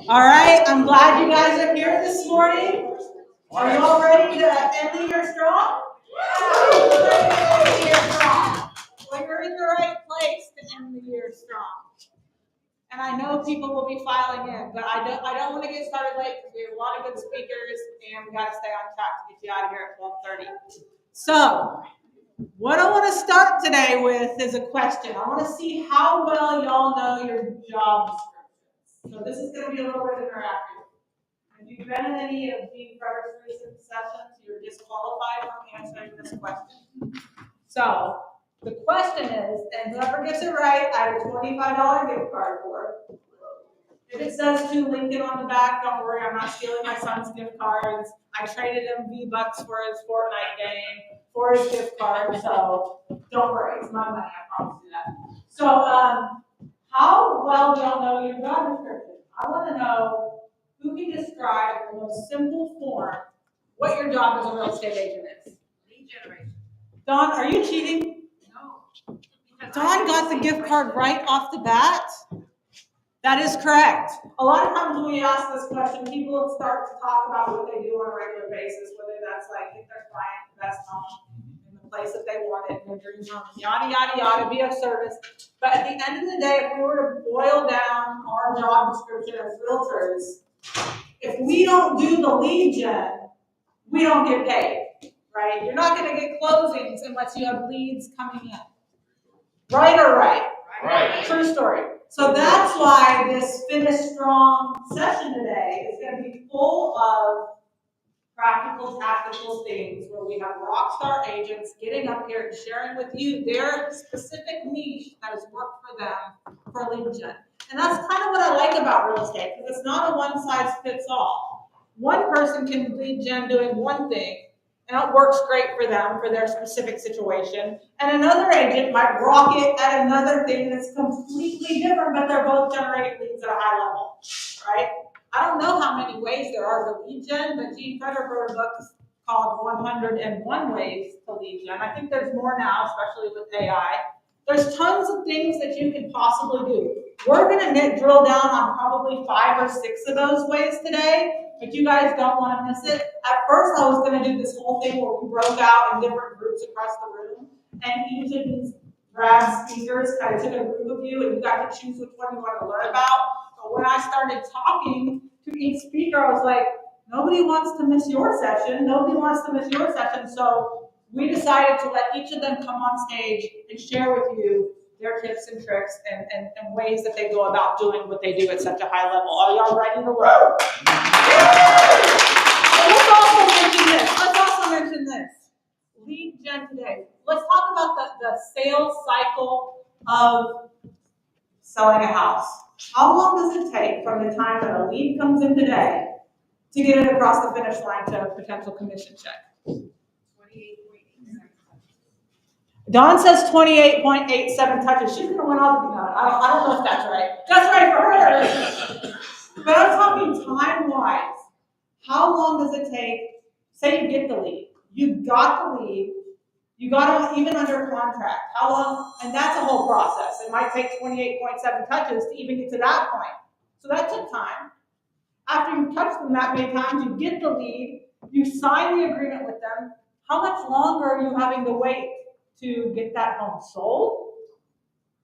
All right, I'm glad you guys are here this morning. Are you all ready to end the year strong? Yeah, ready to end the year strong. Well, you're in the right place to end the year strong. And I know people will be filing in, but I don't want to get started late because we have a lot of good speakers and we got to stay on track to get you out of here at 12:30. So, what I want to start today with is a question. I want to see how well y'all know your job descriptions. So this is going to be a little bit interactive. If you've been in any of Dean Frederick's recent sessions, you're disqualified from answering this question. So the question is, and whoever gets it right, I have a $25 gift card for it. If it says to Lincoln on the back, don't worry, I'm not stealing my son's gift cards. I traded him V-Bucks for his Fortnite game, for his gift card, so don't worry, it's my money, I promise you that. So, how well do y'all know your job description? I want to know who can describe in the most simple form what your job as a real estate agent is. Lead generation. Dawn, are you cheating? No. Dawn got the gift card right off the bat. That is correct. A lot of times when we ask this question, people start to talk about what they do on a regular basis, whether that's like get their client the best home in the place that they want it, in their dream home, yada, yada, yada, be of service. But at the end of the day, if we were to boil down our job description as realtors, if we don't do the lead gen, we don't get paid, right? You're not going to get closings unless you have leads coming in. Right or right? Right. True story. So that's why this Finish Strong session today is going to be full of practical, tactical things where we have rock star agents getting up here and sharing with you their specific niche that has worked for them for lead gen. And that's kind of what I like about real estate, because it's not a one-size-fits-all. One person can lead gen doing one thing, and it works great for them for their specific situation. And another agent might rock it at another thing that's completely different, but they're both generating leads at a high level, right? I don't know how many ways there are to lead gen, but Gene Frederick wrote a book called 101 Ways to Lead Gen. I think there's more now, especially with AI. There's tons of things that you can possibly do. We're going to drill down on probably 5 or 6 of those ways today, but you guys don't want to miss it. At first, I was going to do this whole thing where we broke out in different groups across the room, and each of these grad speakers kind of took a group of you, and you got to choose which one you want to learn about. But when I started talking to each speaker, I was like, nobody wants to miss your session. Nobody wants to miss your session. So we decided to let each of them come on stage and share with you their tips and tricks and ways that they go about doing what they do at such a high level. Are y'all ready to roll? Let's also mention this. Lead gen today. Let's talk about the sales cycle of selling a house. How long does it take from the time that a lead comes in today to get it across the finish line to a potential commission check? 28.87. Dawn says 28.87 touches. She's going to win all the time. I don't know if that's right. That's right for her. But I'm talking time-wise. How long does it take? Say you get the lead. You got the lead. You got them even under contract. How long? And that's a whole process. It might take 28.7 touches to even get to that point. So that took time. After you've touched them that many times, you get the lead, you sign the agreement with them. How much longer are you having to wait to get that home sold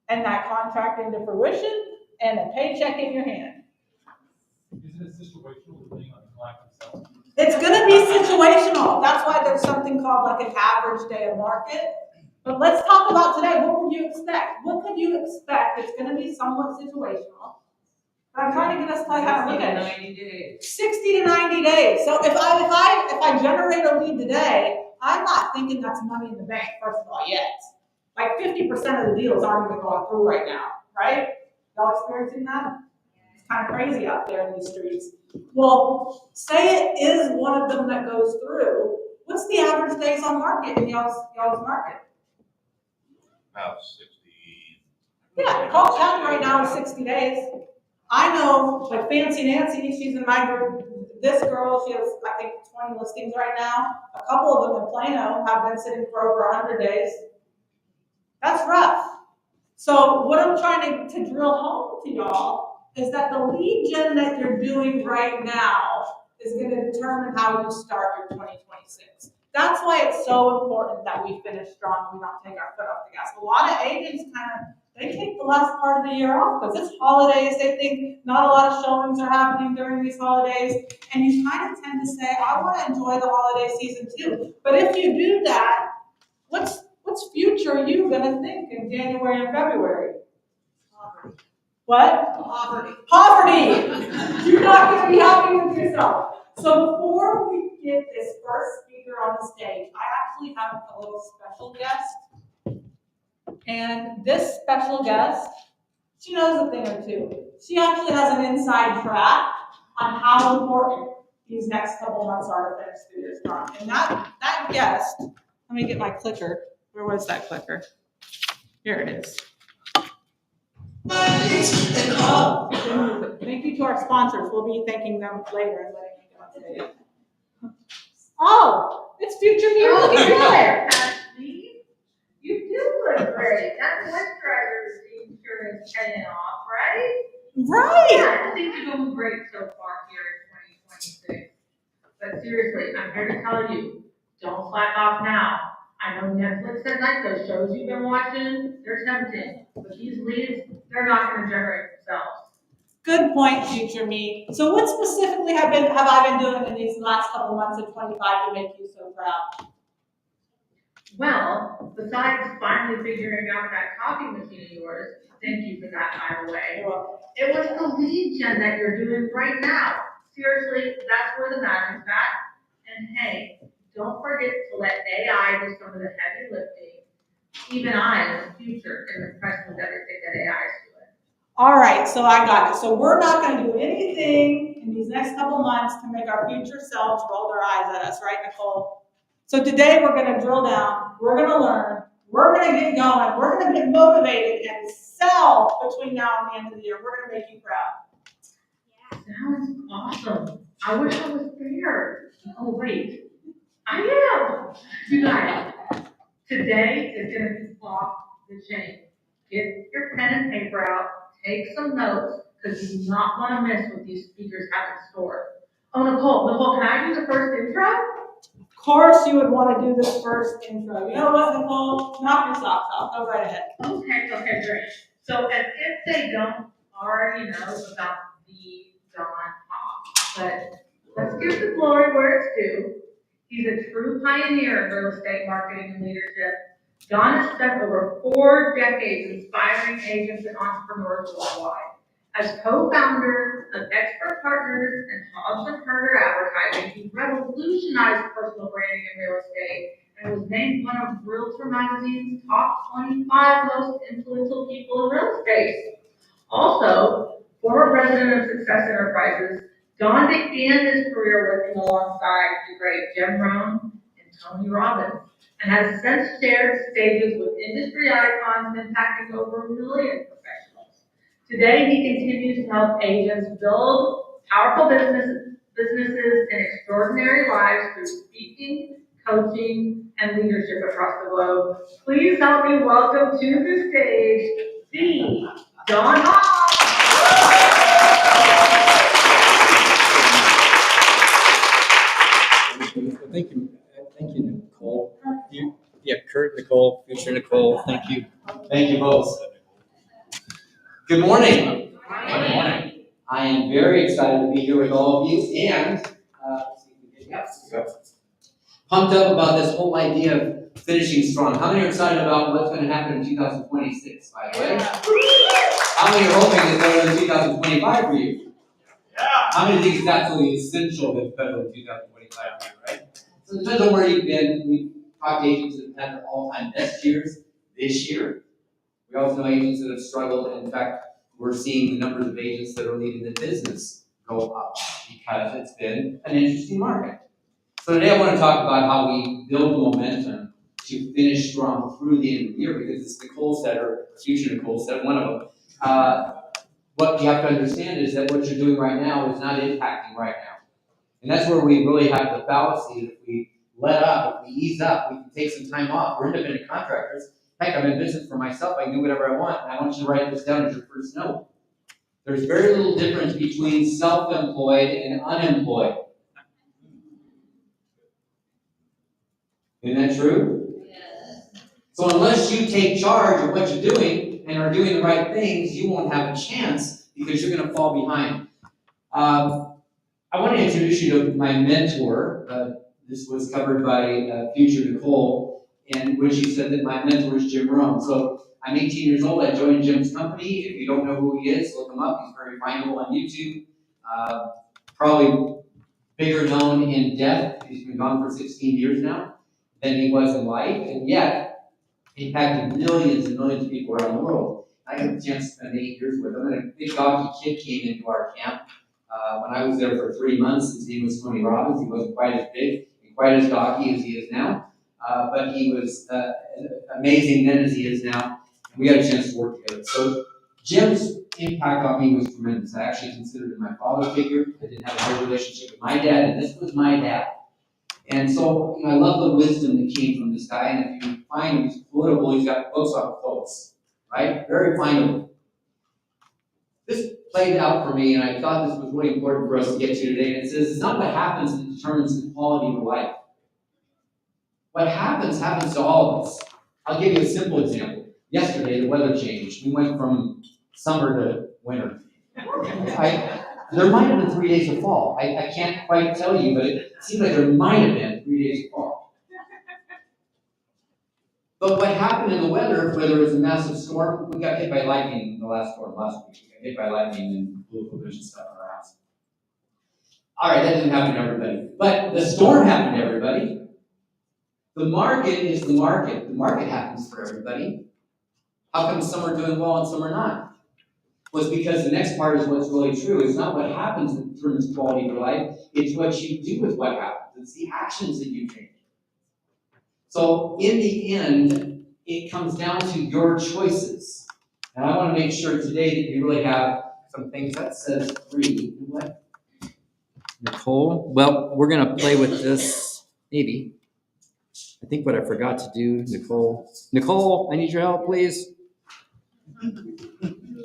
and that contract into fruition and a paycheck in your hand? Isn't it situational depending on the client itself? It's going to be situational. That's why there's something called like an average day of market. But let's talk about today. What would you expect? What could you expect? It's going to be somewhat situational. But I'm trying to get us to kind of look at it. 90 days. 60 to 90 days. So if I generate a lead today, I'm not thinking that's money in the bank, first of all, yet. Like 50% of the deals aren't even going through right now, right? Y'all experiencing that? It's kind of crazy out there in these streets. Well, say it is one of them that goes through. What's the average days on market in y'all's market? About 60. Yeah, call count right now is 60 days. I know, like Fancy Nancy, she's in my group. This girl, she has, I think, 20 listings right now. A couple of them in Plano have been sitting for over 100 days. That's rough. So what I'm trying to drill home to y'all is that the lead gen that you're doing right now is going to determine how you start your 2026. That's why it's so important that we finish strong and we don't take our foot off the gas. A lot of agents they take the last part of the year off because it's holidays. They think not a lot of showings are happening during these holidays. And you kind of tend to say, I want to enjoy the holiday season too. But if you do that, what's future you going to think in January and February? Poverty. What? Poverty. Poverty! You're not going to be happy with yourself. So before we get this first speaker on the stage, I actually have a little special guest. And this special guest, she knows a thing or two. She actually has an inside track on how important these next couple months are to finish through your strong. And that guest, let me get my clicker. Where was that clicker? Here it is. Oh, thank you to our sponsors. We'll be thanking them later and letting you come today. Oh, it's Future Me. Look at there. Ashley, you do look great. That bus driver's insurance paying off, right? Right. Yeah, I think you're doing great so far here in 2026. But seriously, I'm here to tell you, don't slack off now. I know Netflix said like those shows you've been watching, they're tempting. But these leads, they're not going to generate themselves. Good point, Future Me. So what specifically have I been doing in these last couple months of 25 to make you so proud? Well, besides finally figuring out that coffee machine of yours, thank you for that, by the way. It was the lead gen that you're doing right now. Seriously, that's where the magic's at. And hey, don't forget to let AI do some of the heavy lifting. Even I, in the future, am impressed with everything that AI is doing. All right, so I got it. So we're not going to do anything in these next couple months to make our future selves roll their eyes at us, right, Nicole? So today we're going to drill down, we're going to learn, we're going to get going, we're going to get motivated and sell between now and the end of the year. We're going to make you proud. Sounds awesome. I wish I was there. Oh, wait. I am. You guys, today is going to be off the chain. Get your pen and paper out, take some notes, because you do not want to miss what these speakers have in store. Oh, Nicole, can I do the first intro? Of course you would want to do this first intro. You know what, Nicole? Knock your socks off. Go right ahead. Okay, great. So as if they don't already know about the Don Hawk, but let's give the glory where it's due. He's a true pioneer in real estate marketing and leadership. Don has spent over 4 decades inspiring agents and entrepreneurs worldwide. As co-founder of eXp Partners and Hobbs & Herder Advertising, he revolutionized personal branding in real estate and was named one of Realtor Magazine's top 25 most influential people in real estate. Also, former president of Success Enterprises, Don began his career working alongside the great Jim Rohn and Tony Robbins, and has since shared stages with industry icons impacting over 1 million professionals. Today, he continues to help agents build powerful businesses and extraordinary lives through speaking, coaching, and leadership across the globe. Please help me welcome to the stage, the Don Hawk. Thank you, Nicole. Kurt, Nicole, future Nicole. Thank you both. Good morning. Good morning. I am very excited to be here with all of you, and pumped up about this whole idea of finishing strong. How many are excited about what's going to happen in 2026? By the way, how many are hoping it's better than 2025 for you? Yeah. How many think it's absolutely essential that it's better than 2025 for you? Right. So it depends on where you've been. We talked to agents that have had their all-time best years this year. We also know agents that have struggled. In fact, we're seeing the numbers of agents that are leaving the business go up because it's been an interesting market. So today I want to talk about how we build momentum to finish strong through the end of the year, because as Nicole said, or future Nicole said, one of them, what you have to understand is that what you're doing right now is not impacting right now. And that's where we really have the fallacy that if we let up, if we ease up, we can take some time off. We're independent contractors. Heck, I'm in business for myself. I can do whatever I want. And I want you to write this down as your first note. There's very little difference between self-employed and unemployed. Isn't that true? Yes. So unless you take charge of what you're doing and are doing the right things, you won't have a chance because you're going to fall behind. I want to introduce you to my mentor. This was covered by future Nicole, and when she said that my mentor is Jim Rome. So I'm 18 years old. I joined Jim's company. If you don't know who he is, look him up. He's very findable on YouTube. Probably bigger known in death. He's been gone for 16 years now than he was in life, and yet he impacted millions and millions of people around the world. I got the chance to spend 8 years with him, and a big doggy kid came into our camp when I was there for 3 months. His name was Tony Robbins. He wasn't quite as big and quite as doggy as he is now, but he was amazing then as he is now, and we got a chance to work together. So Jim's impact on me was tremendous. I actually considered him my father figure. I didn't have a good relationship with my dad, and this was my dad. And so, I love the wisdom that came from this guy, and if you find him, he's quotable, he's got books on quotes, right? Very findable. This played out for me, and I thought this was really important for us to get to today. And it says, it's not what happens that determines the quality of your life. What happens to all of us. I'll give you a simple example. Yesterday, the weather changed. We went from summer to winter. There might have been 3 days of fall. I can't quite tell you, but it seems like there might have been 3 days of fall. But what happened in the weather, whether it was a massive storm, we got hit by lightning in the last storm last week. We got hit by lightning and blew up a bunch of stuff in our house. All right, that didn't happen to everybody. But the storm happened to everybody. The market is the market. The market happens for everybody. How come some are doing well and some are not? Well, it's because the next part is what's really true. It's not what happens that determines the quality of your life. It's what you do with what happens. It's the actions that you take. So in the end, it comes down to your choices. And I want to make sure today that you really have some things that says 3. You know what? Nicole? Well, we're going to play with this, maybe. I think what I forgot to do, Nicole. Nicole, I need your help, please.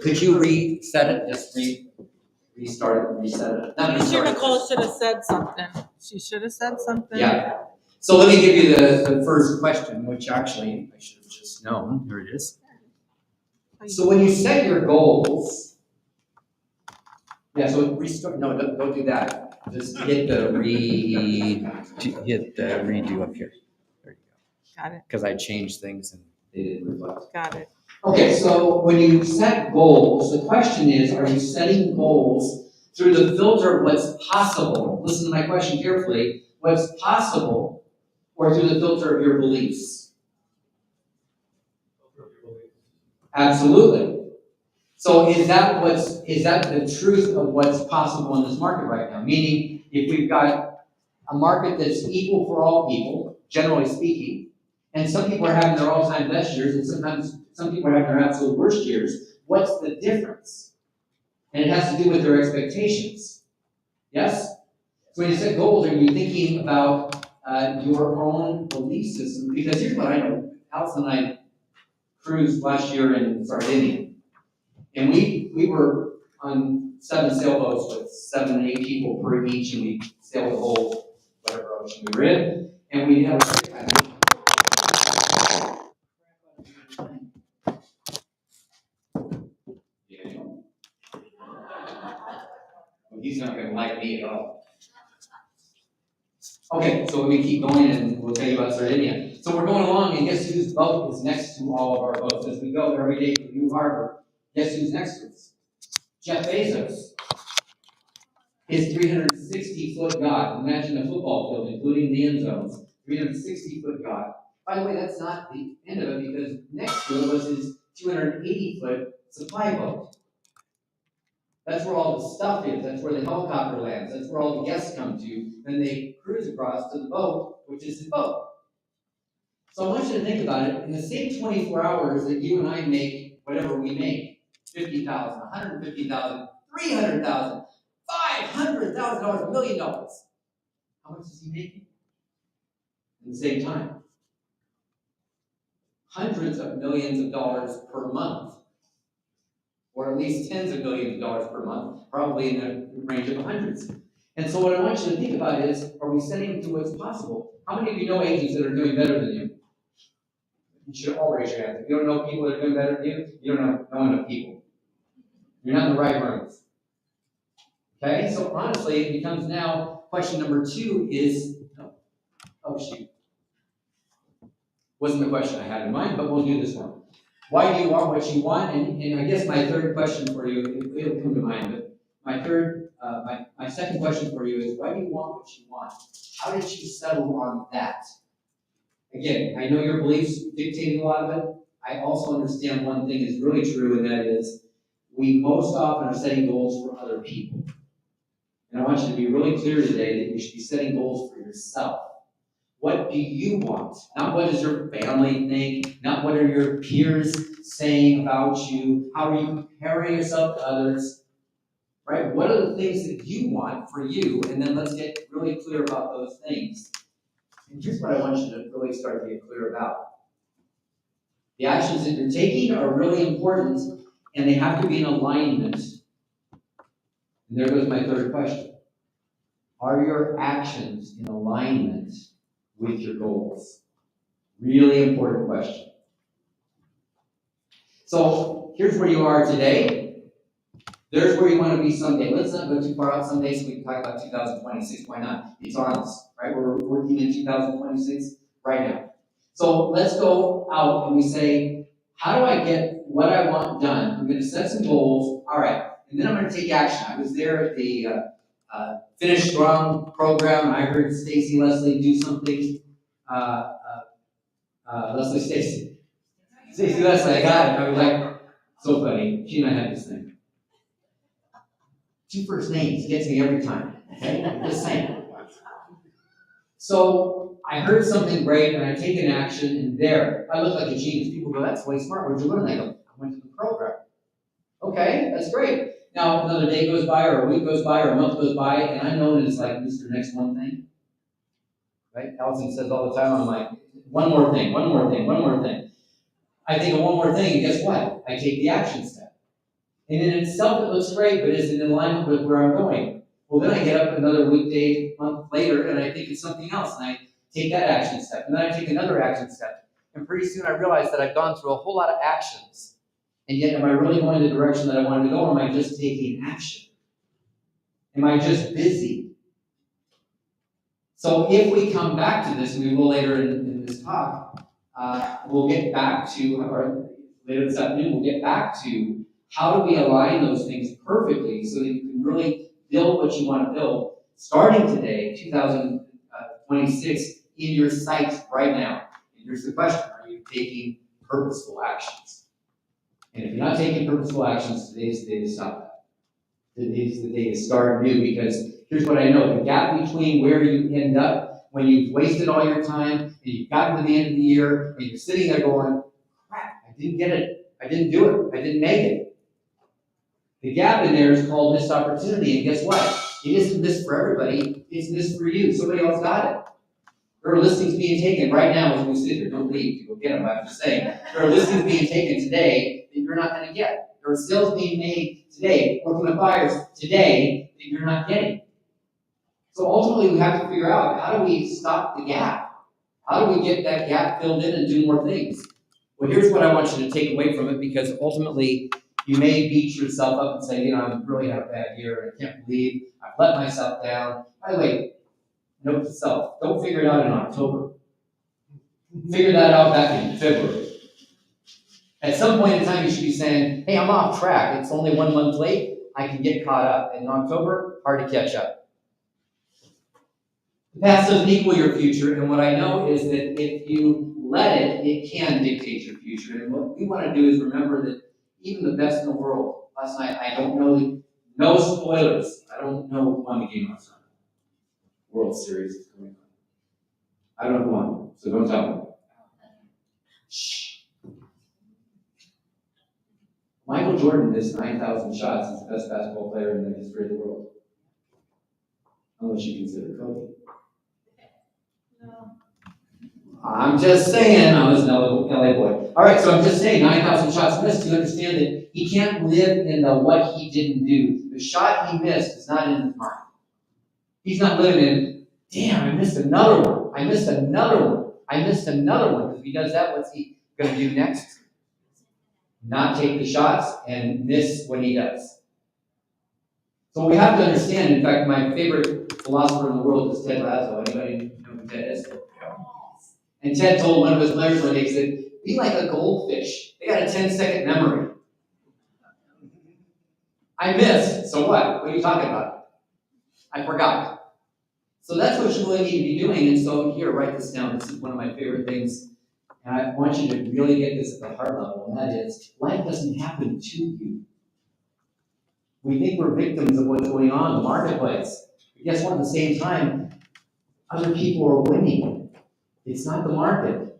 Could you reset it? Just restart it, reset it. Not I'm sure restart it, Nicole just- should have said something. She should have said something. Yeah. So let me give you the first question, which actually I should have just known. Here it is. So when you set your goals, so restart. No, don't do that. Just hit the redo up here. There you go. Got it. Because I changed things and they didn't reflect. Got it. Okay, so when you set goals, the question is, are you setting goals through the filter of what's possible? Listen to my question carefully. What's possible, or through the filter of your beliefs? Absolutely. So is that the truth of what's possible in this market right now? Meaning, if we've got a market that's equal for all people, generally speaking, and some people are having their all-time best years, and sometimes some people are having their absolute worst years, what's the difference? And it has to do with their expectations. Yes? So when you set goals, are you thinking about your own belief system? Because here's what I know. Allison and I cruised last year in Sardinia. And we were on 7 sailboats with 7 to 8 people per each, and we sailed the whole whatever ocean we were in, and we had a great time. Well, he's not going to like me at all. Okay, so we keep going, and we'll tell you about Sardinia. So we're going along, and guess whose boat is next to all of our boats as we go every day to New Harbor? Guess who's next to us? Jeff Bezos. His 360-foot yacht. Imagine a football field, including the end zones. 360-foot yacht. By the way, that's not the end of it, because next to it was his 280-foot supply boat. That's where all the stuff is. That's where the helicopter lands. That's where all the guests come to. Then they cruise across to the boat, which is his boat. So I want you to think about it. In the same 24 hours that you and I make whatever we make, $50,000, $150,000, $300,000, $500,000, $1 million. How much is he making? In the same time. Hundreds of millions of dollars per month. or at least tens of millions of dollars per month, probably in the range of hundreds. And so what I want you to think about is, are we setting to what's possible? How many of you know agents that are doing better than you? You should all raise your hands. If you don't know people that are doing better than you, you don't know enough people. You're not in the right rooms. Okay, so honestly, it becomes now, question number 2 is, oh shoot. Wasn't the question I had in mind, but we'll do this one. Why do you want what you want? And I guess my third question for you, it'll come to mind, but my second question for you is, why do you want what you want? How did you settle on that? Again, I know your beliefs dictated a lot of it. I also understand one thing is really true, and that is, we most often are setting goals for other people. And I want you to be really clear today that you should be setting goals for yourself. What do you want? Not what does your family think, not what are your peers saying about you, how are you comparing yourself to others, right? What are the things that you want for you? And then let's get really clear about those things. And here's what I want you to really start to get clear about. The actions that you're taking are really important, and they have to be in alignment. And there goes my third question. Are your actions in alignment with your goals? Really important question. So here's where you are today. There's where you want to be someday. Let's not go too far out someday so we can talk about 2026. Why not? It's on us, right? We're working in 2026 right now. So let's go out and we say, how do I get what I want done? I'm going to set some goals. All right. And then I'm going to take action. I was there at the Finish Strong program. I heard Stacy Leslie do something. Stacy Leslie, I got it. I was like, so funny. She and I had this thing. 2 first names gets me every time. Okay? Just saying. So I heard something great and I take an action, and there, I look like a genius. People go, that's way smart. Where'd you learn that? I go, I went to the program. Okay, that's great. Now another day goes by, or a week goes by, or a month goes by, and I'm known as like Mr. Next One Thing. Right? Allison says all the time, I'm like, one more thing, one more thing, one more thing. I think of one more thing, and guess what? I take the action step. And in itself, it looks great, but is it in alignment with where I'm going? Well, then I get up another weekday, month later, and I think it's something else, and I take that action step, and then I take another action step. And pretty soon I realize that I've gone through a whole lot of actions. And yet, am I really going the direction that I wanted to go, or am I just taking action? Am I just busy? So if we come back to this, and we will later in this talk, we'll get back to, or later this afternoon, we'll get back to how do we align those things perfectly so that you can really build what you want to build, starting today, 2026, in your sights right now. And here's the question, are you taking purposeful actions? And if you're not taking purposeful actions, today's the day to stop that. Today's the day to start new, because here's what I know, the gap between where you end up when you've wasted all your time and you've gotten to the end of the year and you're sitting there going, crap, I didn't get it, I didn't do it, I didn't make it. The gap in there is called missed opportunity, and guess what? It isn't missed for everybody, it's missed for you. Somebody else got it. There are listings being taken right now as we sit here. Don't leave to go get them, I'm just saying. There are listings being taken today that you're not going to get. There are sales being made today, working with buyers today that you're not getting. So ultimately, we have to figure out, how do we stop the gap? How do we get that gap filled in and do more things? Well, here's what I want you to take away from it, because ultimately, you may beat yourself up and say, I've really had a bad year. I can't believe I've let myself down. By the way, note to self, don't figure it out in October. Figure that out back in February. At some point in time, you should be saying, hey, I'm off track. It's only 1 month late. I can get caught up. In October, hard to catch up. The past doesn't equal your future, and what I know is that if you let it, it can dictate your future. And what we want to do is remember that even the best in the world, last night, I don't know, no spoilers. I don't know who won the game last night. World Series is going on. I don't know who won, so don't tell me. Shh. Michael Jordan missed 9,000 shots. He's the best basketball player in the history of the world. Unless you consider Kobe. No. I'm just saying, I was an LA boy. All right, so I'm just saying, 9,000 shots missed. You understand that he can't live in the what he didn't do. The shot he missed is not in his mind. He's not living in, damn, I missed another one. I missed another one. I missed another one. Because if he does that, what's he going to do next? Not take the shots and miss what he does. So we have to understand, in fact, my favorite philosopher in the world is Ted Lasso. Anybody know who Ted is? And Ted told one of his players one day, he said, be like a goldfish. They got a 10-second memory. I missed. So what? What are you talking about? I forgot. So that's what you really need to be doing. And so here, write this down. This is one of my favorite things. And I want you to really get this at the heart level. And that is, life doesn't happen to you. We think we're victims of what's going on in the marketplace. But guess what? At the same time, other people are winning. It's not the market.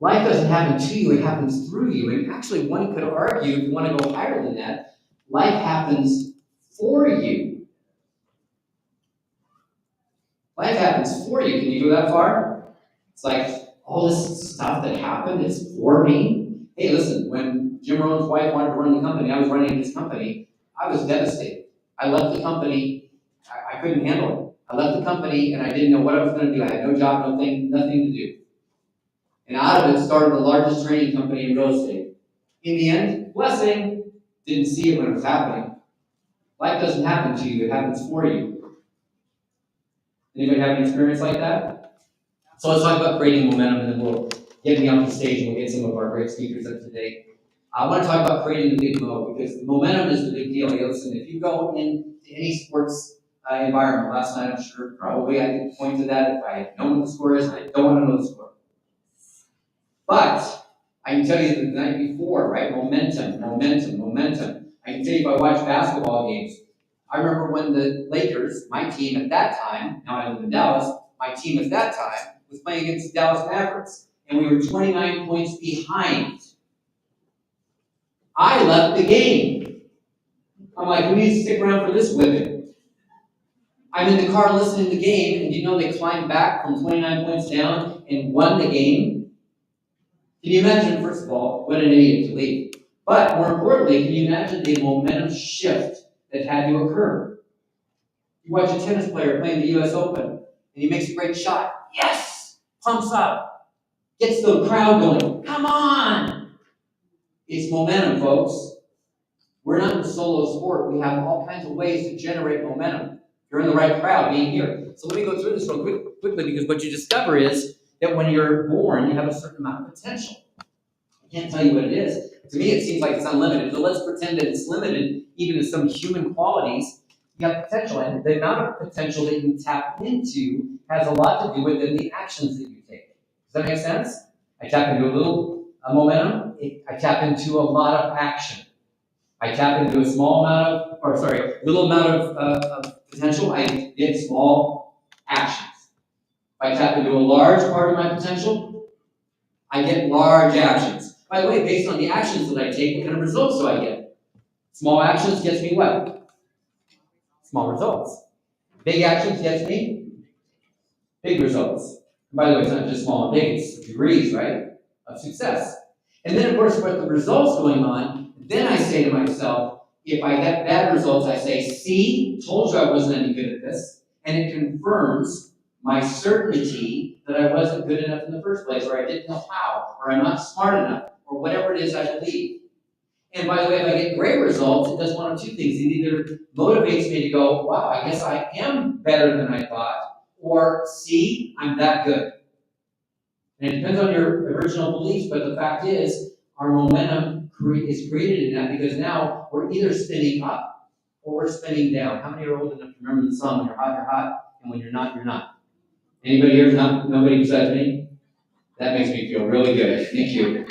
Life doesn't happen to you, it happens through you. And actually, one could argue, if you want to go higher than that, life happens for you. Life happens for you. Can you go that far? It's like, all this stuff that happened is for me. Hey, listen, when Jim Rohn's wife wanted to run the company, I was running his company, I was devastated. I left the company, I couldn't handle it. I left the company and I didn't know what I was going to do. I had no job, nothing to do. And out of it started the largest training company in real estate. In the end, blessing, didn't see it when it was happening. Life doesn't happen to you, it happens for you. Anybody have an experience like that? So let's talk about creating momentum, and then we'll get me off the stage and we'll get some of our great speakers up today. I want to talk about creating the big mo, because momentum is the big deal. Hey, listen, if you go into any sports environment, last night I'm sure probably I could point to that if I had known what the score is, and I don't want to know the score. But I can tell you the night before, right? Momentum. I can tell you if I watch basketball games. I remember when the Lakers, my team at that time, now I live in Dallas, my team at that time was playing against the Dallas Mavericks, and we were 29 points behind. I left the game. I'm like, who needs to stick around for this whipping? I'm in the car listening to the game, and you know they climbed back from 29 points down and won the game? Can you imagine, first of all, what an idiot to leave? But more importantly, can you imagine the momentum shift that had to occur? You watch a tennis player playing the US Open, and he makes a great shot. Yes! Pumps up. Gets the crowd going. Come on! It's momentum, folks. We're not in a solo sport. We have all kinds of ways to generate momentum. You're in the right crowd, being here. So let me go through this real quickly, because what you discover is that when you're born, you have a certain amount of potential. I can't tell you what it is. To me, it seems like it's unlimited. But let's pretend that it's limited, even in some human qualities. You have potential, and the amount of potential that you tap into has a lot to do with the actions that you take. Does that make sense? I tap into a little momentum. I tap into a lot of action. I tap into a little amount of potential. I get small actions. If I tap into a large part of my potential, I get large actions. By the way, based on the actions that I take, what kind of results do I get? Small actions gets me what? Small results. Big actions gets me big results. And by the way, it's not just small and big, it's degrees, right, of success. And then, of course, with the results going on, then I say to myself, if I get bad results, I say, see, told you I wasn't any good at this. And it confirms my certainty that I wasn't good enough in the first place, or I didn't know how, or I'm not smart enough, or whatever it is I believe. And by the way, if I get great results, it does one of two things. It either motivates me to go, wow, I guess I am better than I thought, or see, I'm that good. And it depends on your original beliefs, but the fact is, our momentum is created in that, because now we're either spinning up or we're spinning down. How many are old enough to remember the song, when you're hot, and when you're not, you're not? Anybody here? Nobody besides me? That makes me feel really good. Thank you.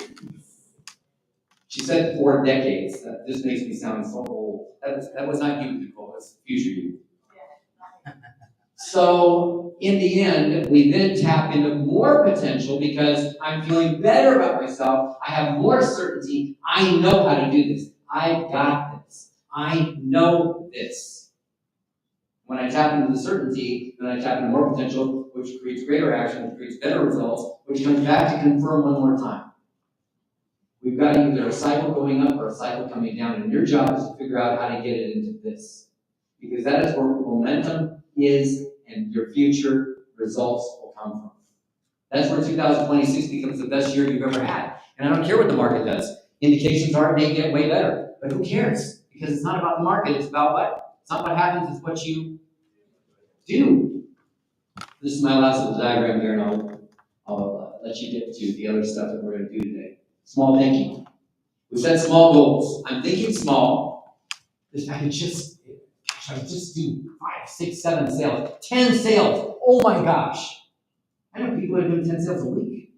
She said 4 decades. That just makes me sound so old. That was not you, Nicole. That's future you. So, in the end, we then tap into more potential, because I'm feeling better about myself. I have more certainty. I know how to do this. I got this. I know this. When I tap into the certainty, then I tap into more potential. which creates greater action, which creates better results, which comes back to confirm one more time. We've got either a cycle going up or a cycle coming down, and your job is to figure out how to get it into this. Because that is where momentum is, and your future results will come from. That's where 2026 becomes the best year you've ever had. And I don't care what the market does. Indications are it may get way better, but who cares? Because it's not about the market, it's about what? It's not what happens, it's what you do. This is my last little diagram here, and I'll let you get to the other stuff that we're going to do today. Small thinking. We set small goals. I'm thinking small. I could just do 5, 6, 7 sales, 10 sales. Oh my gosh. I know people are doing 10 sales a week.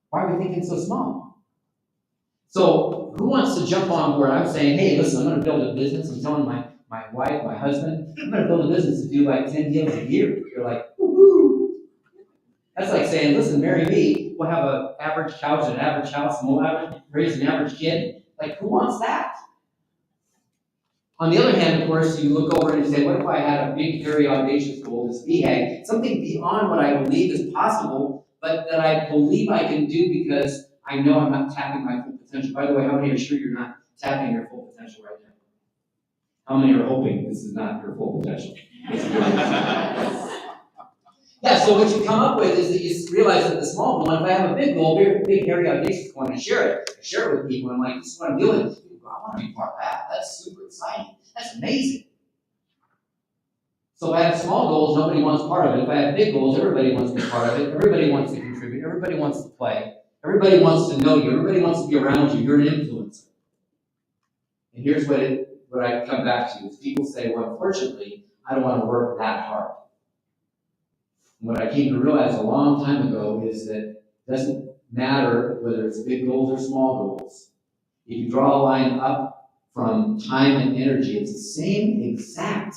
Why are we thinking so small? So who wants to jump on board? I'm saying, hey, listen, I'm going to build a business. I'm telling my wife, my husband, I'm going to build a business to do like 10 deals a year. You're like, woohoo. That's like saying, listen, marry me. We'll have an average couch and an average house, and we'll raise an average kid. Like, who wants that? On the other hand, of course, you look over and you say, what if I had a big, hairy, audacious goal, this BHAG, something beyond what I believe is possible, but that I believe I can do because I know I'm not tapping my full potential. By the way, how many are sure you're not tapping your full potential right now? How many are hoping this is not your full potential? Yeah, so what you come up with is that you realize that the small goal, if I have a big goal, big, hairy, audacious goal, and I share it with people, I'm like, this is what I'm doing. People go, I want to be part of that. That's super exciting. That's amazing. So if I have small goals, nobody wants part of it. If I have big goals, everybody wants to be part of it. Everybody wants to contribute. Everybody wants to play. Everybody wants to know you. Everybody wants to be around you. You're an influencer. And here's what I come back to is people say, well, unfortunately, I don't want to work that hard. And what I came to realize a long time ago is that it doesn't matter whether it's big goals or small goals. If you draw a line up from time and energy, it's the same exact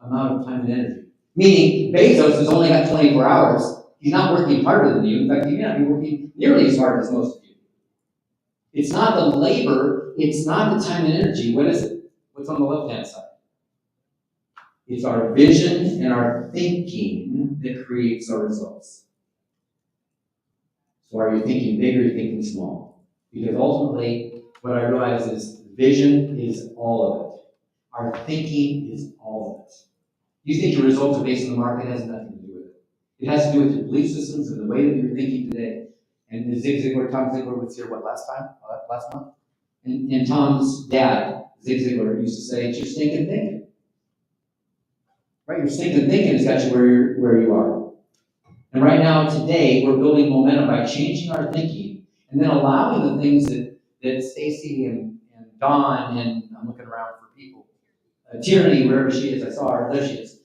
amount of time and energy. Meaning, Bezos has only got 24 hours. He's not working harder than you. In fact, he may not be working nearly as hard as most of you. It's not the labor, it's not the time and energy. What is it? What's on the left-hand side? It's our vision and our thinking that creates our results. So are you thinking big or are you thinking small? Because ultimately, what I realize is vision is all of it. Our thinking is all of it. You think your results are based on the market, it has nothing to do with it. It has to do with your belief systems and the way that you're thinking today. And Tom Ziglar was here, last month? And Tom's dad, Zig Ziglar, used to say, it's your stinking thinking. Right? Your stinking thinking has got you where you are. And right now, today, we're building momentum by changing our thinking and then allowing the things that Stacy and Dawn, and I'm looking around for people, Tierney, wherever she is, I saw her, there she is.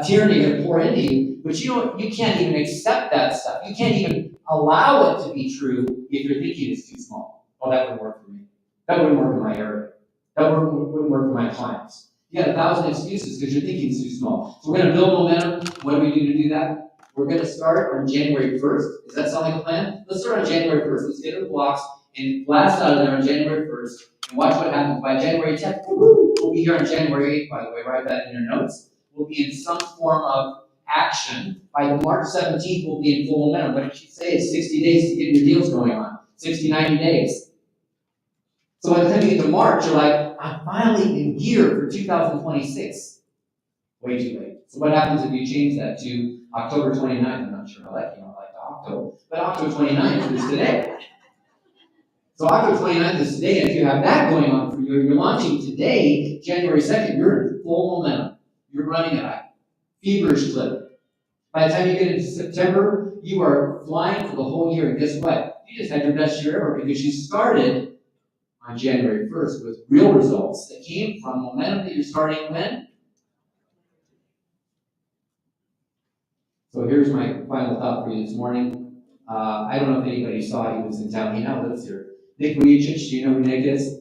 Tierney to pour into you, but you can't even accept that stuff. You can't even allow it to be true if your thinking is too small. Oh, that wouldn't work for me. That wouldn't work in my area. That wouldn't work for my clients. You got 1,000 excuses because your thinking is too small. So we're going to build momentum. What do we do to do that? We're going to start on January 1st. Does that sound like a plan? Let's start on January 1st. Let's get in the blocks and blast out of there on January 1st and watch what happens by January 10th. Woo-hoo! We'll be here on January 8th, by the way. Write that in your notes. We'll be in some form of action. By the March 17th, we'll be in full momentum. What did she say? It's 60 days to get your deals going on. 60, 90 days. So by the time you get to March, you're like, I'm finally in gear for 2026. Way too late. So what happens if you change that to October 29th? I'm not sure how that came out, like October. But October 29th is today. So October 29th is today, and if you have that going on for you, you're launching today, January 2nd, you're in full momentum. You're running at a feverish clip. By the time you get into September, you are flying for the whole year, and guess what? You just had your best year ever because you started on January 1st with real results that came from momentum that you're starting when? So here's my final thought for you this morning. I don't know if anybody saw he was in town. He now lives here. Nick Vujicic, do you know who Nick is?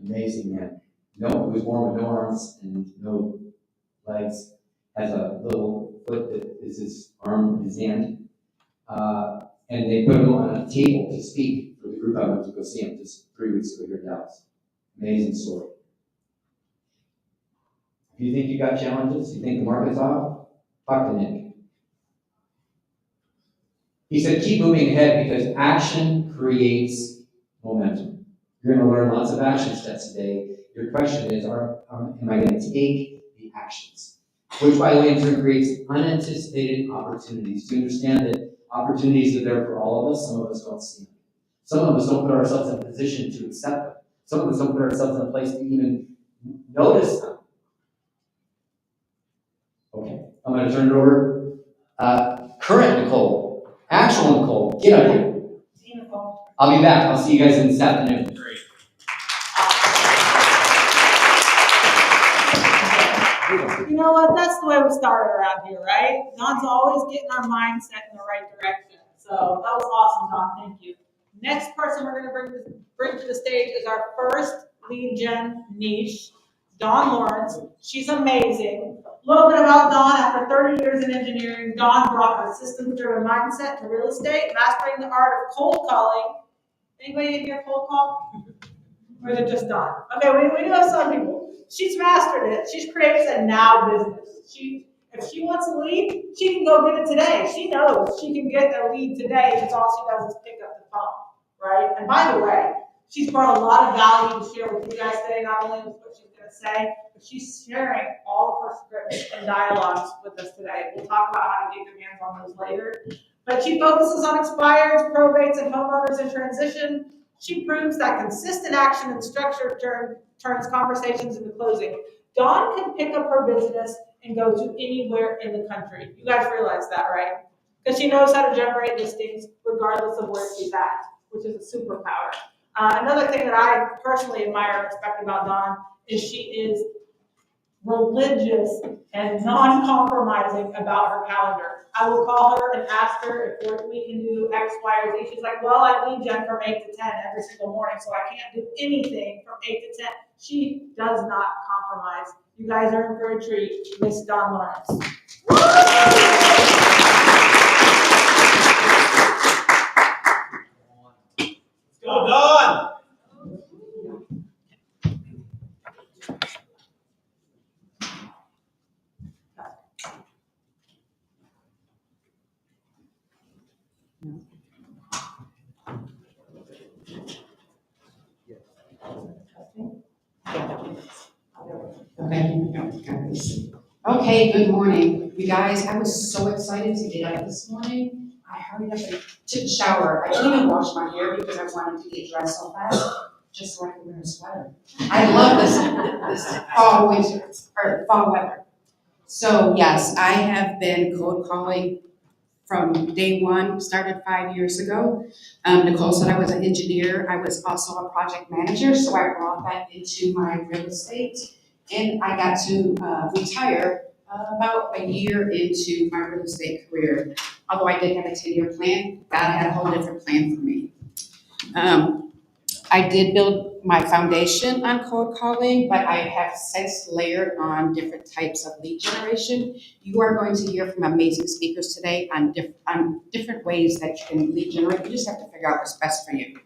Amazing man. No, he was born with no arms and no legs. Has a little foot that is his arm, his hand. And they put him on a table to speak for the group I went to go see him just 3 weeks ago here in Dallas. Amazing story. If you think you got challenges, you think the market's off, talk to Nick. He said, keep moving ahead because action creates momentum. You're going to learn lots of action steps today. Your question is, am I going to take the actions? Which, by the way, in turn creates unanticipated opportunities. Do you understand that opportunities are there for all of us? Some of us don't see them. Some of us don't put ourselves in a position to accept them. Some of us don't put ourselves in a place to even notice them. Okay, I'm going to turn it over. Current Nicole, actual Nicole, get up here. I'll be back. I'll see you guys in this afternoon. Great. You know what? That's the way we started around here, right? Don's always getting our mindset in the right direction. So that was awesome, Don. Thank you. Next person we're going to bring to the stage is our first lead gen niche, Dawn Lawrence. She's amazing. A little bit about Dawn. After 30 years in engineering, Dawn brought her systems-driven mindset to real estate, mastering the art of cold calling. Anybody in here cold call? Or is it just Dawn? Okay, we do have some people. She's mastered it. She creates a now business. If she wants a lead, she can go get it today. She knows she can get a lead today because all she does is pick up the phone, right? And by the way, she's brought a lot of value to share with you guys today, not only with what she's going to say, but she's sharing all of her scripts and dialogues with us today. We'll talk about how to get your hands on those later. But she focuses on expireds, probates, and homeowners in transition. She proves that consistent action and structure turns conversations into closing. Dawn can pick up her business and go to anywhere in the country. You guys realize that, right? Because she knows how to generate listings regardless of where she's at, which is a superpower. Another thing that I personally admire and respect about Dawn is she is religious and non-compromising about her calendar. I will call her and ask her if we can do X, Y, or Z. She's like, well, I lead gen from 8 to 10 every single morning, so I can't do anything from 8 to 10. She does not compromise. You guys are in for a treat. Miss Dawn Lawrence. Go, Dawn! Okay, good morning. You guys, I was so excited to get up this morning. I hurried up and took a shower. I didn't even wash my hair because I wanted to get dressed so fast, just so I could wear a sweater. I love this fall weather. So yes, I have been cold calling from day one, started 5 years ago. Nicole said I was an engineer. I was also a project manager, so I brought that into my real estate. And I got to retire about a year into my real estate career. Although I did have a 10-year plan, God had a whole different plan for me. I did build my foundation on cold calling, but I have since layered on different types of lead generation. You are going to hear from amazing speakers today on different ways that you can lead generate. You just have to figure out what's best for you.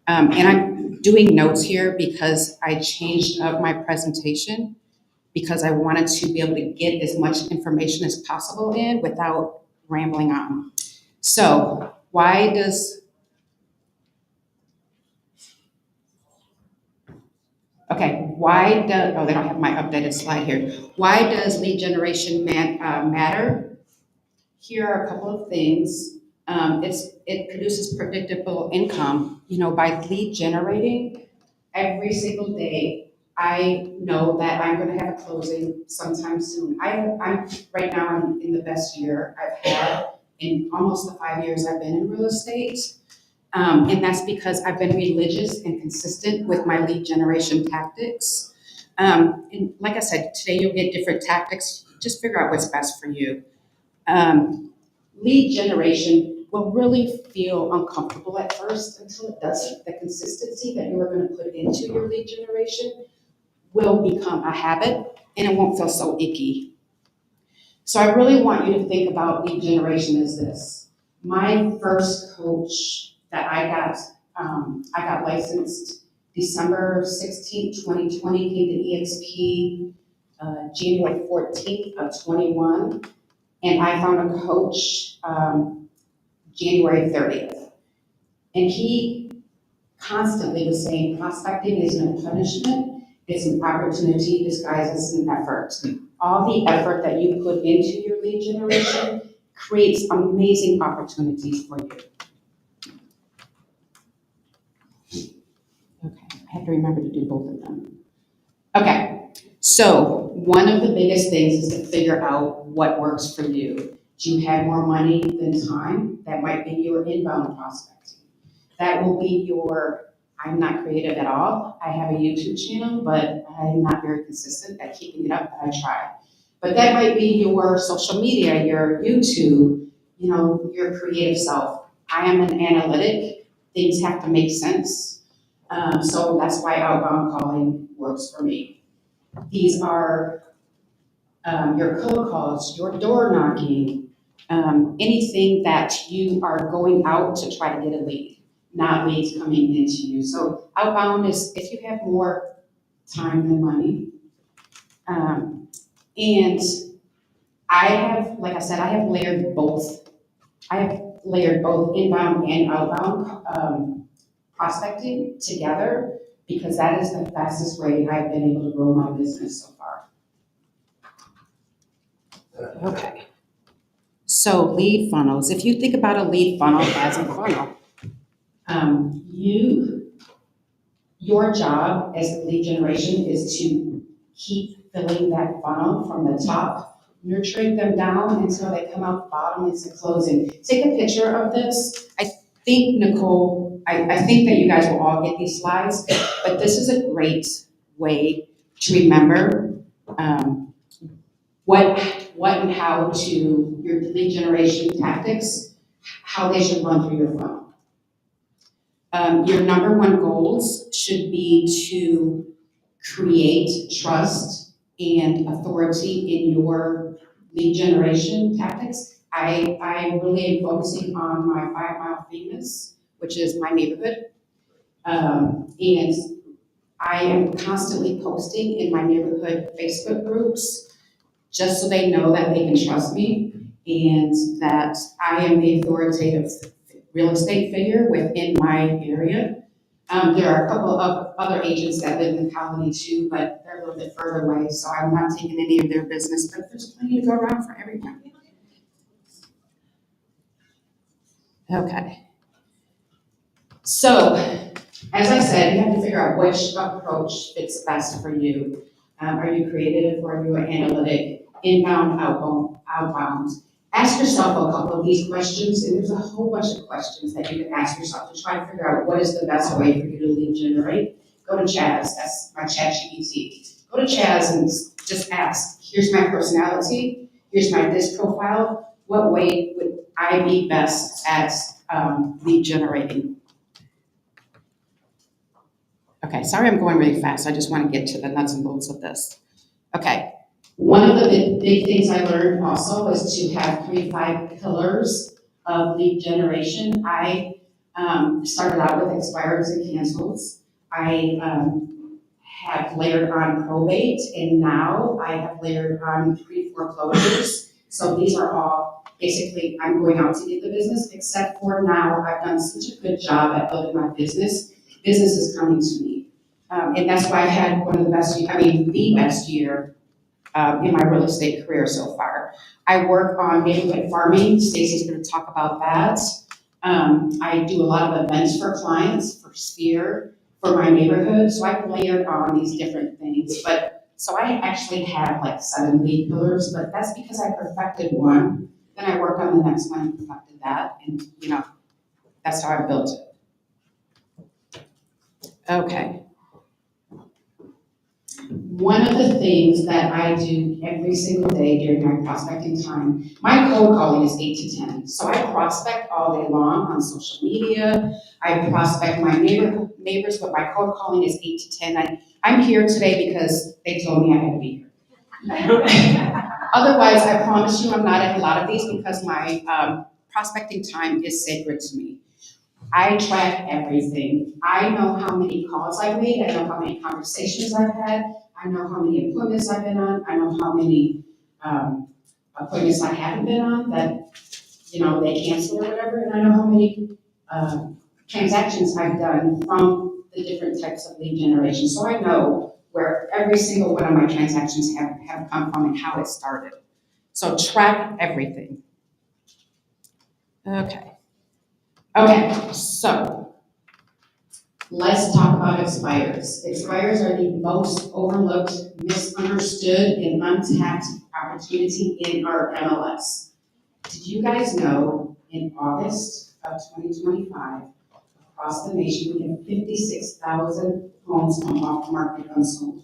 And I'm doing notes here because I changed up my presentation because I wanted to be able to get as much information as possible in without rambling on. So why does they don't have my updated slide here. Why does lead generation matter? Here are a couple of things. It produces predictable income. You know, by lead generating every single day, I know that I'm going to have a closing sometime soon. I'm right now I'm in the best year I've had in almost the 5 years I've been in real estate. And that's because I've been religious and consistent with my lead generation tactics. And like I said, today you'll get different tactics. Just figure out what's best for you. Lead generation will really feel uncomfortable at first until it doesn't. The consistency that you are going to put into your lead generation will become a habit and it won't feel so icky. So I really want you to think about lead generation as this. My first coach that I got licensed December 16, 2020, came to eXp January 14th of 21. And I found a coach January 30th. And he constantly was saying prospecting isn't a punishment, it's an opportunity disguised as an effort. All the effort that you put into your lead generation creates amazing opportunities for you. Okay, I have to remember to do both of them. Okay, so one of the biggest things is to figure out what works for you. Do you have more money than time? That might be your inbound prospecting. That will be your, I'm not creative at all. I have a YouTube channel, but I'm not very consistent at keeping it up, but I try. But that might be your social media, your YouTube, your creative self. I am an analytic. Things have to make sense. So that's why outbound calling works for me. These are your cold calls, your door knocking, anything that you are going out to try to get a lead, not leads coming into you. So outbound is if you have more time than money. And I have, like I said, I have layered both. I have layered both inbound and outbound prospecting together because that is the fastest way I've been able to grow my business so far. Okay. So lead funnels. If you think about a lead funnel as a funnel, your job as lead generation is to keep filling that funnel from the top, nurturing them down until they come out the bottom into closing. Take a picture of this. I think, Nicole, I think that you guys will all get these slides, but this is a great way to remember what and how to your lead generation tactics, how they should run through your funnel. Your number one goals should be to create trust and authority in your lead generation tactics. I really am focusing on my 5 Mile Famous, which is my neighborhood. And I am constantly posting in my neighborhood Facebook groups just so they know that they can trust me and that I am the authoritative real estate figure within my area. There are a couple of other agents that live in the colony too, but they're a little bit further away, so I'm not taking any of their business, but there's plenty to go around for everyone. Okay. So, as I said, you have to figure out which approach fits best for you. Are you creative or are you analytic? Inbound, outbound. Ask yourself a couple of these questions, and there's a whole bunch of questions that you can ask yourself to try to figure out what is the best way for you to lead generate. Go to Chaz, that's my ChatGPT. Go to Chaz and just ask, here's my personality, here's my disc profile, what way would I be best at lead generating? Okay, sorry I'm going really fast, I just want to get to the nuts and bolts of this. Okay. One of the big things I learned also is to have 3 to 5 pillars of lead generation. I started out with expireds and cancels. I have layered on probate, and now I have layered on pre-foreclosures. So these are all basically I'm going out to get the business, except for now I've done such a good job at building my business. Business is coming to me. And that's why I had one of the best year in my real estate career so far. I work on neighborhood farming. Stacy's going to talk about that. I do a lot of events for clients, for Sphere, for my neighborhood. So I've layered on these different things. So I actually have like 7 lead pillars, but that's because I perfected one. Then I worked on the next one and perfected that. And that's how I built it. Okay. One of the things that I do every single day during my prospecting time, my cold calling is 8 to 10. So I prospect all day long on social media. I prospect my neighbors, but my cold calling is 8 to 10. I'm here today because they told me I had to be here. Otherwise, I promise you I'm not at a lot of these because my prospecting time is sacred to me. I track everything. I know how many calls I've made. I know how many conversations I've had. I know how many appointments I've been on. I know how many appointments I haven't been on that they cancel or whatever, and I know how many, transactions I've done from the different types of lead generation. So I know where every single one of my transactions have come from and how it started. So track everything. Okay, so let's talk about expires. Expires are the most overlooked, misunderstood, and untapped opportunity in our MLS. Did you guys know in August of 2025, across the nation, we had 56,000 homes come off the market unsold?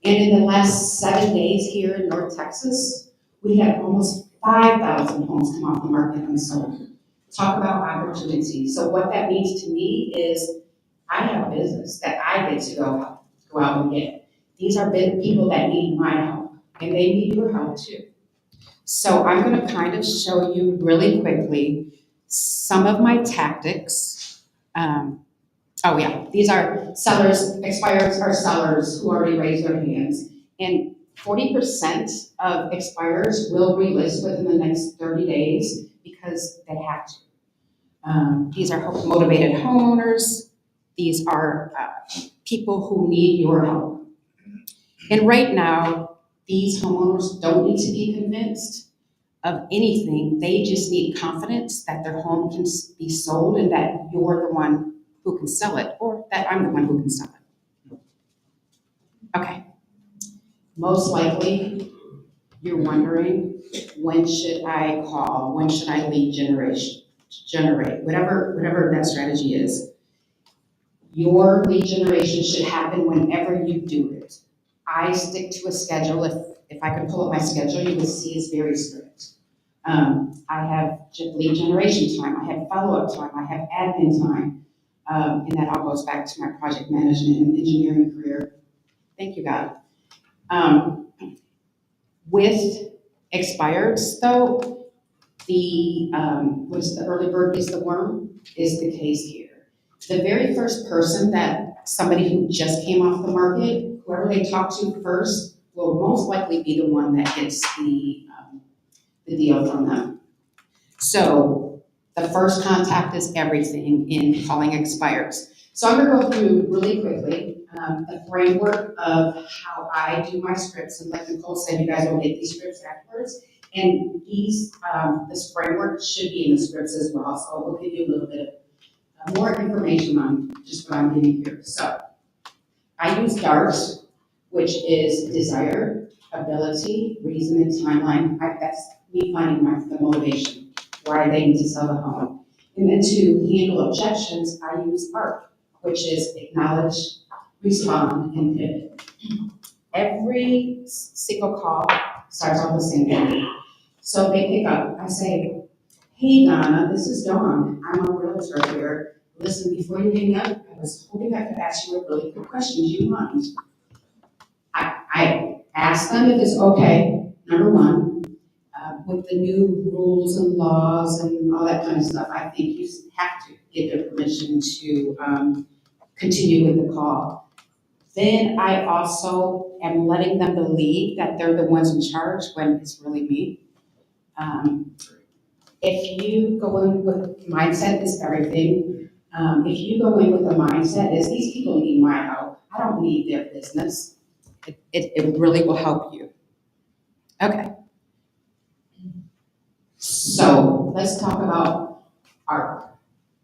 And in the last 7 days here in North Texas, we had almost 5,000 homes come off the market unsold. Talk about opportunity. So what that means to me is I have a business that I get to go out and get. These are big people that need my help, and they need your help too. So I'm gonna kind of show you really quickly some of my tactics. These are sellers, expireds are sellers who already raised their hands. And 40% of expireds will relist within the next 30 days because they have to. These are motivated homeowners. These are people who need your help. And right now, these homeowners don't need to be convinced of anything. They just need confidence that their home can be sold and that you're the one who can sell it, or that I'm the one who can sell it. Okay. Most likely, you're wondering, when should I call? When should I lead generate? Whatever that strategy is. Your lead generation should happen whenever you do it. I stick to a schedule. If I could pull up my schedule, you would see it's very strict. I have lead generation time, I have follow-up time, I have admin time, and that all goes back to my project management and engineering career. Thank you, God. With expireds, though, the early bird gets the worm is the case here. The very first person that somebody who just came off the market, whoever they talk to first, will most likely be the one that gets the deal from them. So the first contact is everything in calling expires. So I'm gonna go through really quickly the framework of how I do my scripts, and like Nicole said, you guys will get these scripts afterwards. And this framework should be in the scripts as well, so we'll give you a little bit more information on just what I'm giving here. So I use DART, which is desire, ability, reason, and timeline. That's me finding the motivation, why they need to sell the home. And then to handle objections, I use ARP, which is acknowledge, respond, and pivot. Every single call starts off the same way. So they pick up, I say, hey Donna, this is Dawn. I'm a realtor here. Listen, before you hang up, I was hoping I could ask you a really quick question. Do you mind? I ask them if it's okay, number one, with the new rules and laws and all that kind of stuff. I think you have to get their permission to continue with the call. Then I also am letting them believe that they're the ones in charge when it's really me. If you go in with mindset is everything. If you go in with the mindset is these people need my help. I don't need their business. It really will help you. Okay. So let's talk about ARP.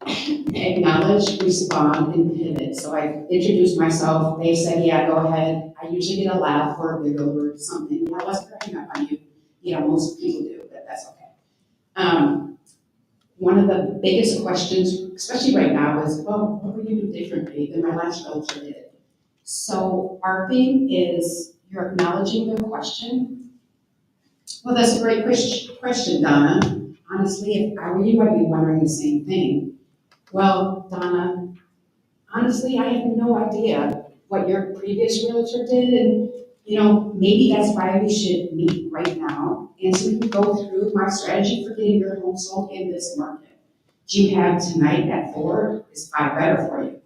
Acknowledge, respond, and pivot. So I introduced myself. They said, yeah, go ahead. I usually get a laugh or a giggle or something. I wasn't cracking up on you. Most people do, but that's okay. One of the biggest questions, especially right now, is, well, what would you do differently than my last realtor did? So ARPing is you're acknowledging the question. Well, that's a great question, Donna. Honestly, if I were you, I'd be wondering the same thing. Well, Donna, honestly, I have no idea what your previous realtor did, and maybe that's why we should meet right now, and so we can go through my strategy for getting your home sold in this market. Do you have tonight at 4? Is 5 better for you?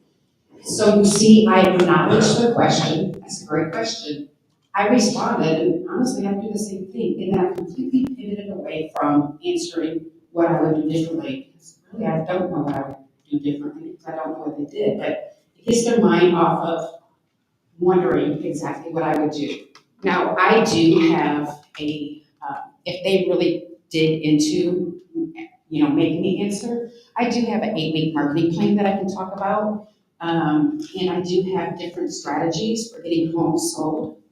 So you see, I acknowledged the question. That's a great question. I responded, and honestly, I do the same thing, and then I completely pivoted away from answering what I would do differently. Because really, I don't know what I would do differently because I don't know what they did, but it gets their mind off of wondering exactly what I would do. Now, I do have if they really dig into, making me answer, I do have an 8-week marketing plan that I can talk about. And I do have different strategies for getting homes sold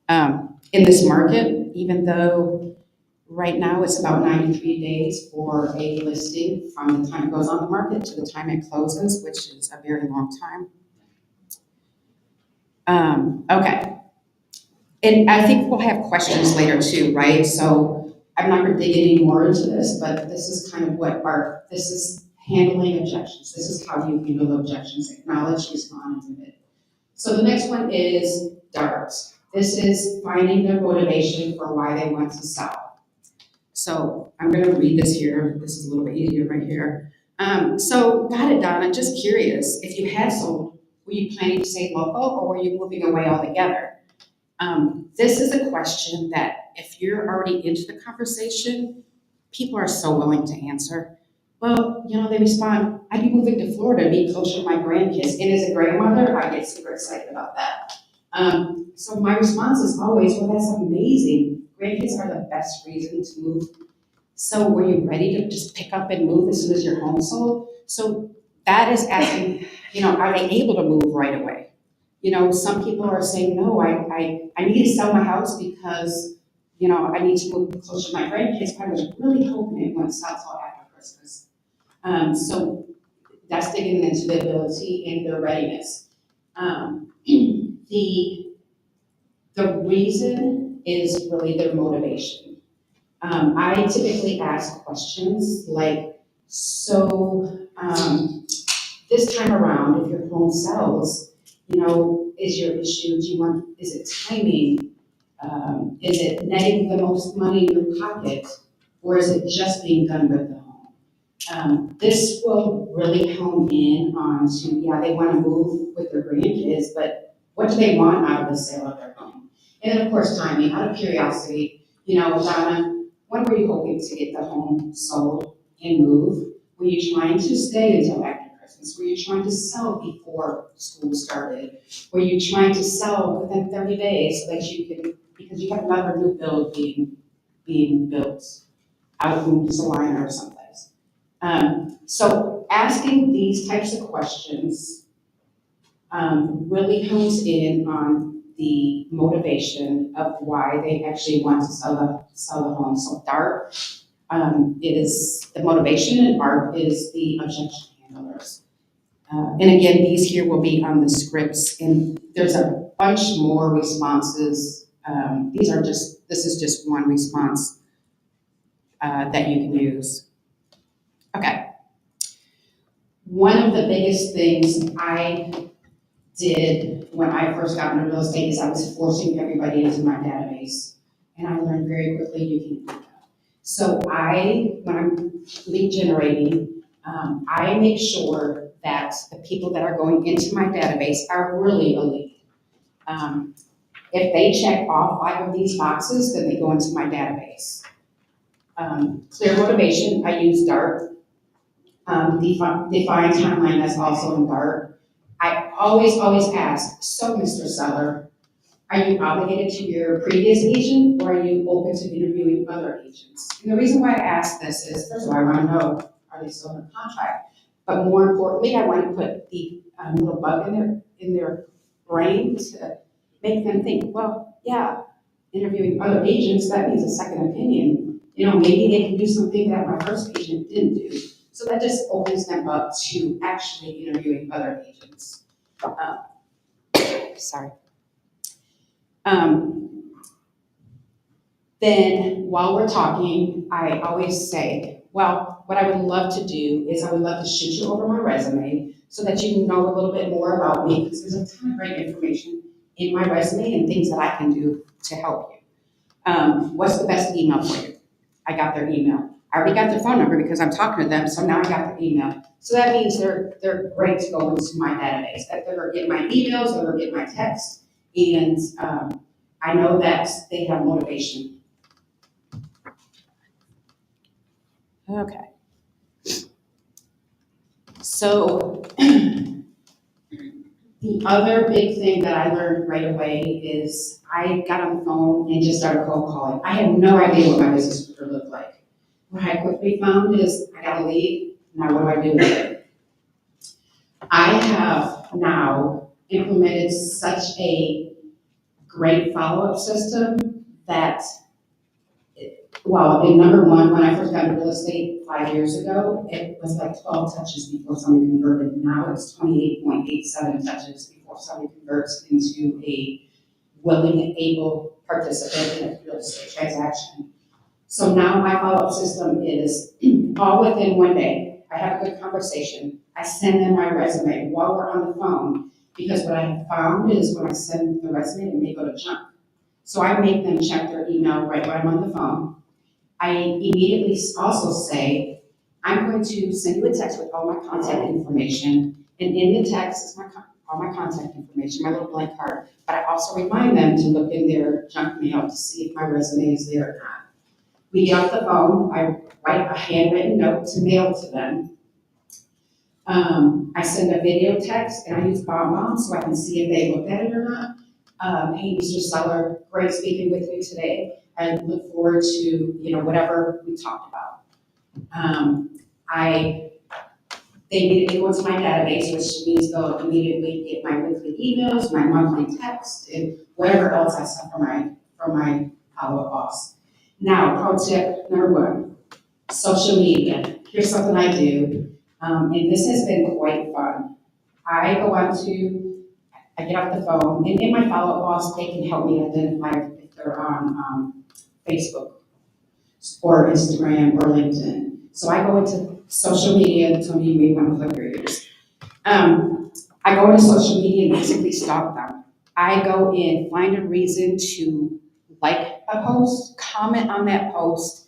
in this market, even though right now it's about 93 days for a listing from the time it goes on the market to the time it closes, which is a very long time. Okay. And I think we'll have questions later too, right? So I'm not gonna dig any more into this, but this is kind of this is handling objections. This is how you handle objections, acknowledge, respond, and admit. So the next one is DART. This is finding their motivation for why they want to sell. So I'm gonna read this here. This is a little bit easier right here. So got it, Donna, just curious, if you had sold, were you planning to stay local or were you moving away altogether? This is a question that if you're already into the conversation, people are so willing to answer. Well, they respond, I'd be moving to Florida to be closer to my grandkids. And as a grandmother, I get super excited about that. So my response is always, well, that's amazing. Grandkids are the best reason to move. So were you ready to just pick up and move as soon as your home sold? So that is asking, are they able to move right away? Some people are saying, no, I need to sell my house because, I need to move closer to my grandkids. I was really hoping it wouldn't sell till after Christmas. So that's digging into the ability and their readiness. The reason is really their motivation. I typically ask questions like, this time around, if your home sells, is your issue, is it timing? Is it netting the most money in your pocket? Or is it just being done with the home? This will really hone in on they want to move with their grandkids, but what do they want out of the sale of their home? And then of course, timing, out of curiosity, Donna, when were you hoping to get the home sold and move? Were you trying to stay until after Christmas? Were you trying to sell before school started? Were you trying to sell within 30 days so that you could, because you have another new build being built out in Salina or someplace. So asking these types of questions really hones in on the motivation of why they actually want to sell the home. So DART is the motivation, and ARP is the objection handlers. And again, these here will be on the scripts, and there's a bunch more responses. This is just one response that you can use. Okay. One of the biggest things I did when I first got into real estate is I was forcing everybody into my database. And I learned very quickly you can do that. So when I'm lead generating, I make sure that the people that are going into my database are really a lead. If they check all 5 of these boxes, then they go into my database. Clear motivation, I use DART. Define timeline, that's also in DART. I always ask, so Mr. Seller, are you obligated to your previous agent or are you open to interviewing other agents? And the reason why I ask this is, first of all, I want to know, are they still in contract? But more importantly, I want to put the little bug in their brain to make them think, well, yeah, interviewing other agents, that means a second opinion. Maybe they can do something that my first agent didn't do. So that just opens them up to actually interviewing other agents. Sorry. Then while we're talking, I always say, well, what I would love to do is I would love to shoot you over my resume so that you know a little bit more about me, because there's a ton of great information in my resume and things that I can do to help you. What's the best email for you? I got their email. I already got their phone number because I'm talking to them, so now I got their email. So that means they're great to go into my database. That they're gonna get my emails, they're gonna get my texts, and I know that they have motivation. Okay. So the other big thing that I learned right away is I got on the phone and just started cold calling. I had no idea what my business would look like. What I quickly found is I got a lead, now what do I do with it? I have now implemented such a great follow-up system that, well, in number one, when I first got into real estate 5 years ago, it was like 12 touches before somebody converted. Now it's 28.87 touches before somebody converts into a willing and able participant in a real estate transaction. So now my follow-up system is all within 1 day. I have a good conversation. I send them my resume while we're on the phone, because what I have found is when I send the resume, it may go to junk. So I make them check their email right when I'm on the phone. I immediately also say, I'm going to send you a text with all my contact information, and in the text is all my contact information, my little blank card. But I also remind them to look in their junk mail to see if my resume is there or not. We get off the phone, I write a handwritten note to mail to them. I send a video text, and I use BombBomb so I can see if they looked at it or not. Hey, Mr. Seller, great speaking with you today. I look forward to, whatever we talked about. They immediately go into my database, which means they'll immediately get my weekly emails, my monthly text, and whatever else I send from my follow-up boss. Now, pro tip number 1, social media. Here's something I do, and this has been quite fun. I get off the phone, and in my follow-up boss, they can help me identify if they're on Facebook or Instagram or LinkedIn. So I go into social media, some of you may want to plug your ears. I go into social media and basically stalk them. I go in, find a reason to like a post, comment on that post,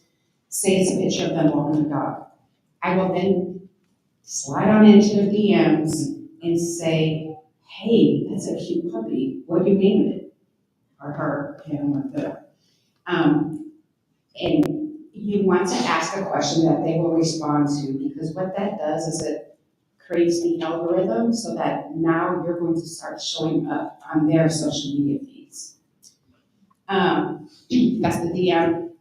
say it's a picture of them walking the dog. I will then slide on into their DMs and say, hey, that's a cute puppy. What do you name it? Or her, him, or the. And you want to ask a question that they will respond to, because what that does is it creates the algorithm so that now you're going to start showing up on their social media feeds. That's the DM.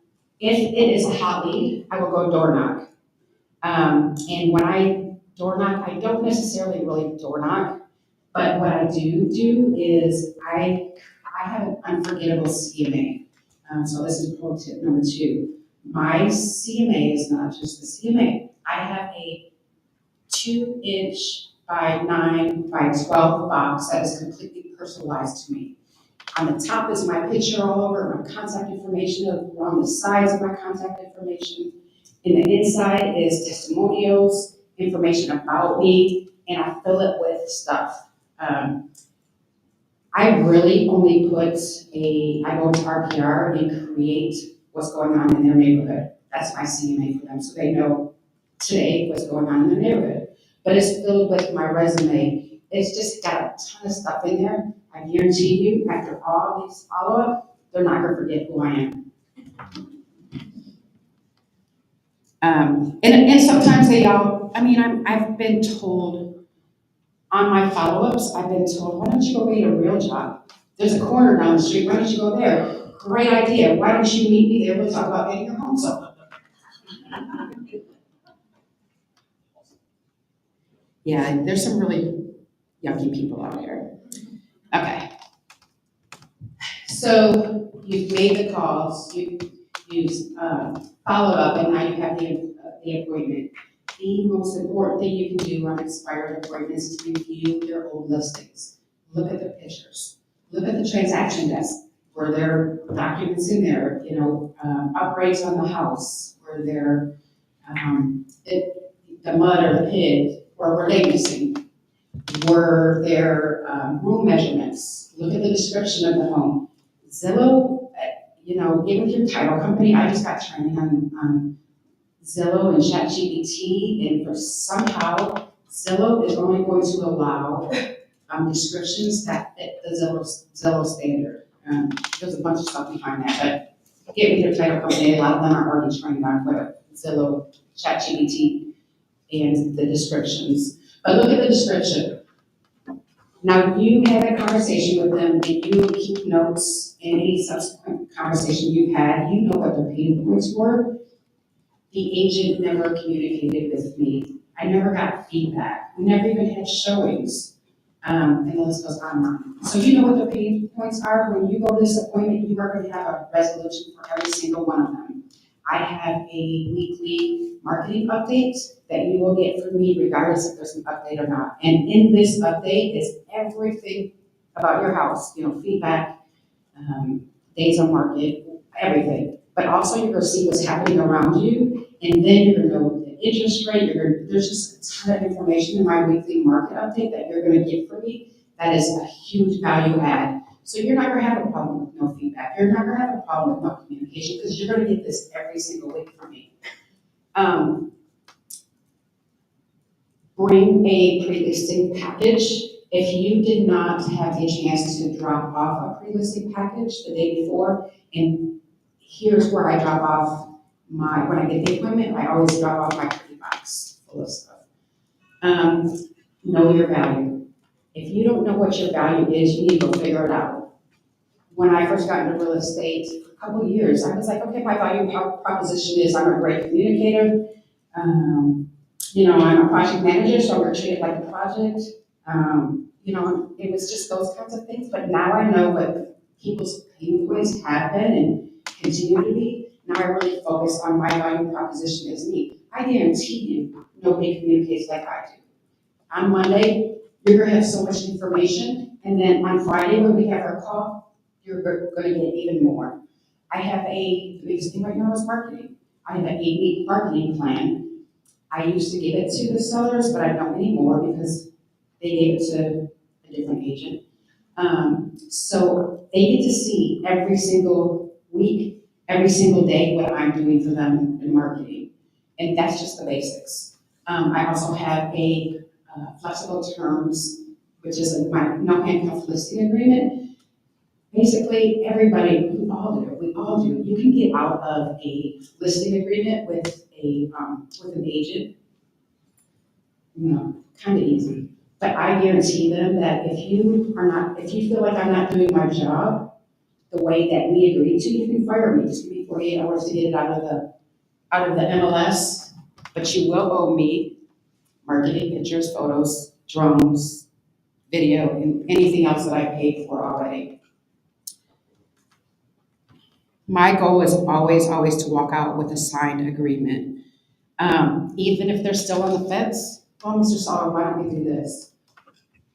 If it is a hot lead, I will go door knock. And when I door knock, I don't necessarily really door knock, but what I do is I have an unforgettable CMA. So this is pro tip number 2. My CMA is not just the CMA. I have a 2-inch by 9 by 12 box that is completely personalized to me. On the top is my picture all over, my contact information around the sides of my contact information. And the inside is testimonials, information about me, and I fill it with stuff. I really only I go to RPR and create what's going on in their neighborhood. That's my CMA for them, so they know today what's going on in their neighborhood. But it's filled with my resume. It's just got a ton of stuff in there. I guarantee you, after all these follow-up, they're not gonna forget who I am. And sometimes I've been told on my follow-ups, I've been told, why don't you go get a real job? There's a corner down the street, why don't you go there? Great idea, why don't you meet me there, we'll talk about getting your home sold. Yeah, there's some really yucky people out here. Okay. So you've made the calls, you've followed up, and now you have the appointment. The most important thing you can do on expired appointments is review their old listings. Look at the pictures. Look at the transaction desk. Were there documents in there? Upgrades on the house? Were there the mud or the pig? Or were they missing? Were there room measurements? Look at the description of the home. Zillow, get with your title company. I just got training on Zillow and ChatGPT, and for somehow Zillow is only going to allow descriptions that fit the Zillow standard. There's a bunch of stuff behind that, get with your title company. A lot of them are already trained on what Zillow, ChatGPT, and the descriptions. But look at the description. Now, you had a conversation with them, and you keep notes in any subsequent conversation you've had. You know what their pain points were. The agent never communicated with me. I never got feedback. We never even had showings. And the list goes on and on. So you know what the pain points are. When you go to this appointment, you are going to have a resolution for every single one of them. I have a weekly marketing update that you will get from me regardless if there's an update or not. And in this update is everything about your house, feedback, days on market, everything. But also you're going to see what's happening around you, and then you're going to know the interest rate. There's just a ton of information in my weekly market update that you're going to get from me. That is a huge value add. So you're not going to have a problem with no feedback. You're not going to have a problem with no communication because you're going to get this every single week from me. Bring a pre-listing package. If you did not have the chance to drop off a pre-listing package the day before, and here's where I drop off when I get the appointment, I always drop off my pretty box full of stuff. Know your value. If you don't know what your value is, you need to go figure it out. When I first got into real estate, for a couple of years, I was like, okay, my value proposition is I'm a great communicator. I'm a project manager, so I'm going to treat it like a project. It was just those kinds of things. But now I know what people's pain points have been and continue to be. Now I really focus on my value proposition as me. I guarantee you, nobody communicates like I do. On Monday, you're going to have so much information, and then on Friday when we have our call, you're going to get even more. The biggest thing right now is marketing. I have an 8-week marketing plan. I used to give it to the sellers, but I don't anymore because they gave it to a different agent. So they get to see every single week, every single day what I'm doing for them in marketing. And that's just the basics. I also have a flexible terms, which is my no handcuff listing agreement. Basically, we all do. You can get out of a listing agreement with an agent, kind of easy. But I guarantee them that if you feel like I'm not doing my job the way that we agreed to, you can fire me. Just give me 48 hours to get it out of the MLS. But you will owe me marketing, pictures, photos, drones, video, and anything else that I paid for already. My goal is always, always to walk out with a signed agreement. Even if they're still on the fence, well, Mr. Sauer, why don't we do this?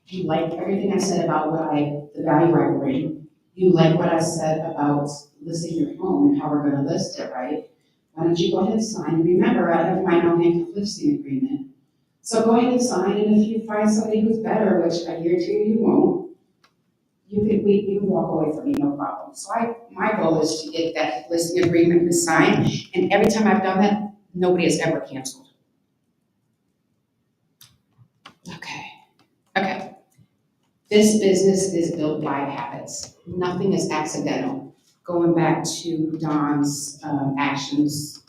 You like everything I said about the value I bring. You like what I said about listing your home and how we're going to list it, right? Why don't you go ahead and sign? And remember, I have my no handcuff listing agreement. So go ahead and sign, and if you find somebody who's better, which I guarantee you won't, you can walk away from me, no problem. So my goal is to get that listing agreement signed, and every time I've done that, nobody has ever canceled. Okay. This business is built by habits. Nothing is accidental. Going back to Don's actions,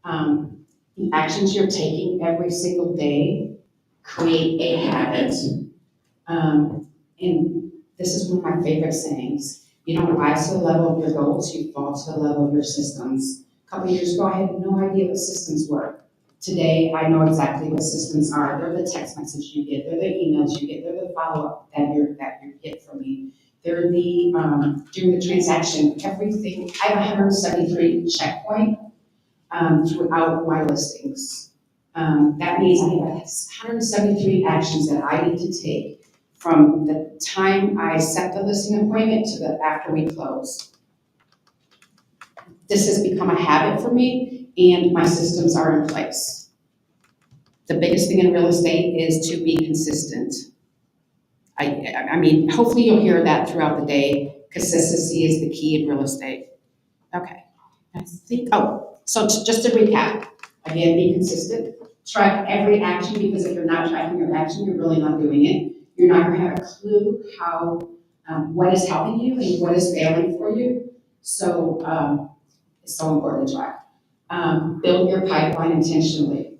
the actions you're taking every single day create a habit. And this is one of my favorite sayings. You don't rise to the level of your goals, you fall to the level of your systems. A couple of years ago, I had no idea what systems were. Today, I know exactly what systems are. They're the text message you get, they're the emails you get, they're the follow-up that you get from me. They're during the transaction, everything. I have 173 checkpoint throughout my listings. That means I have 173 actions that I need to take from the time I set the listing appointment to after we close. This has become a habit for me, and my systems are in place. The biggest thing in real estate is to be consistent. I mean, hopefully you'll hear that throughout the day. Consistency is the key in real estate. Okay, so just to recap, again, be consistent. Track every action, because if you're not tracking your action, you're really not doing it. You're not going to have a clue what is helping you and what is failing for you. So, it's so important to track. Build your pipeline intentionally.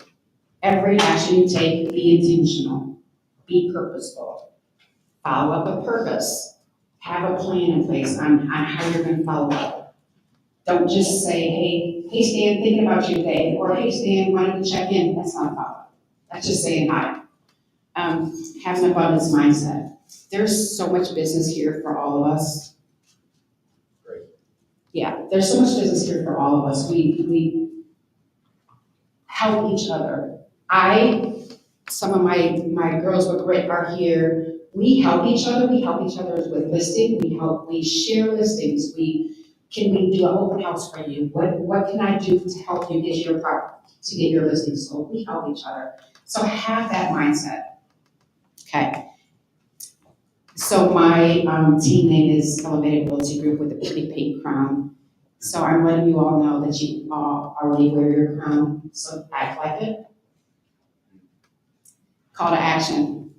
Every action you take, be intentional, be purposeful. Follow up with purpose. Have a plan in place on how you're gonna follow up. Don't just say, hey Stan, thinking about you today, or hey Stan, wanted to check in. That's not a follow-up. That's just saying hi. Have an abundance mindset. There's so much business here for all of us. Great. Yeah, there's so much business here for all of us. We help each other. Some of my girls with Grit are here. We help each other. We help each other with listing. We share listings. Can we do an open house for you? What can I do to help you get your property, to get your listing sold? We help each other. So have that mindset. Okay. So my team name is Elevated Realty Group with a pretty pink crown. So I'm letting you all know that you all already wear your crown, so act like it. Call to action.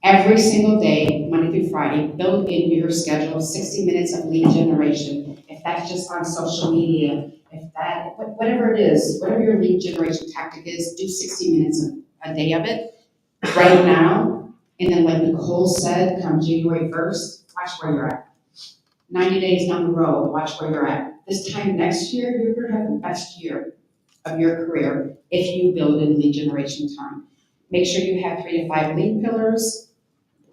Every single day, Monday through Friday, build in your schedule 60 minutes of lead generation. If that's just on social media, whatever it is, whatever your lead generation tactic is, do 60 minutes a day of it right now. And then like Nicole said, come January 1st, watch where you're at. 90 days down the road, watch where you're at. This time next year, you're gonna have the best year of your career if you build in lead generation time. Make sure you have 3 to 5 lead pillars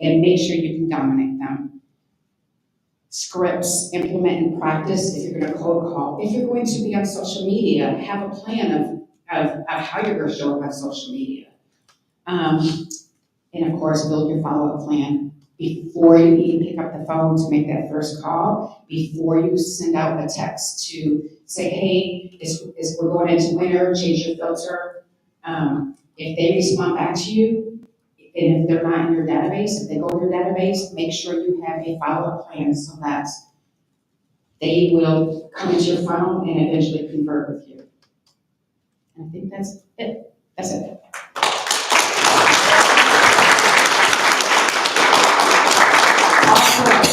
and make sure you can dominate them. Scripts, implement and practice if you're gonna cold call. If you're going to be on social media, have a plan of how you're gonna show up on social media. And of course, build your follow-up plan before you even pick up the phone to make that first call, before you send out a text to say, hey, we're going into winter, change your filter. If they respond back to you, and if they're not in your database, if they go in your database, make sure you have a follow-up plan so that they will come into your funnel and eventually convert with you. And I think that's it. That's it.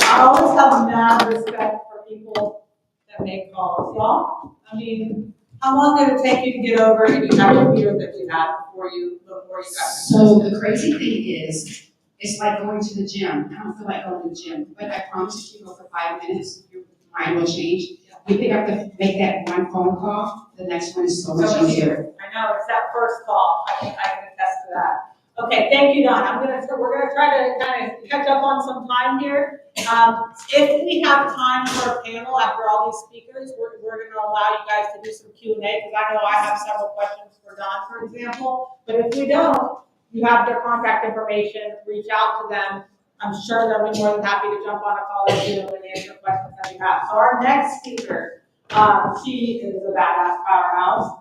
I always have mad respect for people that make calls, y'all. I mean, how long did it take you to get over and you have the fear that you had before you got So the crazy thing is, it's like going to the gym. I don't feel like going to the gym, but I promise if you go for 5 minutes, your mind will change. You make that one phone call, the next one is so much easier. I know, it's that first call. I can attest to that. Okay, thank you, Don. We're gonna try to kind of catch up on some time here. If we have time for a panel after all these speakers, we're gonna allow you guys to do some Q&A, because I know I have several questions for Don, for example. But if we don't, you have their contact information, reach out to them. I'm sure they'll be more than happy to jump on a call with you and answer questions that you have. So our next speaker, she is a badass powerhouse.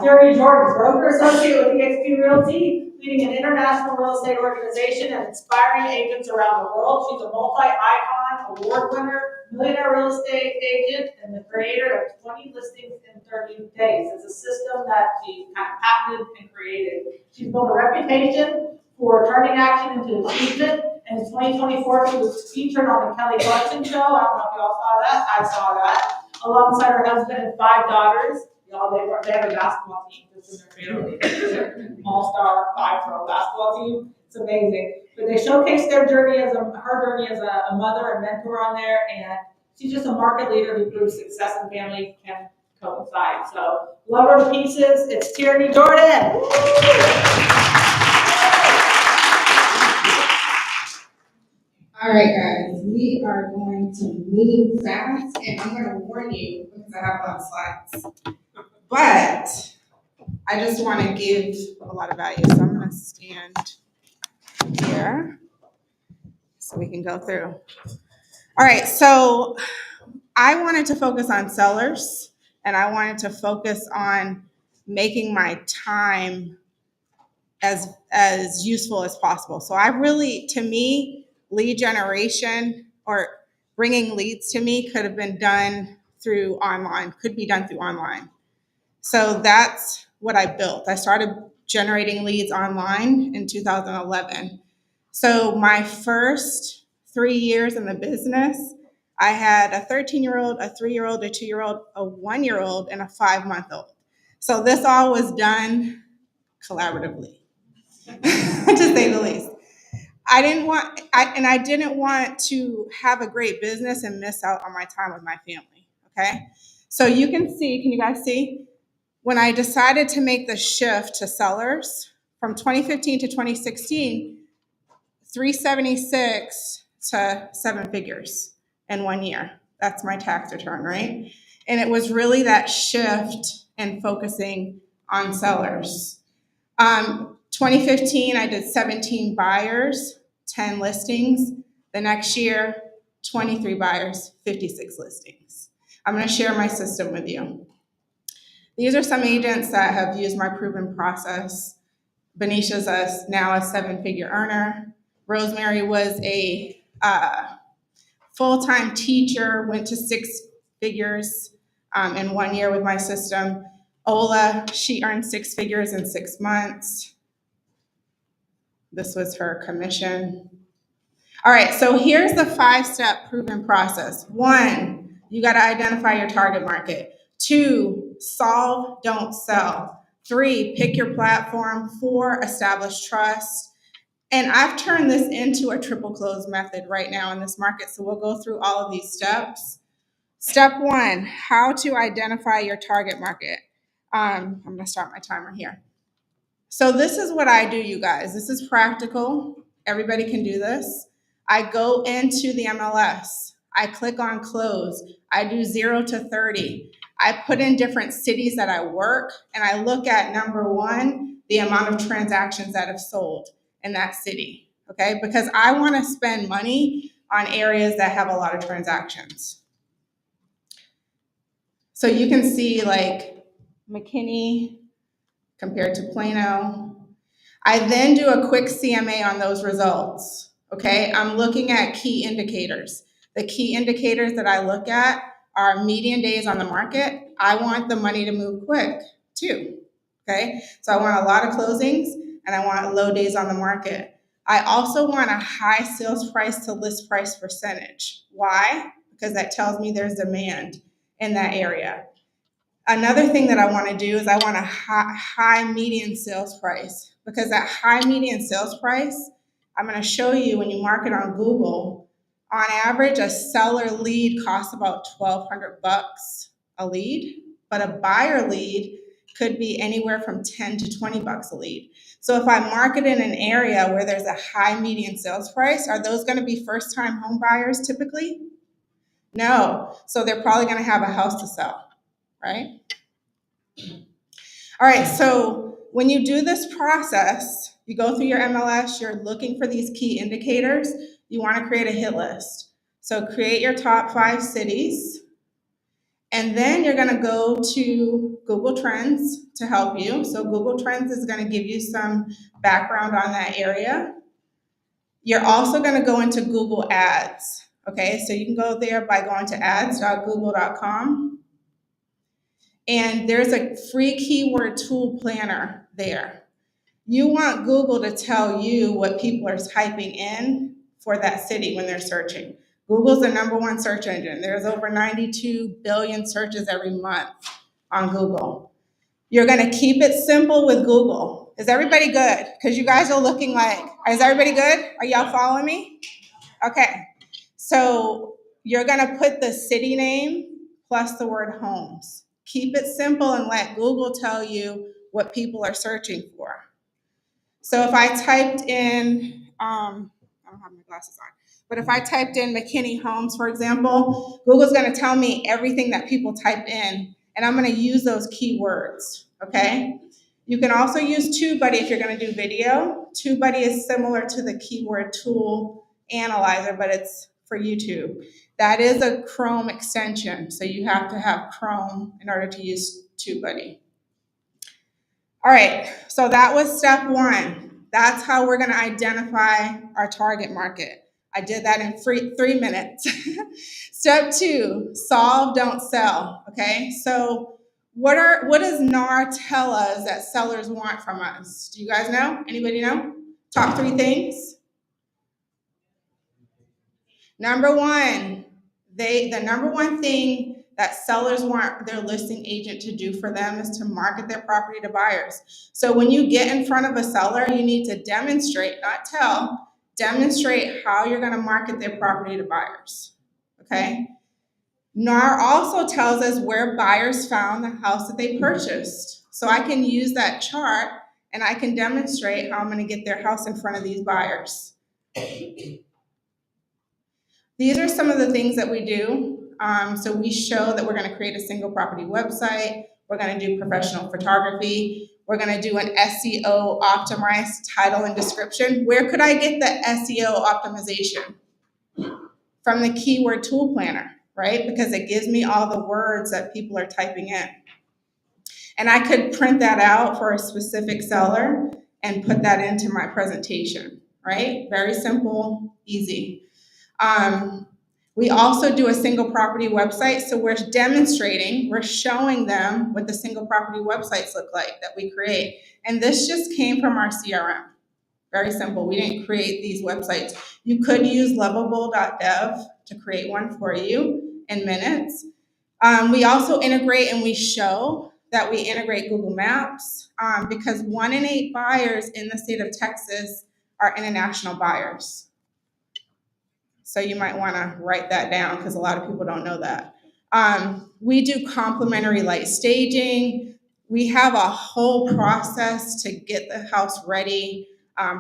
Terry Jordan, broker associate with eXp Realty, leading an international real estate organization and inspiring agents around the world. She's a multi-icon, award winner, millionaire real estate agent, and the creator of 20 listings in 30 days. It's a system that she kind of patented and created. She's built a reputation for turning action into achievement. And in 2024, she was featured on the Kelly Clarkson show. I don't know if y'all saw that. I saw that. Alongside her husband and 5 daughters. Y'all, they have a basketball team that's in their family. It's an all-star 5-pro basketball team. It's amazing. But they showcase their journey her journey as a mother and mentor on there, and she's just a market leader who proves success and family can coincide. So, love her to pieces. It's Tierney Jordan. All right, guys, we are going to move fast, and I'm going to warn you because I have a lot of slides. But I just want to give a lot of value, so I'm going to stand here so we can go through. All right, so I wanted to focus on sellers, and I wanted to focus on making my time as useful as possible. So I really, to me, lead generation or bringing leads to me could have been done through online, could be done through online. So that's what I built. I started generating leads online in 2011. So my first 3 years in the business, I had a 13-year-old, a 3-year-old, a 2-year-old, a 1-year-old, and a 5-month-old. So this all was done collaboratively, to say the least. I didn't want to have a great business and miss out on my time with my family. Okay, so you can see. Can you guys see? When I decided to make the shift to sellers from 2015 to 2016, 376 to 7 figures in 1 year. That's my tax return, right? And it was really that shift and focusing on sellers. 2015, I did 17 buyers, 10 listings. The next year, 23 buyers, 56 listings. I'm going to share my system with you. These are some agents that have used my proven process. Benisha's now a 7-figure earner. Rosemary was a full-time teacher, went to 6 figures in 1 year with my system. Ola, she earned 6 figures in 6 months. This was her commission. All right, so here's the 5-step proven process. 1, you got to identify your target market. 2, solve, don't sell. 3, pick your platform. 4, establish trust. And I've turned this into a triple close method right now in this market, so we'll go through all of these steps. Step 1, how to identify your target market. I'm going to start my timer here. So this is what I do, you guys. This is practical. Everybody can do this. I go into the MLS. I click on close. I do 0 to 30. I put in different cities that I work, and I look at, number 1, the amount of transactions that have sold in that city, okay? Because I want to spend money on areas that have a lot of transactions. So you can see like McKinney compared to Plano. I then do a quick CMA on those results, okay? I'm looking at key indicators. The key indicators that I look at are median days on the market. I want the money to move quick too, okay? So I want a lot of closings and I want low days on the market. I also want a high sales price to list price percentage. Why? Because that tells me there's demand in that area. Another thing that I want to do is I want a high median sales price, because that high median sales price, I'm going to show you when you market on Google, on average, a seller lead costs about $1,200 a lead, but a buyer lead could be anywhere from $10 to $20 a lead. So if I market in an area where there's a high median sales price, are those going to be first-time home buyers typically? No. So they're probably going to have a house to sell. Right? All right, so when you do this process, you go through your MLS, you're looking for these key indicators, you want to create a hit list. So create your top 5 cities, and then you're going to go to Google Trends to help you. So Google Trends is going to give you some background on that area. You're also going to go into Google Ads. Okay, so you can go there by going to ads.google.com. And there's a free keyword tool planner there. You want Google to tell you what people are typing in for that city when they're searching. Google's the #1 search engine. There's over 92 billion searches every month on Google. You're going to keep it simple with Google. Is everybody good? Because you guys are looking like, is everybody good? Are y'all following me? Okay. So you're going to put the city name plus the word homes. Keep it simple and let Google tell you what people are searching for. So if I typed in, I don't have my glasses on, but if I typed in McKinney Homes, for example, Google's going to tell me everything that people type in, and I'm going to use those keywords, okay? You can also use TubeBuddy if you're going to do video. TubeBuddy is similar to the keyword tool analyzer, but it's for YouTube. That is a Chrome extension, so you have to have Chrome in order to use TubeBuddy. All right, so that was step 1. That's how we're going to identify our target market. I did that in 3 minutes. Step 2, solve, don't sell. Okay, so what does NAR tell us that sellers want from us? Do you guys know? Anybody know? Top 3 things. Number 1, The number one thing that sellers want their listing agent to do for them is to market their property to buyers. So when you get in front of a seller, you need to demonstrate, not tell, demonstrate how you're gonna market their property to buyers, okay? NAR also tells us where buyers found the house that they purchased. So I can use that chart and I can demonstrate how I'm gonna get their house in front of these buyers. These are some of the things that we do. So we show that we're gonna create a single property website. We're gonna do professional photography. We're gonna do an SEO optimized title and description. Where could I get the SEO optimization? From the keyword tool planner, right? Because it gives me all the words that people are typing in. And I could print that out for a specific seller and put that into my presentation, right? Very simple, easy. We also do a single property website, so we're demonstrating, we're showing them what the single property websites look like that we create. And this just came from our CRM. Very simple, we didn't create these websites. You could use lovable.dev to create one for you in minutes. We also integrate and we show that we integrate Google Maps because 1 in 8 buyers in the state of Texas are international buyers. So you might want to write that down because a lot of people don't know that. We do complimentary light staging. We have a whole process to get the house ready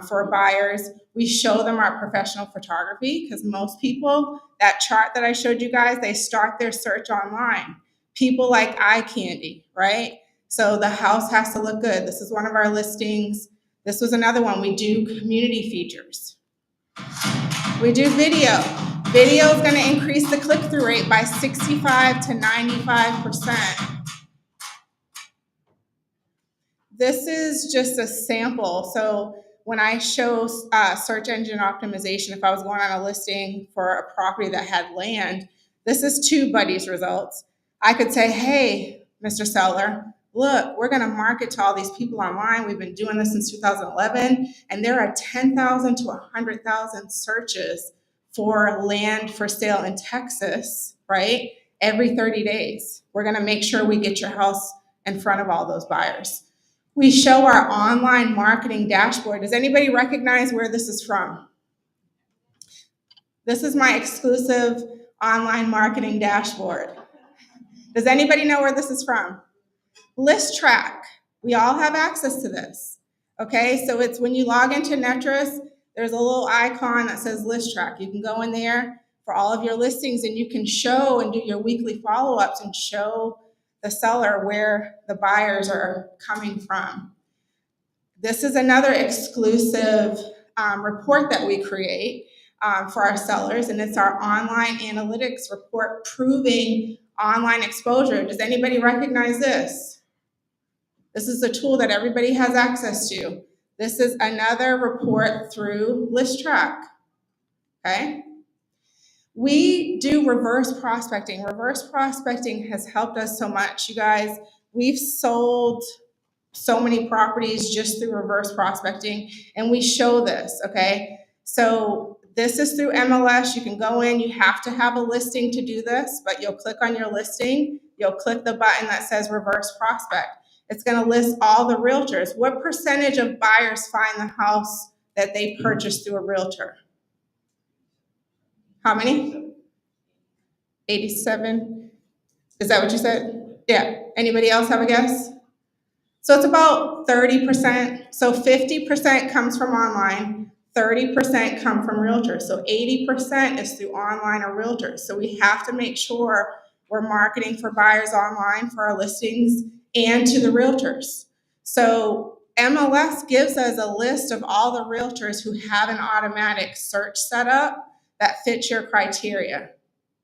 for buyers. We show them our professional photography because most people, that chart that I showed you guys, they start their search online. People like eye candy, right? So the house has to look good. This is one of our listings. This was another one. We do community features. We do video. Video is going to increase the click-through rate by 65 to 95%. This is just a sample. So when I show search engine optimization, if I was going on a listing for a property that had land, this is TubeBuddy's results. I could say, hey, Mr. Seller, look, we're going to market to all these people online. We've been doing this since 2011, and there are 10,000 to 100,000 searches for land for sale in Texas, right? Every 30 days. We're going to make sure we get your house in front of all those buyers. We show our online marketing dashboard. Does anybody recognize where this is from? This is my exclusive online marketing dashboard. Does anybody know where this is from? List Track. We all have access to this. Okay, so it's when you log into Netris, there's a little icon that says List Track. You can go in there for all of your listings and you can show and do your weekly follow-ups and show the seller where the buyers are coming from. This is another exclusive report that we create for our sellers, and it's our online analytics report proving online exposure. Does anybody recognize this? This is a tool that everybody has access to. This is another report through ListTrack, okay? We do reverse prospecting. Reverse prospecting has helped us so much, you guys. We've sold so many properties just through reverse prospecting, and we show this, okay? So this is through MLS. You can go in, you have to have a listing to do this, but you'll click on your listing, you'll click the button that says reverse prospect. It's gonna list all the realtors. What percentage of buyers find the house that they purchased through a realtor? How many? 87? Is that what you said? Yeah. Anybody else have a guess? So it's about 30%. So 50% comes from online, 30% come from realtors. So 80% is through online or realtors. So we have to make sure we're marketing for buyers online for our listings and to the realtors. So MLS gives us a list of all the realtors who have an automatic search set up that fits your criteria,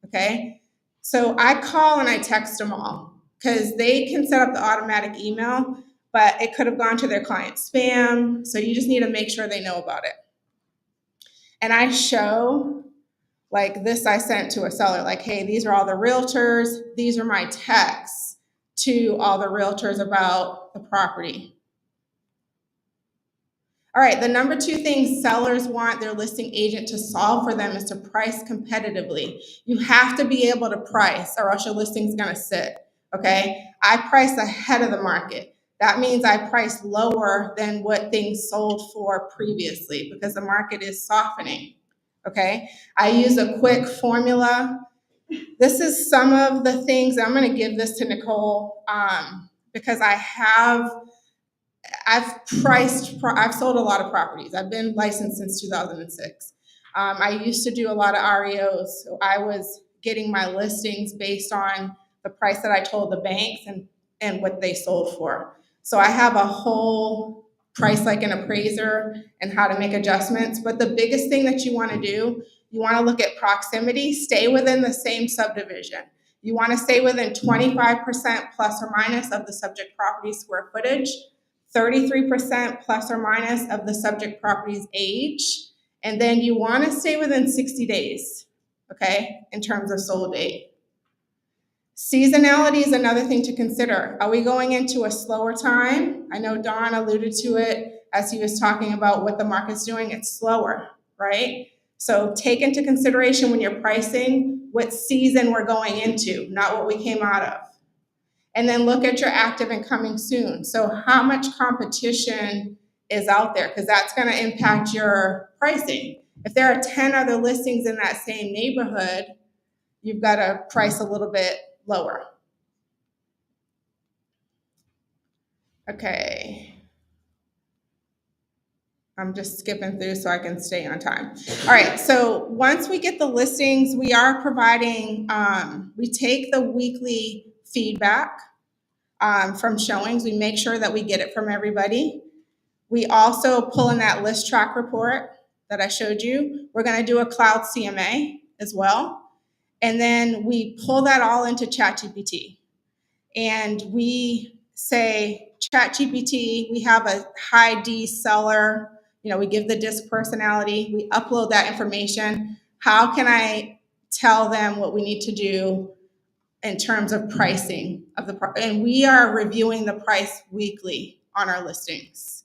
okay? So I call and I text them all because they can set up the automatic email, but it could have gone to their client spam. So you just need to make sure they know about it. And I show, like this I sent to a seller, like, hey, these are all the realtors. These are my texts to all the realtors about the property. All right, the number two thing sellers want their listing agent to solve for them is to price competitively. You have to be able to price or else your listing's gonna sit, okay? I price ahead of the market. That means I price lower than what things sold for previously because the market is softening, okay? I use a quick formula. This is some of the things, I'm gonna give this to Nicole because I've sold a lot of properties. I've been licensed since 2006. I used to do a lot of REOs, so I was getting my listings based on the price that I told the banks and what they sold for. So I have a whole price like an appraiser and how to make adjustments. But the biggest thing that you want to do, you want to look at proximity, stay within the same subdivision. You want to stay within 25% plus or minus of the subject property square footage, 33% plus or minus of the subject property's age, and then you want to stay within 60 days, okay, in terms of sold date. Seasonality is another thing to consider. Are we going into a slower time? I know Don alluded to it as he was talking about what the market's doing. It's slower, right? So take into consideration when you're pricing what season we're going into, not what we came out of. And then look at your active and coming soon. So how much competition is out there? Because that's going to impact your pricing. If there are 10 other listings in that same neighborhood, you've got to price a little bit lower. Okay. I'm just skipping through so I can stay on time. All right, so once we get the listings, we are providing, we take the weekly feedback from showings. We make sure that we get it from everybody. We also pull in that list track report that I showed you. We're gonna do a cloud CMA as well. And then we pull that all into ChatGPT. And we say, ChatGPT, we have a high D seller, we give the disc personality, we upload that information. How can I tell them what we need to do in terms of pricing of the and we are reviewing the price weekly on our listings.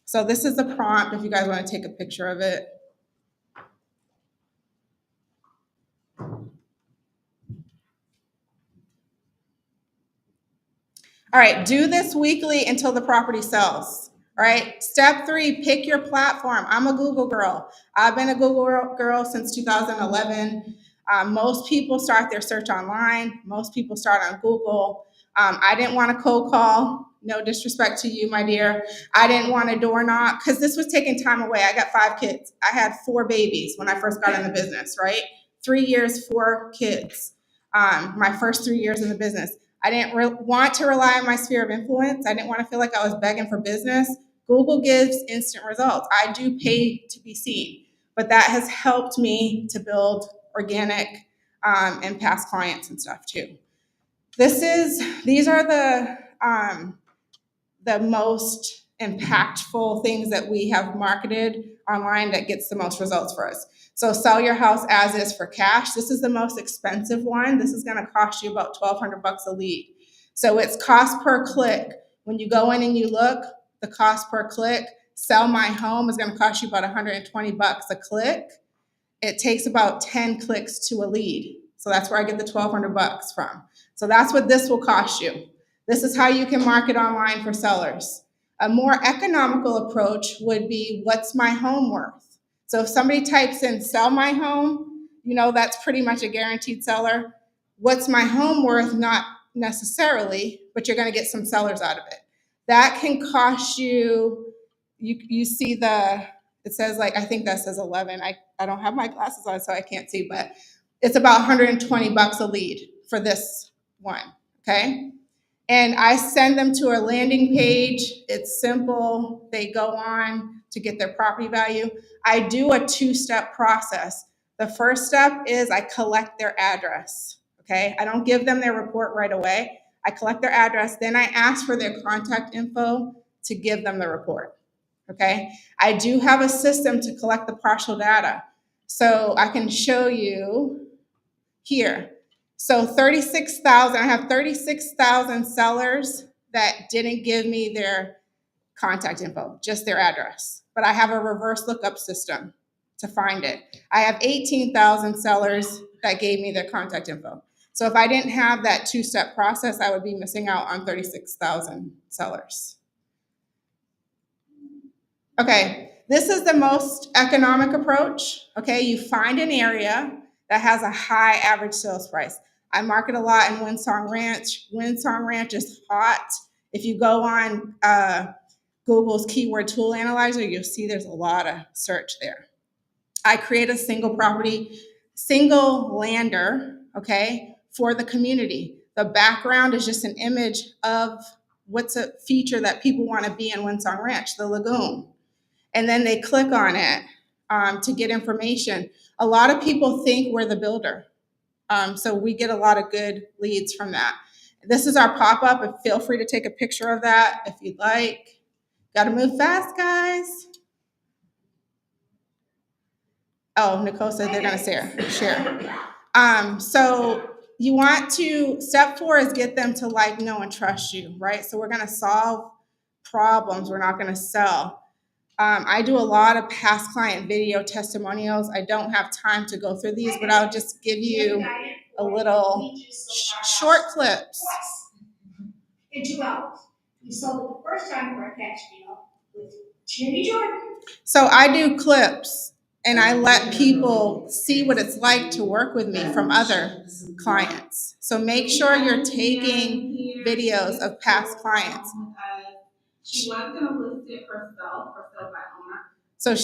So this is the prompt if you guys want to take a picture of it. All right, do this weekly until the property sells. All right, step 3, pick your platform. I'm a Google girl. I've been a Google girl since 2011. Most people start their search online. Most people start on Google. I didn't want to cold call. No disrespect to you, my dear. I didn't want to door knock because this was taking time away. I got 5 kids. I had 4 babies when I first got in the business, right? 3 years, 4 kids. My first 3 years in the business. I didn't want to rely on my sphere of influence. I didn't want to feel like I was begging for business. Google gives instant results. I do pay to be seen, but that has helped me to build organic and past clients and stuff too. These are the most impactful things that we have marketed online that gets the most results for us. So sell your house as is for cash. This is the most expensive one. This is going to cost you about $1,200 a lead. So it's cost per click. When you go in and you look, the cost per click, sell my home is going to cost you about $120 a click. It takes about 10 clicks to a lead. So that's where I get the $1,200 from. So that's what this will cost you. This is how you can market online for sellers. A more economical approach would be, what's my home worth? So if somebody types in sell my home, that's pretty much a guaranteed seller. What's my home worth? Not necessarily, but you're going to get some sellers out of it. That can cost you, you see it says I think that says 11. I don't have my glasses on, so I can't see, but it's about $120 a lead for this one, okay? And I send them to a landing page. It's simple. They go on to get their property value. I do a 2-step process. The first step is I collect their address, okay? I don't give them their report right away. I collect their address. Then I ask for their contact info to give them the report, okay? I do have a system to collect the partial data. So I can show you here. So 36,000, I have 36,000 sellers that didn't give me their contact info, just their address. But I have a reverse lookup system to find it. I have 18,000 sellers that gave me their contact info. So if I didn't have that two-step process, I would be missing out on 36,000 sellers. Okay, this is the most economic approach. Okay, you find an area that has a high average sales price. I market a lot in Windsong Ranch. Windsong Ranch is hot. If you go on Google's keyword tool analyzer, you'll see there's a lot of search there. I create a single property, single lander, okay, for the community. The background is just an image of what's a feature that people want to be in Windsong Ranch, the lagoon. And then they click on it to get information. A lot of people think we're the builder. So we get a lot of good leads from that. This is our pop-up, and feel free to take a picture of that if you'd like. Got to move fast, guys. Oh, Nicole said they're going to share. So you want to, step 4 is get them to like, know, and trust you, right? So we're going to solve problems. We're not going to sell. I do a lot of past client video testimonials. I don't have time to go through these, but I'll just give you a little short clips. In 2 hours. We sold it the first time for a cash deal with Judy Jordan. So I do clips and I let people see what it's like to work with me from other clients. So make sure you're taking videos of past clients. She was gonna list it herself for sale by owner. So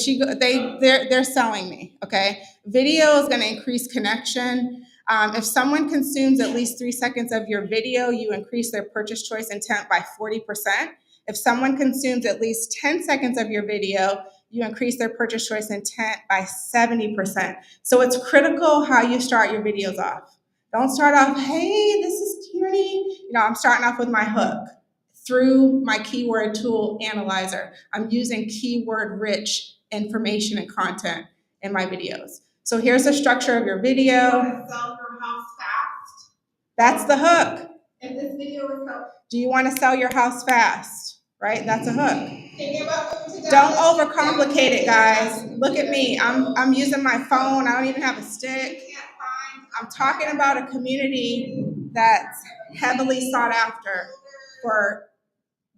they're selling me, okay? Video is gonna increase connection. If someone consumes at least 3 seconds of your video, you increase their purchase choice intent by 40%. If someone consumes at least 10 seconds of your video, you increase their purchase choice intent by 70%. So it's critical how you start your videos off. Don't start off, hey, this is Tierney. I'm starting off with my hook. Through my keyword tool analyzer, I'm using keyword-rich information and content in my videos. So here's the structure of your video. You wanna sell your house fast? That's the hook. And this video is helpful. Do you want to sell your house fast? Right? That's a hook. Thinking about moving to Don't Dallas? overcomplicate it, guys. Look at me. I'm using my phone. I don't even have a stick. I'm talking about a community that's heavily sought after for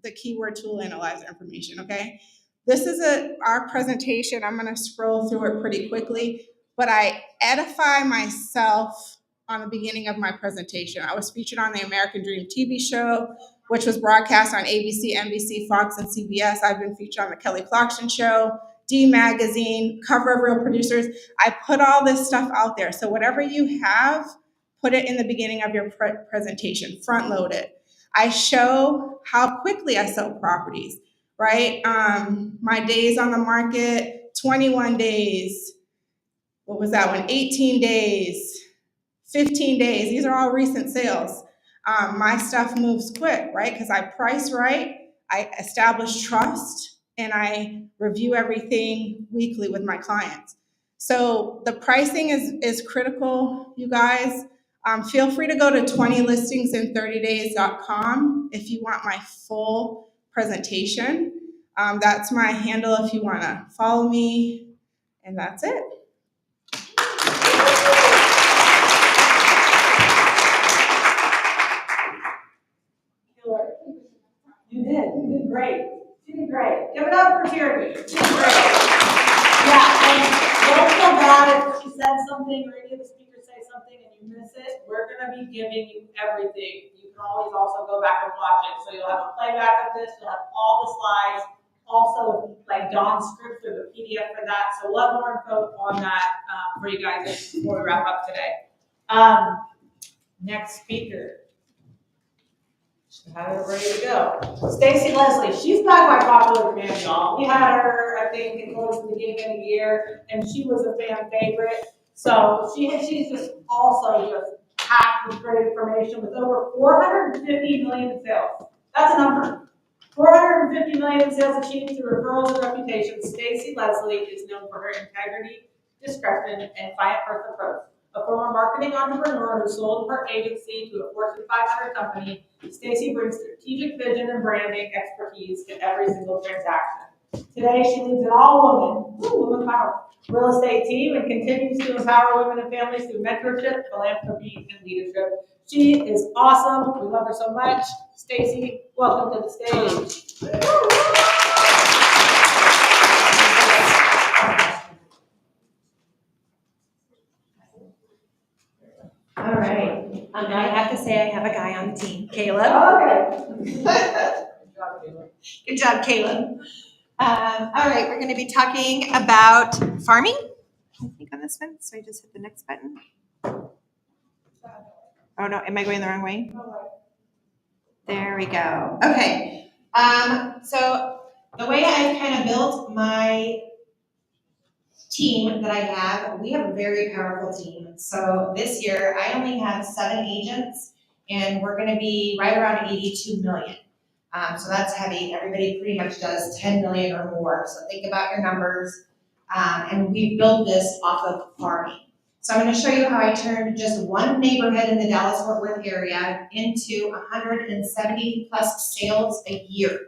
the keyword tool analyzer information, okay? This is our presentation. I'm gonna scroll through it pretty quickly, but I edify myself on the beginning of my presentation. I was featured on the American Dream TV show, which was broadcast on ABC, NBC, Fox, and CBS. I've been featured on the Kelly Clarkson show, D Magazine, Cover of Real Producers. I put all this stuff out there. So whatever you have, put it in the beginning of your presentation, front load it. I show how quickly I sell properties, right? My days on the market, 21 days. What was that one? 18 days, 15 days. These are all recent sales. My stuff moves quick, right? Because I price right, I establish trust, and I review everything weekly with my clients. So the pricing is critical, you guys. Feel free to go to 20listingsin30days.com if you want my full presentation. That's my handle if you want to follow me, and that's it. You did great. You did great. Give it up for Tierney. You did great. Yeah, and don't feel bad if she says something or any of the speakers say something and you miss it. We're gonna be giving you everything. You can always also go back and watch it. So you'll have a playback of this, you'll have all the slides. Also, like Dawn's script or the PDF for that. So we'll have more info on that for you guys before we wrap up today. Next speaker. Have it ready to go. Stacy Leslie, she's back by popular demand, y'all. We had her, I think, in close to the beginning of the year, and she was a fan favorite. So she's just also just packed with great information with over 450 million in sales. That's a number. 450 million in sales achieved through referrals and reputation. Stacy Leslie is known for her integrity, discretion, and client-first approach. A former marketing entrepreneur who sold her agency to a Fortune 500 company, Stacy brings strategic vision and branding expertise to every single transaction. Today, she leads an all-woman, woman power, real estate team and continues to empower women and families through mentorship, philanthropy, and leadership. She is awesome. We love her so much. Stacy, welcome to the stage. All right. I have to say I have a guy on the team, Caleb. Okay. Good job, Caleb. All right, we're going to be talking about farming. I think on this one, so I just hit the next button. Oh no, am I going the wrong way? There we go. Okay. So the way I've kind of built my team that I have, we have a very powerful team. So this year I only have 7 agents and we're going to be right around 82 million. So that's heavy. Everybody pretty much does 10 million or more. So think about your numbers. And we built this off of farming. So I'm going to show you how I turned just one neighborhood in the Dallas-Fort Worth area into 170 plus sales a year.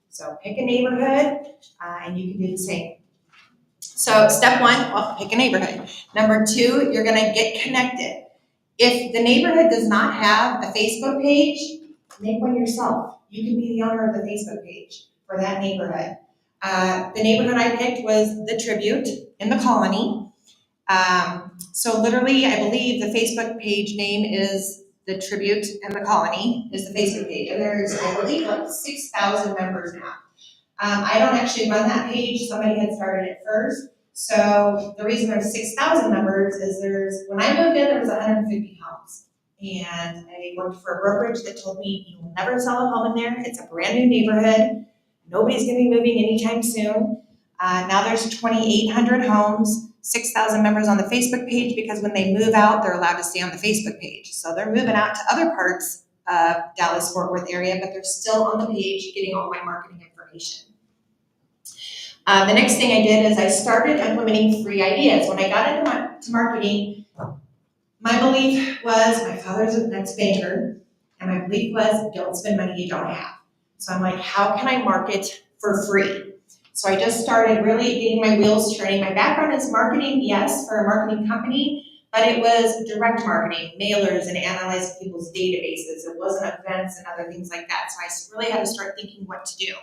So pick a neighborhood and you can do the same. So step 1, well, pick a neighborhood. Number 2, you're going to get connected. If the neighborhood does not have a Facebook page, make one yourself. You can be the owner of the Facebook page for that neighborhood. The neighborhood I picked was the Tribute in the Colony. So literally, I believe the Facebook page name is the Tribute in the Colony is the Facebook page. And there's, I believe, like 6,000 members now. I don't actually run that page. Somebody had started it first. So the reason there's 6,000 members is when I moved in, there was 150 homes. And I worked for a brokerage that told me you will never sell a home in there. It's a brand new neighborhood. Nobody's going to be moving anytime soon. Now there's 2,800 homes, 6,000 members on the Facebook page because when they move out, they're allowed to stay on the Facebook page. So they're moving out to other parts of Dallas-Fort Worth area, but they're still on the page getting all my marketing information. The next thing I did is I started implementing free ideas. When I got into marketing, my belief was, my father's an ex-banker, and my belief was, don't spend money you don't have. So I'm like, how can I market for free? So I just started really getting my wheels turning. My background is marketing, yes, for a marketing company, but it was direct marketing, mailers and analyzing people's databases. It wasn't events and other things like that. So I really had to start thinking what to do.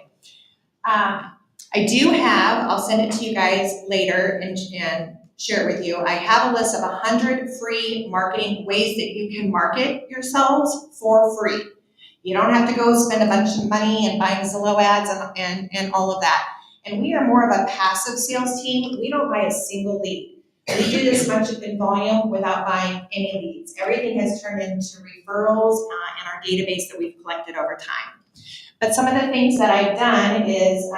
I do have, I'll send it to you guys later and share it with you. I have a list of 100 free marketing ways that you can market yourselves for free. You don't have to go spend a bunch of money and buying Zillow ads and all of that. And we are more of a passive sales team. We don't buy a single lead. We do this much in volume without buying any leads. Everything has turned into referrals in our database that we've collected over time. But some of the things that I've done is,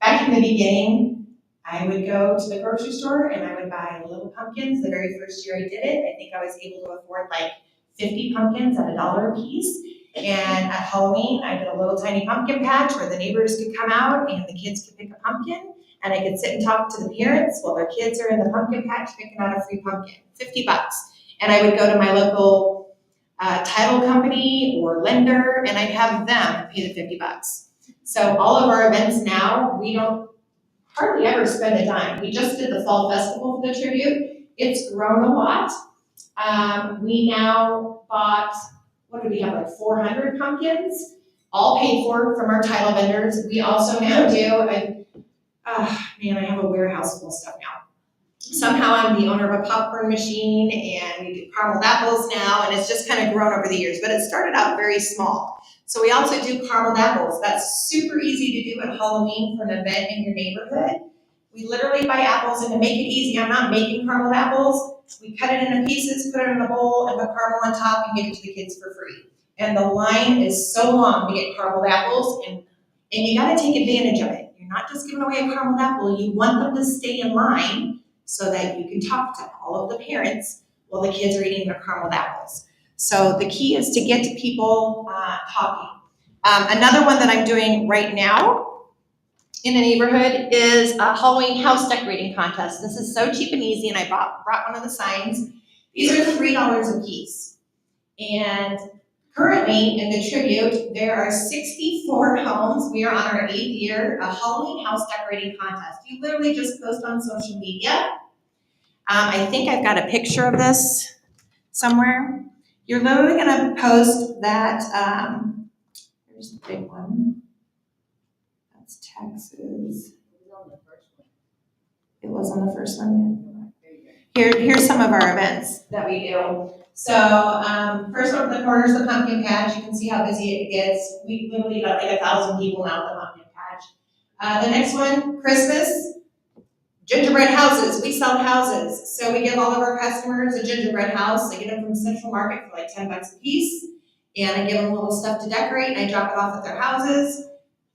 back in the beginning, I would go to the grocery store and I would buy little pumpkins. The very first year I did it, I think I was able to afford like 50 pumpkins at $1 a piece. And at Halloween, I did a little tiny pumpkin patch where the neighbors could come out and the kids could pick a pumpkin. And I could sit and talk to the parents while their kids are in the pumpkin patch picking out a free pumpkin, $50. And I would go to my local title company or lender and I'd have them pay the $50. So all of our events now, we don't hardly ever spend a dime. We just did the fall festival for the Tribute. It's grown a lot. We now bought, what do we have, like 400 pumpkins, all paid for from our title vendors. We also now do, I have a warehouse full of stuff now. Somehow I'm the owner of a popcorn machine and we do caramel apples now and it's just kind of grown over the years, but it started out very small. So we also do caramel apples. That's super easy to do at Halloween for an event in your neighborhood. We literally buy apples and to make it easy, I'm not making caramel apples. We cut it into pieces, put it in a bowl and put caramel on top and give it to the kids for free. And the line is so long to get caramel apples and you gotta take advantage of it. You're not just giving away a caramel apple, you want them to stay in line so that you can talk to all of the parents while the kids are eating their caramel apples. So the key is to get people talking. Another one that I'm doing right now in the neighborhood is a Halloween house decorating contest. This is so cheap and easy, and I brought one of the signs. These are $3 a piece. And currently in the tribute, there are 64 homes. We are on our 8th year, a Halloween house decorating contest. You literally just post on social media. I think I've got a picture of this somewhere. You're literally gonna post that, here's the big one. That's Texas. It was on the first one. Here's some of our events that we do. So, first one in the corner is the pumpkin patch. You can see how busy it gets. We literally got like 1,000 people now at the pumpkin patch. The next one, Christmas, gingerbread houses. We sell houses. So we give all of our customers a gingerbread house. I get them from Central Market for like $10 a piece. And I give them a little stuff to decorate and I drop it off at their houses.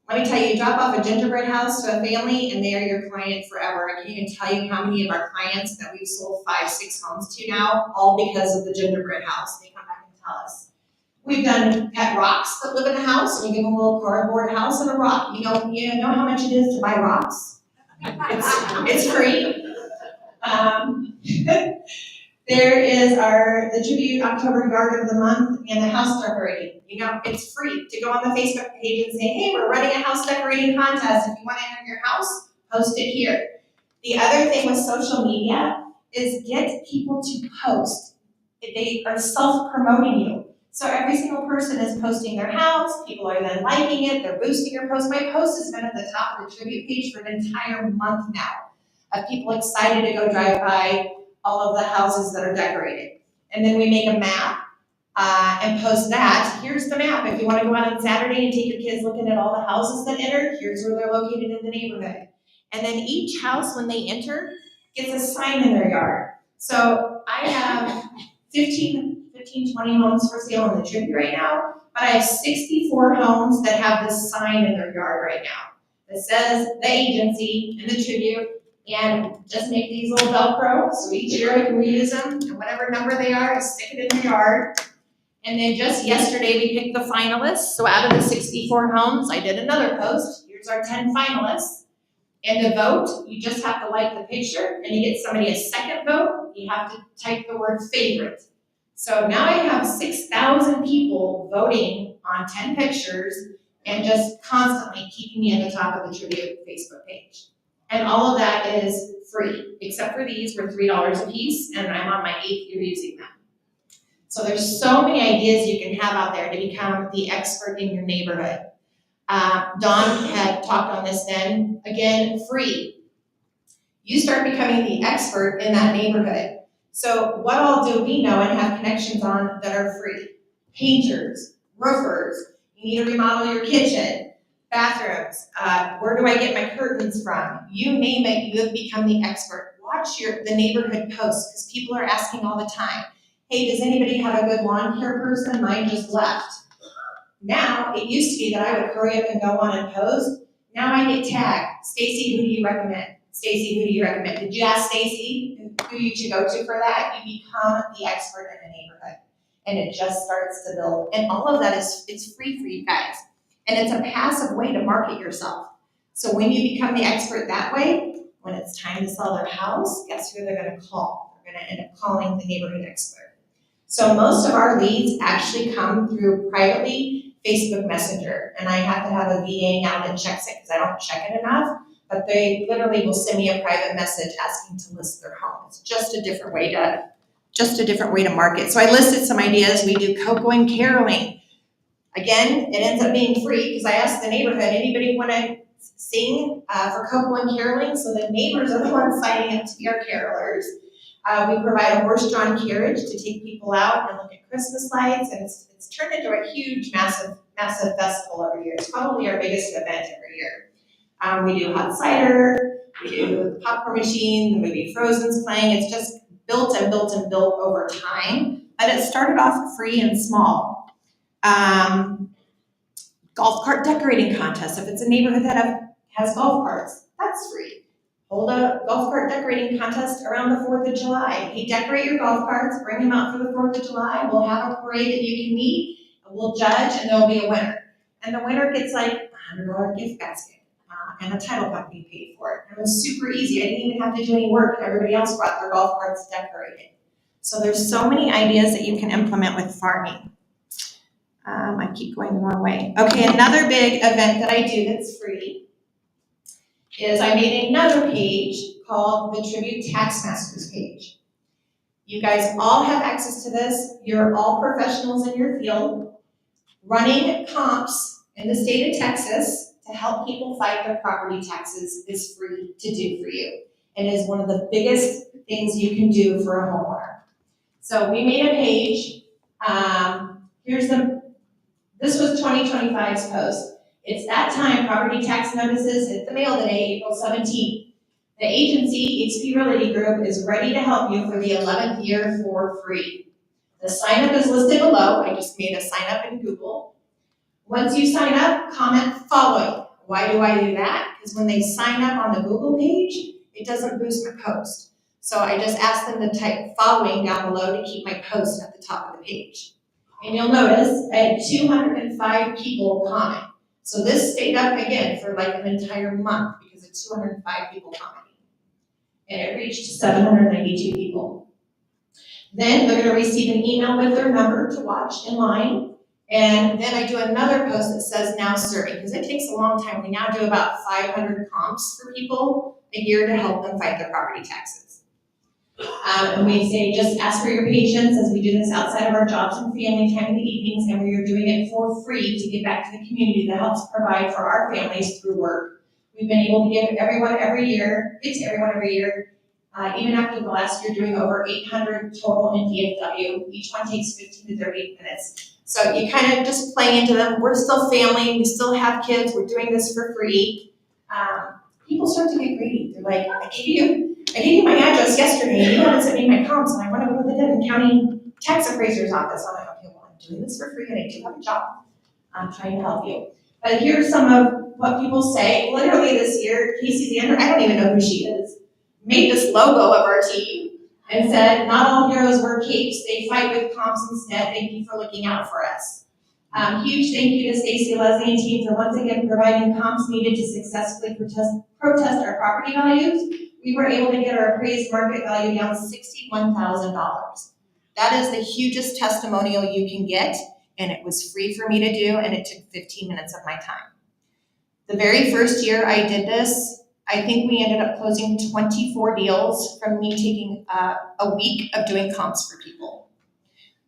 Let me tell you, drop off a gingerbread house to a family and they are your client forever. I can't even tell you how many of our clients that we've sold 5, 6 homes to now, all because of the gingerbread house. They come back and tell us. We've done pet rocks that live in a house, and we give them a little cardboard house and a rock. You know how much it is to buy rocks? It's free. There is the tribute October yard of the month and the house decorating. You know, it's free to go on the Facebook page and say, hey, we're running a house decorating contest. If you want to enter your house, post it here. The other thing with social media is get people to post. They are self-promoting you. So every single person is posting their house. People are then liking it. They're boosting your post. My post has been at the top of the tribute page for an entire month now of people excited to go drive by all of the houses that are decorated. And then we make a map and post that. Here's the map. If you want to go out on Saturday and take your kids looking at all the houses that entered, here's where they're located in the neighborhood. And then each house, when they enter, gets a sign in their yard. So I have 20 homes for sale in the tribute right now, but I have 64 homes that have this sign in their yard right now that says the agency and the tribute. And just make these little Velcro, so each year I can reuse them, and whatever number they are, I stick it in the yard. And then just yesterday, we picked the finalists. So out of the 64 homes, I did another post. Here's our 10 finalists. And to vote, you just have to like the picture, and to get somebody a second vote, you have to type the word favorite. So now I have 6,000 people voting on 10 pictures, and just constantly keeping me at the top of the tribute Facebook page. And all of that is free, except for these were $3 a piece, and I'm on my 8th year using them. So there's so many ideas you can have out there to become the expert in your neighborhood. Dawn had talked on this then, again, free. You start becoming the expert in that neighborhood. So what all do we know and have connections on that are free? Painters, roofers, you need to remodel your kitchen, bathrooms, where do I get my curtains from? You name it, you have become the expert. Watch the neighborhood posts, because people are asking all the time, hey, does anybody have a good lawn care person? Mine just left. Now, it used to be that I would hurry up and go on and post. Now I get tagged. Stacy, who do you recommend? Stacy, who do you recommend? Did you ask Stacy who you should go to for that? You become the expert in the neighborhood. And it just starts to build. And all of that it's free for you guys. And it's a passive way to market yourself. So when you become the expert that way, when it's time to sell their house, guess who they're going to call? They're going to end up calling the neighborhood expert. So most of our leads actually come through privately Facebook Messenger. And I have to have a VA now that checks it because I don't check it enough. But they literally will send me a private message asking to list their home. It's just a different way to market. So I listed some ideas. We do cocoa and caroling. Again, it ends up being free because I asked the neighborhood, anybody want to sing for cocoa and caroling? So the neighbors are the ones signing up to be our carolers. We provide a horse-drawn carriage to take people out and look at Christmas lights, and it's turned into a huge, massive festival every year. It's probably our biggest event every year. We do hot cider, we do the popcorn machine, the movie Frozen's playing. It's just built and built and built over time, but it started off free and small. Golf cart decorating contest. If it's a neighborhood that has golf carts, that's free. Hold a golf cart decorating contest around the 4th of July. You decorate your golf carts, bring them out for the 4th of July. We'll have a parade that you can meet, and we'll judge, and there'll be a winner. And the winner gets like a $100 gift basket, and a title company paid for it. And it was super easy. I didn't even have to do any work. Everybody else brought their golf carts decorated. So there's so many ideas that you can implement with farming. I keep going the wrong way. Okay, another big event that I do that's free is I made another page called the Tribute Tax Masters page. You guys all have access to this. You're all professionals in your field. Running comps in the state of Texas to help people fight their property taxes is free to do for you. And is one of the biggest things you can do for a homeowner. So we made a page. This was 2025's post. It's that time property tax notices hit the mail today, April 17th. The agency, eXp Realty Group, is ready to help you for the 11th year for free. The sign up is listed below. I just made a sign up in Google. Once you sign up, comment following. Why do I do that? Because when they sign up on the Google page, it doesn't boost my post. So I just ask them to type following down below to keep my post at the top of the page. And you'll notice I had 205 people comment. So this stayed up again for like an entire month because of 205 people commenting. And it reached 792 people. Then they're gonna receive an email with their number to watch in line. And then I do another post that says now serving, because it takes a long time. We now do about 500 comps for people a year to help them fight their property taxes. And we say just ask for your patience as we do this outside of our jobs and family time in the evenings, and we are doing it for free to give back to the community that helps provide for our families through work. We've been able to give everyone every year, even after the last year doing over 800 total in DFW. Each one takes 15 to 30 minutes. So you kind of just play into them. We're still family, we still have kids, we're doing this for free. People start to get greedy. They're like, I gave you my address yesterday, and you haven't sent me my comps, and I want to go to the Denton County Tax Appraiser's office. I'm like, okay, well, I'm doing this for free, and I do have a job. I'm trying to help you. But here's some of what people say. Literally this year, Casey Zander, I don't even know who she is, made this logo of our team and said, not all heroes wear capes, they fight with comps instead. Thank you for looking out for us. Huge thank you to Stacy, Leslie, and team for once again providing comps needed to successfully protest our property values. We were able to get our appraised market value down $61,000. That is the hugest testimonial you can get, and it was free for me to do, and it took 15 minutes of my time. The very first year I did this, I think we ended up closing 24 deals from me taking a week of doing comps for people.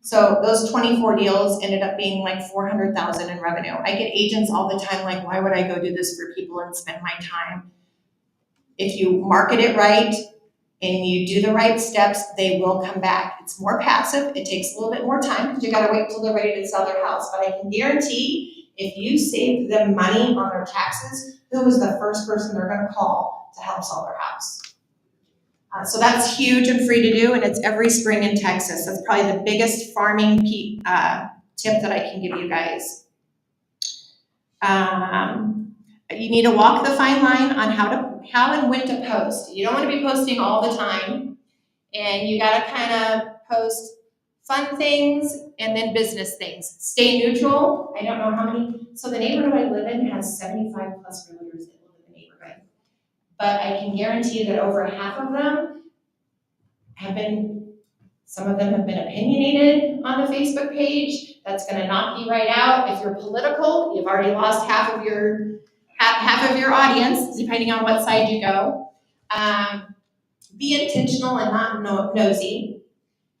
So those 24 deals ended up being like $400,000 in revenue. I get agents all the time like, why would I go do this for people and spend my time? If you market it right and you do the right steps, they will come back. It's more passive. It takes a little bit more time because you got to wait until they're ready to sell their house. But I can guarantee if you save them money on their taxes, who is the first person they're going to call to help sell their house? So that's huge and free to do, and it's every spring in Texas. That's probably the biggest farming tip that I can give you guys. You need to walk the fine line on how and when to post. You don't want to be posting all the time, and you got to kind of post fun things and then business things. Stay neutral. I don't know how many. So the neighborhood I live in has 75 plus realtors that live in the neighborhood. But I can guarantee that over half of them some of them have been opinionated on the Facebook page. That's gonna knock you right out. If you're political, you've already lost half of your audience, depending on what side you go. Be intentional and not nosy.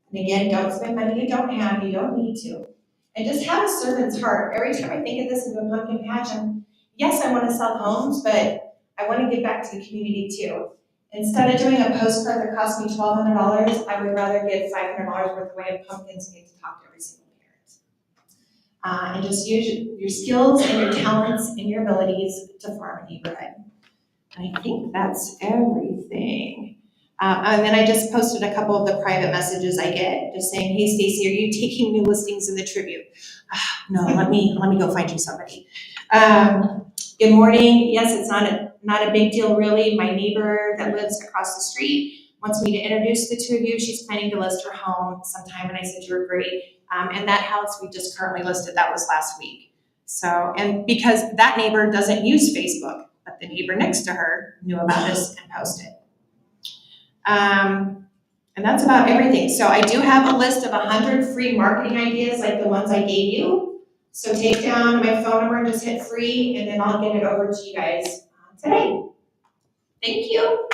And again, don't spend money you don't have, you don't need to. And just have a servant's heart. Every time I think of this into a pumpkin patch, yes, I wanna sell homes, but I want to give back to the community too. Instead of doing a postcard that cost me $1,200, I would rather give $500 worth away of pumpkins and get to talk to every single parent. And just use your skills and your talents and your abilities to farm a neighborhood. I think that's everything. And then I just posted a couple of the private messages I get, just saying, hey Stacy, are you taking new listings in the Tribute? No, let me go find you somebody. Good morning. Yes, it's not a big deal really. My neighbor that lives across the street wants me to introduce the two of you. She's planning to list her home sometime, and I said you were great. And that house we just currently listed, that was last week. So, and because that neighbor doesn't use Facebook, but the neighbor next to her knew about this and posted. And that's about everything. So I do have a list of 100 free marketing ideas like the ones I gave you. So take down my phone number and just hit free, and then I'll get it over to you guys today. Thank you.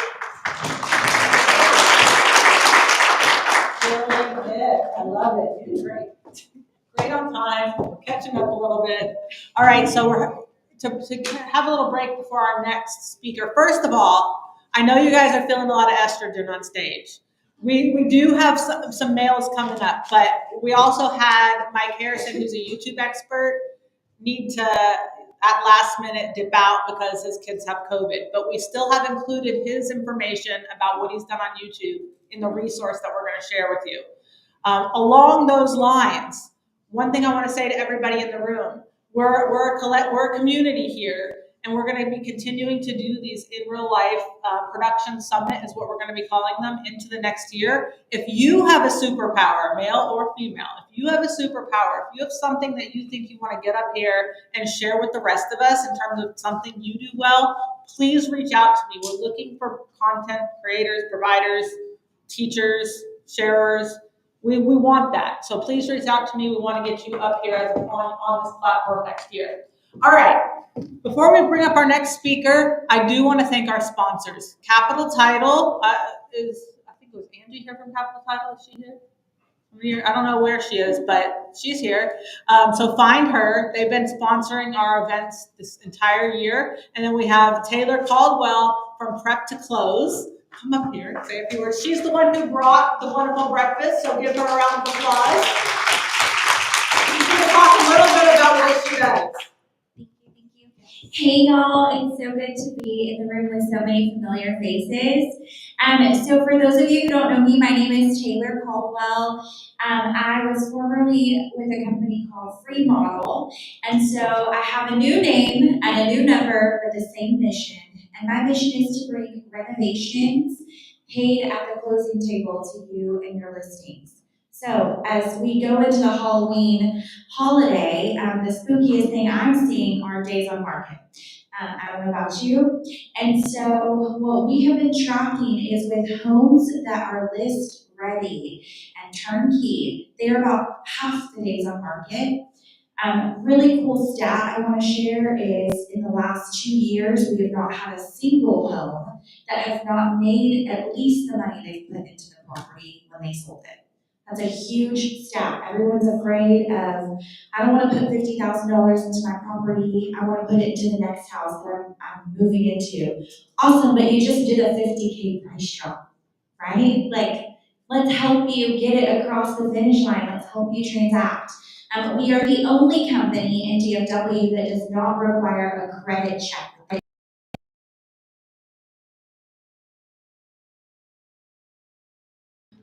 Very good. I love it. You're great. Great on time. We're catching up a little bit. All right, so we're to have a little break before our next speaker. First of all, I know you guys are feeling a lot of estrogen on stage. We do have some males coming up, but we also had Mike Harrison, who's a YouTube expert, need to at last minute dip out because his kids have COVID. But we still have included his information about what he's done on YouTube in the resource that we're going to share with you. Along those lines, one thing I want to say to everybody in the room, we're a community here, and we're going to be continuing to do these in real life production summit is what we're going to be calling them into the next year. If you have a superpower, male or female, if you have a superpower, if you have something that you think you want to get up here and share with the rest of us in terms of something you do well, please reach out to me. We're looking for content creators, providers, teachers, sharers. We want that. So please reach out to me. We want to get you up here on this platform next year. All right. Before we bring up our next speaker, I do want to thank our sponsors. Capital Title I think it was Angie here from Capital Title. Is she here? I don't know where she is, but she's here. So find her. They've been sponsoring our events this entire year. And then we have Taylor Caldwell from Prep to Close. Come up here and say a few words. She's the one who brought the wonderful breakfast, so give her a round of applause. She's going to talk a little bit about what she does. Thank you. Hey y'all, it's so good to be in the room with so many familiar faces. So for those of you who don't know me, my name is Taylor Caldwell. I was formerly with a company called Free Model, and so I have a new name and a new number for the same mission. And my mission is to bring renovations paid at the closing table to you and your listings. So as we go into the Halloween holiday, the spookiest thing I'm seeing are days on market. I don't know about you. And so what we have been tracking is with homes that are list ready and turnkey, they're about half the days on market. Really cool stat I want to share is in the last 2 years, we have not had a single home that has not made at least the money they've put into the property when they sold it. That's a huge stat. Everyone's afraid of, I don't want to put $50,000 into my property. I want to put it into the next house that I'm moving into. Awesome, but you just did a $50K price drop, right? Like, let's help you get it across the finish line. Let's help you transact. We are the only company in DFW that does not require a credit check.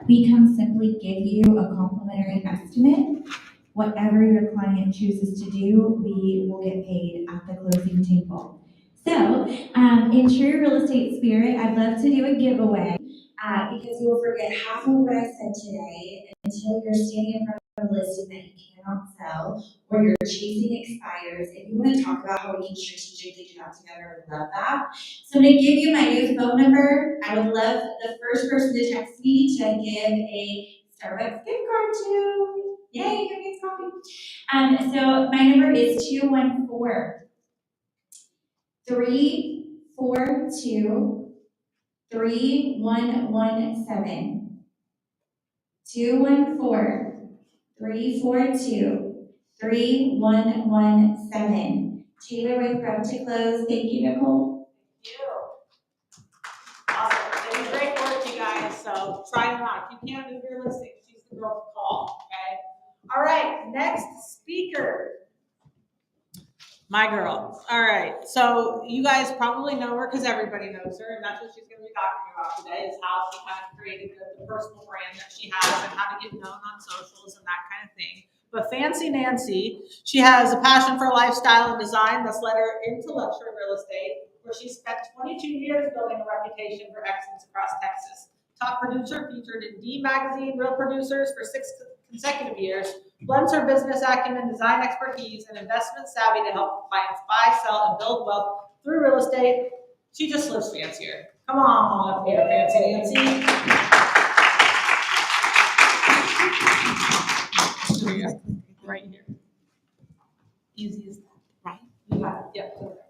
We can simply give you a complimentary estimate. Whatever your client chooses to do, we will get paid at the closing table. So, in true real estate spirit, I'd love to do a giveaway because you'll forget half of what I said today until you're standing in front of a listing that you cannot sell or you're chasing expires. If you want to talk about how we can strategically do that together, I would love that. So I'm going to give you my new phone number. I would love the first person to text me to give a Starbucks gift card to. Yay, who needs coffee? So my number is 214-342-3117. 214-342-3117. Taylor with Prep to Close. Thank you, Nicole. Thank you. Awesome. They did great work, you guys. So try them out. If you can't move your listing, she's the girl to call. Okay. All right. Next speaker. My girl. All right. So you guys probably know her because everybody knows her, and that's what she's going to be talking about today is how she kind of created the personal brand that she has and how to get known on socials and that kind of thing. But Fancy Nancy, she has a passion for lifestyle and design that's led her into luxury real estate, where she spent 22 years building a reputation for excellence across Texas. Top producer featured in D Magazine, Real Producers for 6 consecutive years, blends her business acumen, design expertise, and investment savvy to help clients buy, sell, and build wealth through real estate. She just lives fancier. Come on up here, Fancy Nancy. here. Right here. Easy as that, right? You got it. Yep.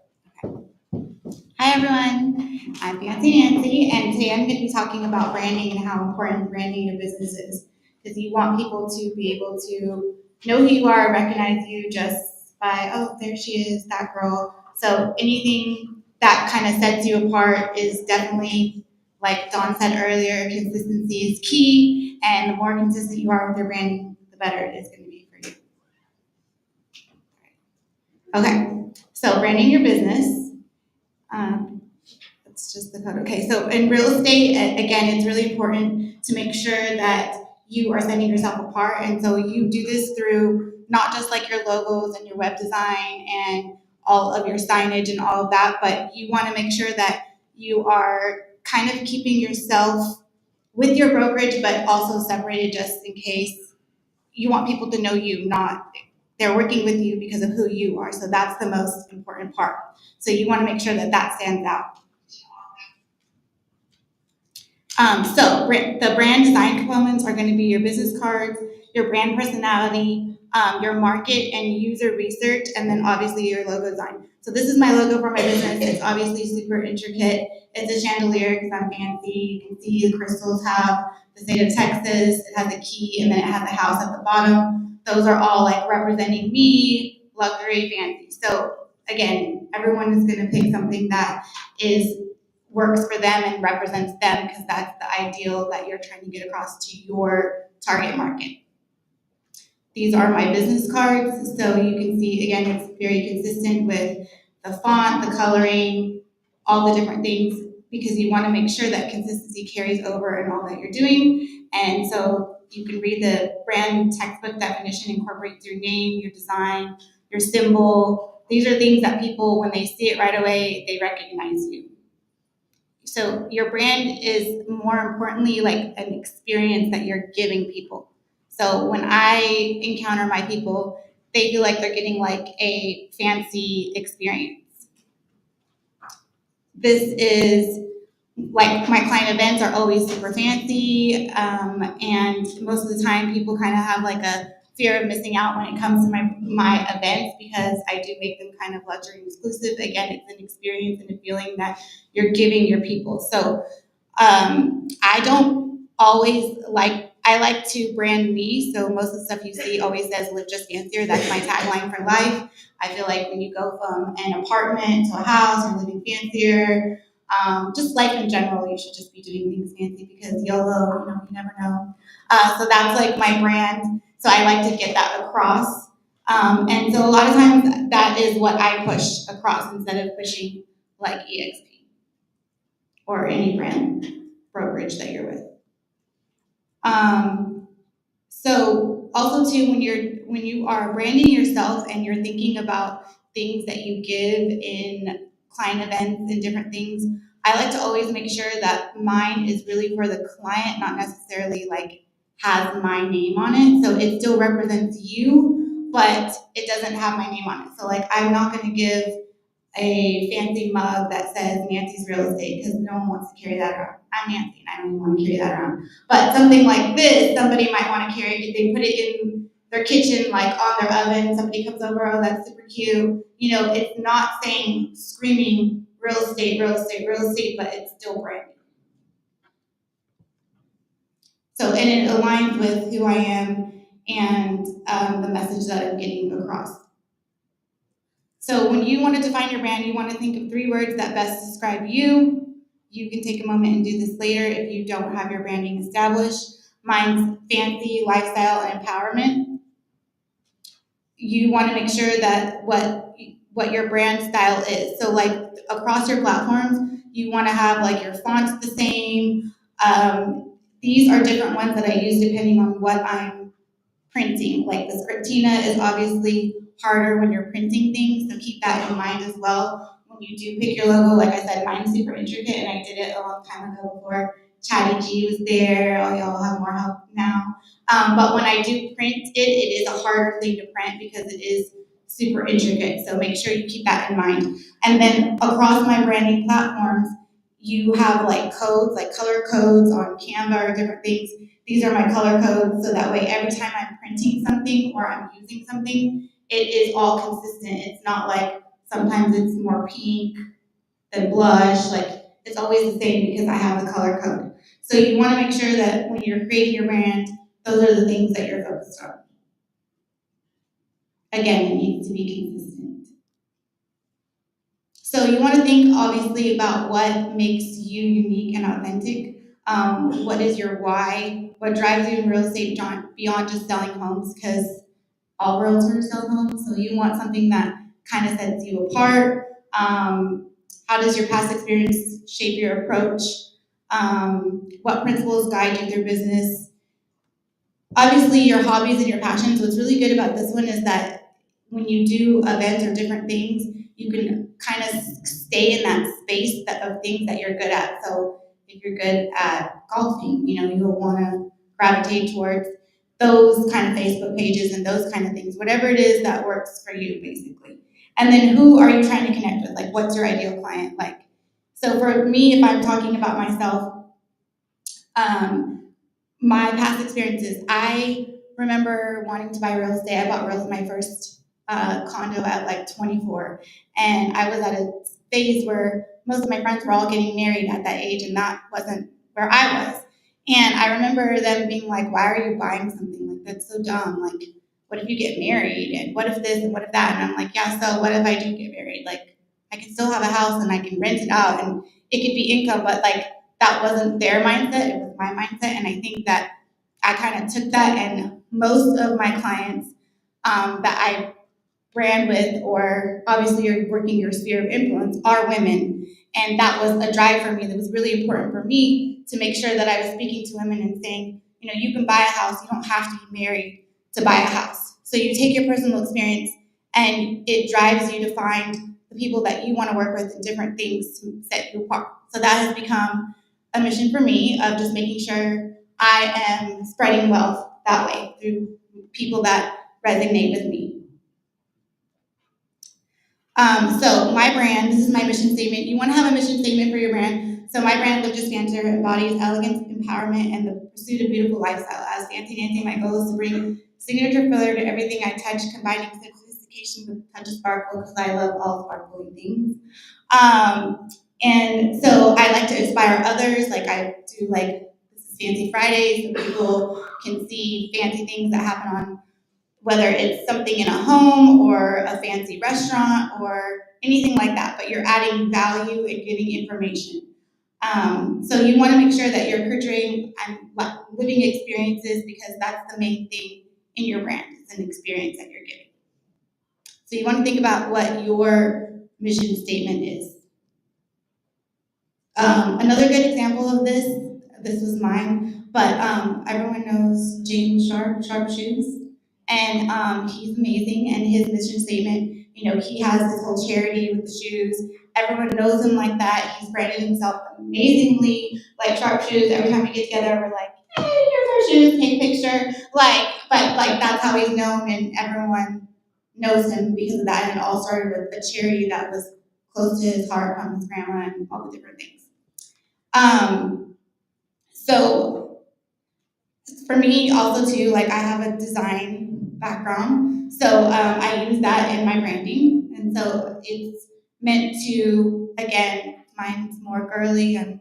Hi everyone, I'm Fancy Nancy, and today I'm going to be talking about branding and how important branding your business is. Because you want people to be able to know who you are, recognize you just by, oh, there she is, that girl. So anything that kind of sets you apart is definitely, like Dawn said earlier, consistency is key, and the more consistent you are with your branding, the better it is going to be for you. Okay, so branding your business. It's just the code. Okay, so in real estate, again, it's really important to make sure that you are setting yourself apart. And so you do this through not just like your logos and your web design and all of your signage and all of that, but you want to make sure that you are kind of keeping yourself with your brokerage, but also separated just in case you want people to know you, not they're working with you because of who you are. So that's the most important part. So you want to make sure that that stands out. So the brand design components are going to be your business cards, your brand personality, your market and user research, and then obviously your logo design. So this is my logo for my business. It's obviously super intricate. It's a chandelier because I'm fancy. You can see the crystals have the state of Texas. It has a key, and then it has a house at the bottom. Those are all like representing me, luxury, fancy. So again, everyone is going to pick something that works for them and represents them because that's the ideal that you're trying to get across to your target market. These are my business cards, so you can see, again, it's very consistent with the font, the coloring, all the different things, because you want to make sure that consistency carries over in all that you're doing. And so you can read the brand textbook definition, incorporates your name, your design, your symbol. These are things that people, when they see it right away, they recognize you. So your brand is more importantly like an experience that you're giving people. So when I encounter my people, they feel like they're getting like a fancy experience. This is like my client events are always super fancy, and most of the time people kind of have like a fear of missing out when it comes to my events because I do make them kind of luxury exclusive. Again, it's an experience and a feeling that you're giving your people. So I don't always I like to brand me. So most of the stuff you see always says live just fancier. That's my tagline for life. I feel like when you go from an apartment to a house, you're living fancier. Just life in general, you should just be doing things fancy because YOLO, you never know. So that's like my brand. So I like to get that across. And so a lot of times that is what I push across instead of pushing like eXp or any brand brokerage that you're with. So also too, when you are branding yourself and you're thinking about things that you give in client events and different things, I like to always make sure that mine is really for the client, not necessarily like has my name on it. So it still represents you, but it doesn't have my name on it. So like I'm not going to give a fancy mug that says Nancy's Real Estate because no one wants to carry that around. I'm Nancy and I don't even want to carry that around. But something like this, somebody might want to carry it. They put it in their kitchen, like on their oven. Somebody comes over, oh, that's super cute. It's not saying screaming real estate, real estate, real estate, but it's still branding. So, and it aligns with who I am and the message that I'm getting across. So when you want to define your brand, you want to think of 3 words that best describe you. You can take a moment and do this later if you don't have your branding established. Mine's fancy, lifestyle, and empowerment. You want to make sure that what your brand style is. So like across your platforms, you want to have like your fonts the same. These are different ones that I use depending on what I'm printing. Like the scriptina is obviously harder when you're printing things, so keep that in mind as well. When you do pick your logo, like I said, mine's super intricate and I did it a long time ago before Chatty G was there. Oh, y'all have more help now. But when I do print it, it is a harder thing to print because it is super intricate. So make sure you keep that in mind. And then across my branding platforms, you have like codes, like color codes on Canva or different things. These are my color codes, so that way every time I'm printing something or I'm using something, it is all consistent. It's not like sometimes it's more pink than blush, like it's always the same because I have the color code. So you wanna make sure that when you're creating your brand, those are the things that you're focused on. Again, it needs to be consistent. So you want to think obviously about what makes you unique and authentic. What is your why? What drives you in real estate beyond just selling homes? Because all realtors sell homes, so you want something that kind of sets you apart. How does your past experience shape your approach? What principles guide you through business? Obviously, your hobbies and your passions. What's really good about this one is that when you do events or different things, you can kind of stay in that space of things that you're good at. So if you're good at golfing, you'll want to gravitate towards those kind of Facebook pages and those kind of things, whatever it is that works for you, basically. And then who are you trying to connect with? Like, what's your ideal client? Like, so for me, if I'm talking about myself, my past experiences, I remember wanting to buy real estate. I bought my first condo at like 24, and I was at a phase where most of my friends were all getting married at that age, and that wasn't where I was. And I remember them being like, "Why are you buying something like that's so dumb? Like, what if you get married? And what if this and what if that?" And I'm like, "Yeah, so what if I do get married? Like, I can still have a house and I can rent it out, and it could be income, but like." That wasn't their mindset, it was my mindset, and I think that I kind of took that, and most of my clients that I brand with, or obviously you're working your sphere of influence, are women, and that was a drive for me. That was really important for me to make sure that I was speaking to women and saying, you can buy a house, you don't have to be married to buy a house. So you take your personal experience, and it drives you to find the people that you want to work with and different things to set you apart. So that has become a mission for me of just making sure I am spreading wealth that way through people that resonate with me. So my brand, this is my mission statement. You want to have a mission statement for your brand. So my brand, Live Just Fancy, embodies elegance, empowerment, and the pursuit of beautiful lifestyle. As Fancy Nancy, my goal is to bring signature filler to everything I touch, combining sophistication with a touch of sparkle, because I love all sparkly things. And so I like to inspire others. Like I do, like, this is Fancy Fridays, so people can see fancy things that happen on, whether it's something in a home or a fancy restaurant or anything like that, but you're adding value and giving information. So you want to make sure that you're portraying living experiences, because that's the main thing in your brand. It's an experience that you're giving. So you want to think about what your mission statement is. Another good example of this was mine, but everyone knows James Sharp Shoes, and he's amazing, and his mission statement, he has this whole charity with the shoes. Everyone knows him like that. He's branded himself amazingly, like Sharp Shoes. Every time we get together, we're like, hey, here's our shoes, take a picture. But that's how he's known, and everyone knows him because of that, and it all started with a charity that was close to his heart from his grandma and all the different things. So for me also too, like I have a design background, so I use that in my branding, and so it's meant to, again, mine's more girly and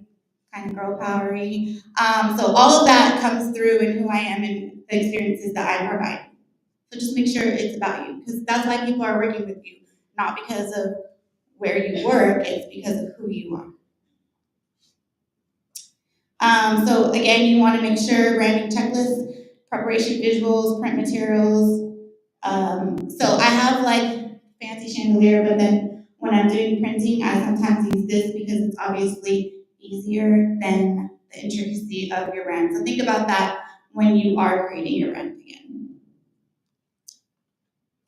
kind of girl powery. So all of that comes through in who I am and the experiences that I provide. So just make sure it's about you, because that's why people are working with you, not because of where you work, it's because of who you are. So again, you want to make sure branding checklists, preparation visuals, print materials. So I have like fancy chandelier, but then when I'm doing printing, I sometimes use this because it's obviously easier than the intricacy of your brand. So think about that when you are creating your brand again.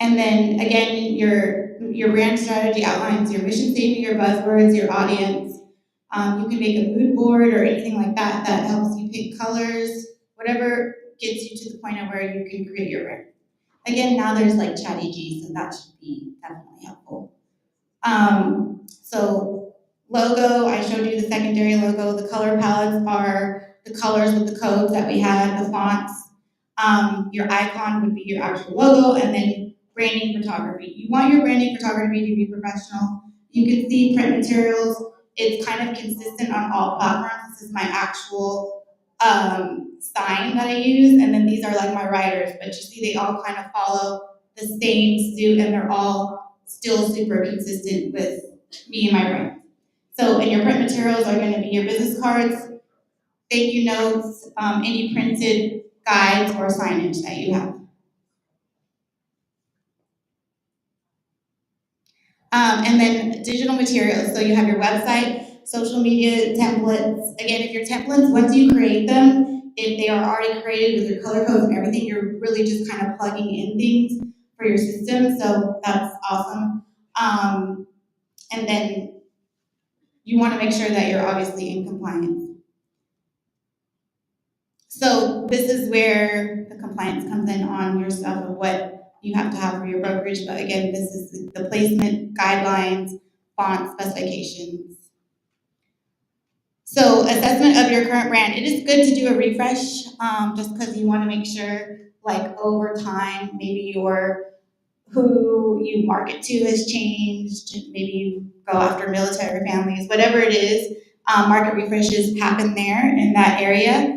And then again, your brand strategy outlines your mission statement, your buzzwords, your audience. You can make a mood board or anything like that that helps you pick colors, whatever gets you to the point of where you can create your brand. Again, now there's like ChatGPT, so that should be definitely helpful. So Logo, I showed you the secondary logo. The color palettes are the colors with the codes that we had, the fonts. Your icon would be your actual logo, and then branding photography. You want your branding photography to be professional. You can see print materials. It's kind of consistent on all platforms. This is my actual sign that I use, and then these are like my writers, but you see they all kind of follow the same suit, and they're all still super consistent with me and my brand. So, and your print materials are going to be your business cards, thank you notes, any printed guides or signage that you have. And then digital materials. So you have your website, social media templates. Again, if your templates, once you create them, if they are already created with your color codes and everything, you're really just kind of plugging in things for your system. So that's awesome. And then you want to make sure that you're obviously in compliance. So this is where the compliance comes in on your stuff of what you have to have for your brokerage. But again, this is the placement, guidelines, font specifications. So assessment of your current brand. It is good to do a refresh just because you want to make sure like over time, maybe who you market to has changed. Maybe you go after military families, whatever it is. Market refreshes happen there in that area.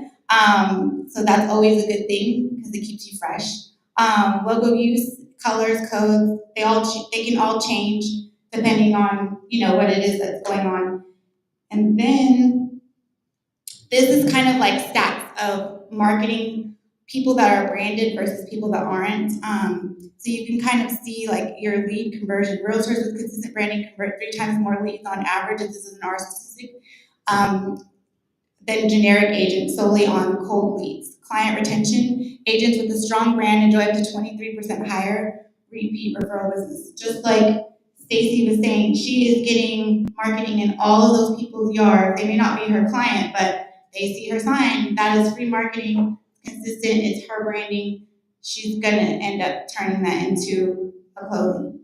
So that's always a good thing because it keeps you fresh. Logo use, colors, codes, they can all change depending on what it is that's going on. And then this is kind of like stats of marketing, people that are branded versus people that aren't. So you can kind of see like your lead conversion. Realtors with consistent branding convert 3 times more leads on average, if this is an R statistic, than generic agents solely on cold leads. Client retention, agents with a strong brand enjoy up to 23% higher repeat referral business. Just like Stacy was saying, she is getting marketing in all of those people's yards. They may not be her client, but they see her sign. That is free marketing, consistent, it's her branding. She's gonna end up turning that into a closing.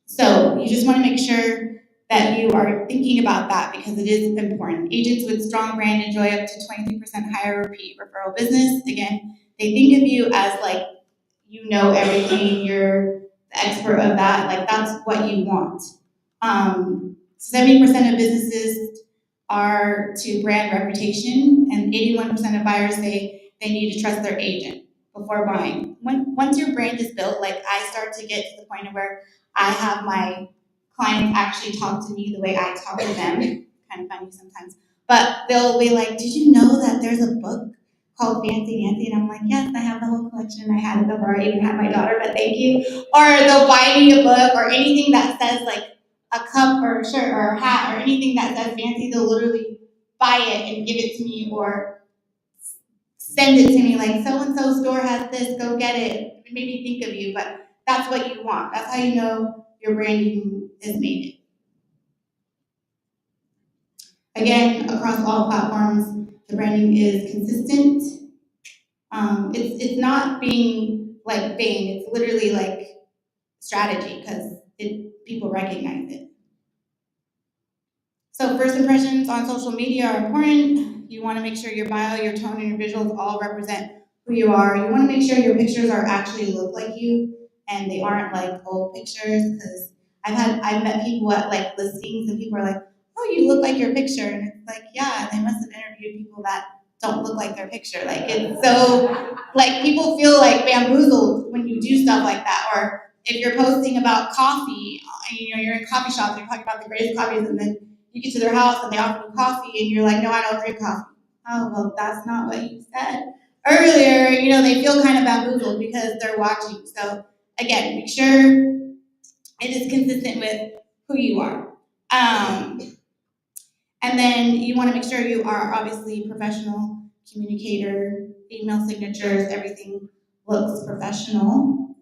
So you just wanna make sure that you are thinking about that because it is important. Agents with strong brand enjoy up to 23% higher repeat referral business. Again, they think of you as like, you know everything, you're the expert of that, like that's what you want. 70% of businesses are to brand reputation, and 81% of buyers say they need to trust their agent before buying. Once your brand is built, like I start to get to the point of where I have my clients actually talk to me the way I talk to them, kind of funny sometimes, but they'll be like, did you know that there's a book called Fancy Nancy? And I'm like, yes, I have the whole collection. I had it before I even had my daughter, but thank you. Or they'll buy me a book or anything that says like a cup or a shirt or a hat or anything that says fancy, they'll literally buy it and give it to me or send it to me like so-and-so store has this, go get it. It made me think of you, but that's what you want. That's how you know your branding is made. Again, across all platforms, the branding is consistent. It's not being like vain, it's literally like strategy because people recognize it. So first impressions on social media are important. You want to make sure your bio, your tone, and your visuals all represent who you are. You want to make sure your pictures are actually look like you and they aren't like old pictures because I've met people at like listings and people are like, oh, you look like your picture. And it's like, yeah, they must have interviewed people that don't look like their picture. Like it's so, like people feel like bamboozled when you do stuff like that. Or if you're posting about coffee, you're in coffee shops, you're talking about the greatest coffees and then you get to their house and they offer you coffee and you're like, no, I don't drink coffee. Oh, well, that's not what you said earlier. They feel kind of bamboozled because they're watching. So again, make sure it is consistent with who you are. And then you want to make sure you are obviously professional communicator, email signatures, everything looks professional.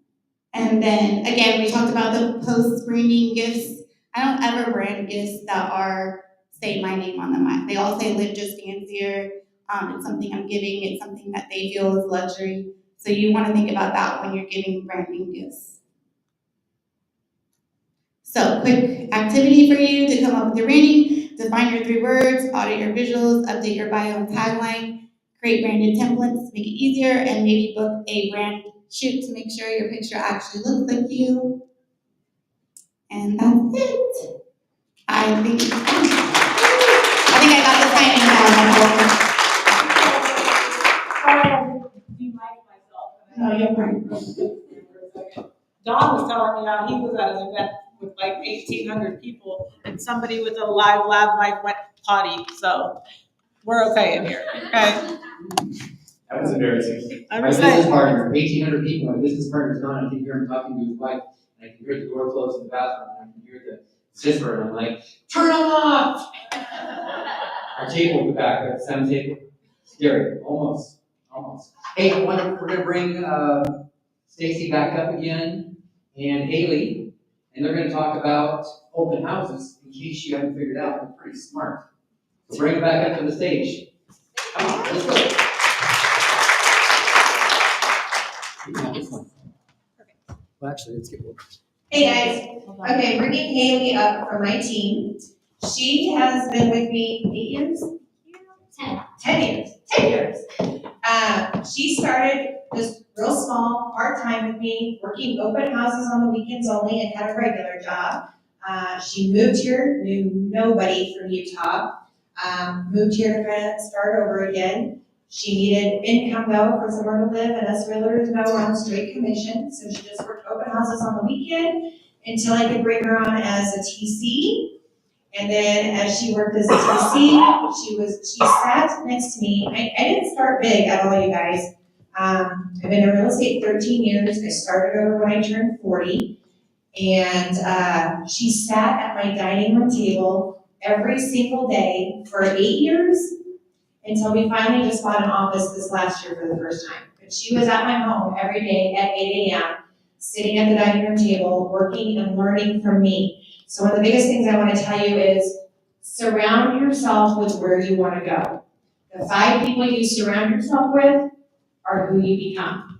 And then again, we talked about the post-branding gifts. I don't ever brand gifts that say my name on them. They all say live just fancier. It's something I'm giving. It's something that they feel is luxury. So you want to think about that when you're giving branding gifts. So, quick activity for you to come up with your rating, define your 3 words, audit your visuals, update your bio and tagline, create branded templates to make it easier, and maybe book a brand shoot to make sure your picture actually looks like you. And that's it. I think I got the timing down. Do you like myself? No, you're fine. Don was telling me how he was at an event with like 1,800 people and somebody with a live lab mic went potty, so we're okay in here, okay? That was embarrassing. I'm My just business saying. partner, 1,800 people, my business partner's gone, I can hear him talking to his wife, and I can hear the door close in the bathroom, and I can hear the zipper, and I'm like, turn them off! Our table in the back, that sound table, scary, almost. Hey, we're gonna bring Stacy back up again, and Haley, and they're gonna talk about open houses, in case you haven't figured out, they're pretty smart. So bring them back up to the stage. Come on, let's go. Well, actually, let's get one. Hey guys, okay, bringing Haley up from my team. She has been with me 8 years? 10 years. She started just real small, part-time with me, working open houses on the weekends only and had a regular job. She moved here, knew nobody from Utah, moved here to kind of start over again. She needed income though for somewhere to live, and us realtors know we're on straight commission, so she just worked open houses on the weekend until I could bring her on as a TC. And then as she worked as a TC, she sat next to me. I didn't start big at all, you guys. I've been in real estate 13 years. I started over when I turned 40. And she sat at my dining room table every single day for 8 years until we finally just bought an office this last year for the first time. But she was at my home every day at 8 a.m., sitting at the dining room table, working and learning from me. So one of the biggest things I want to tell you is surround yourself with where you want to go. The 5 people you surround yourself with are who you become.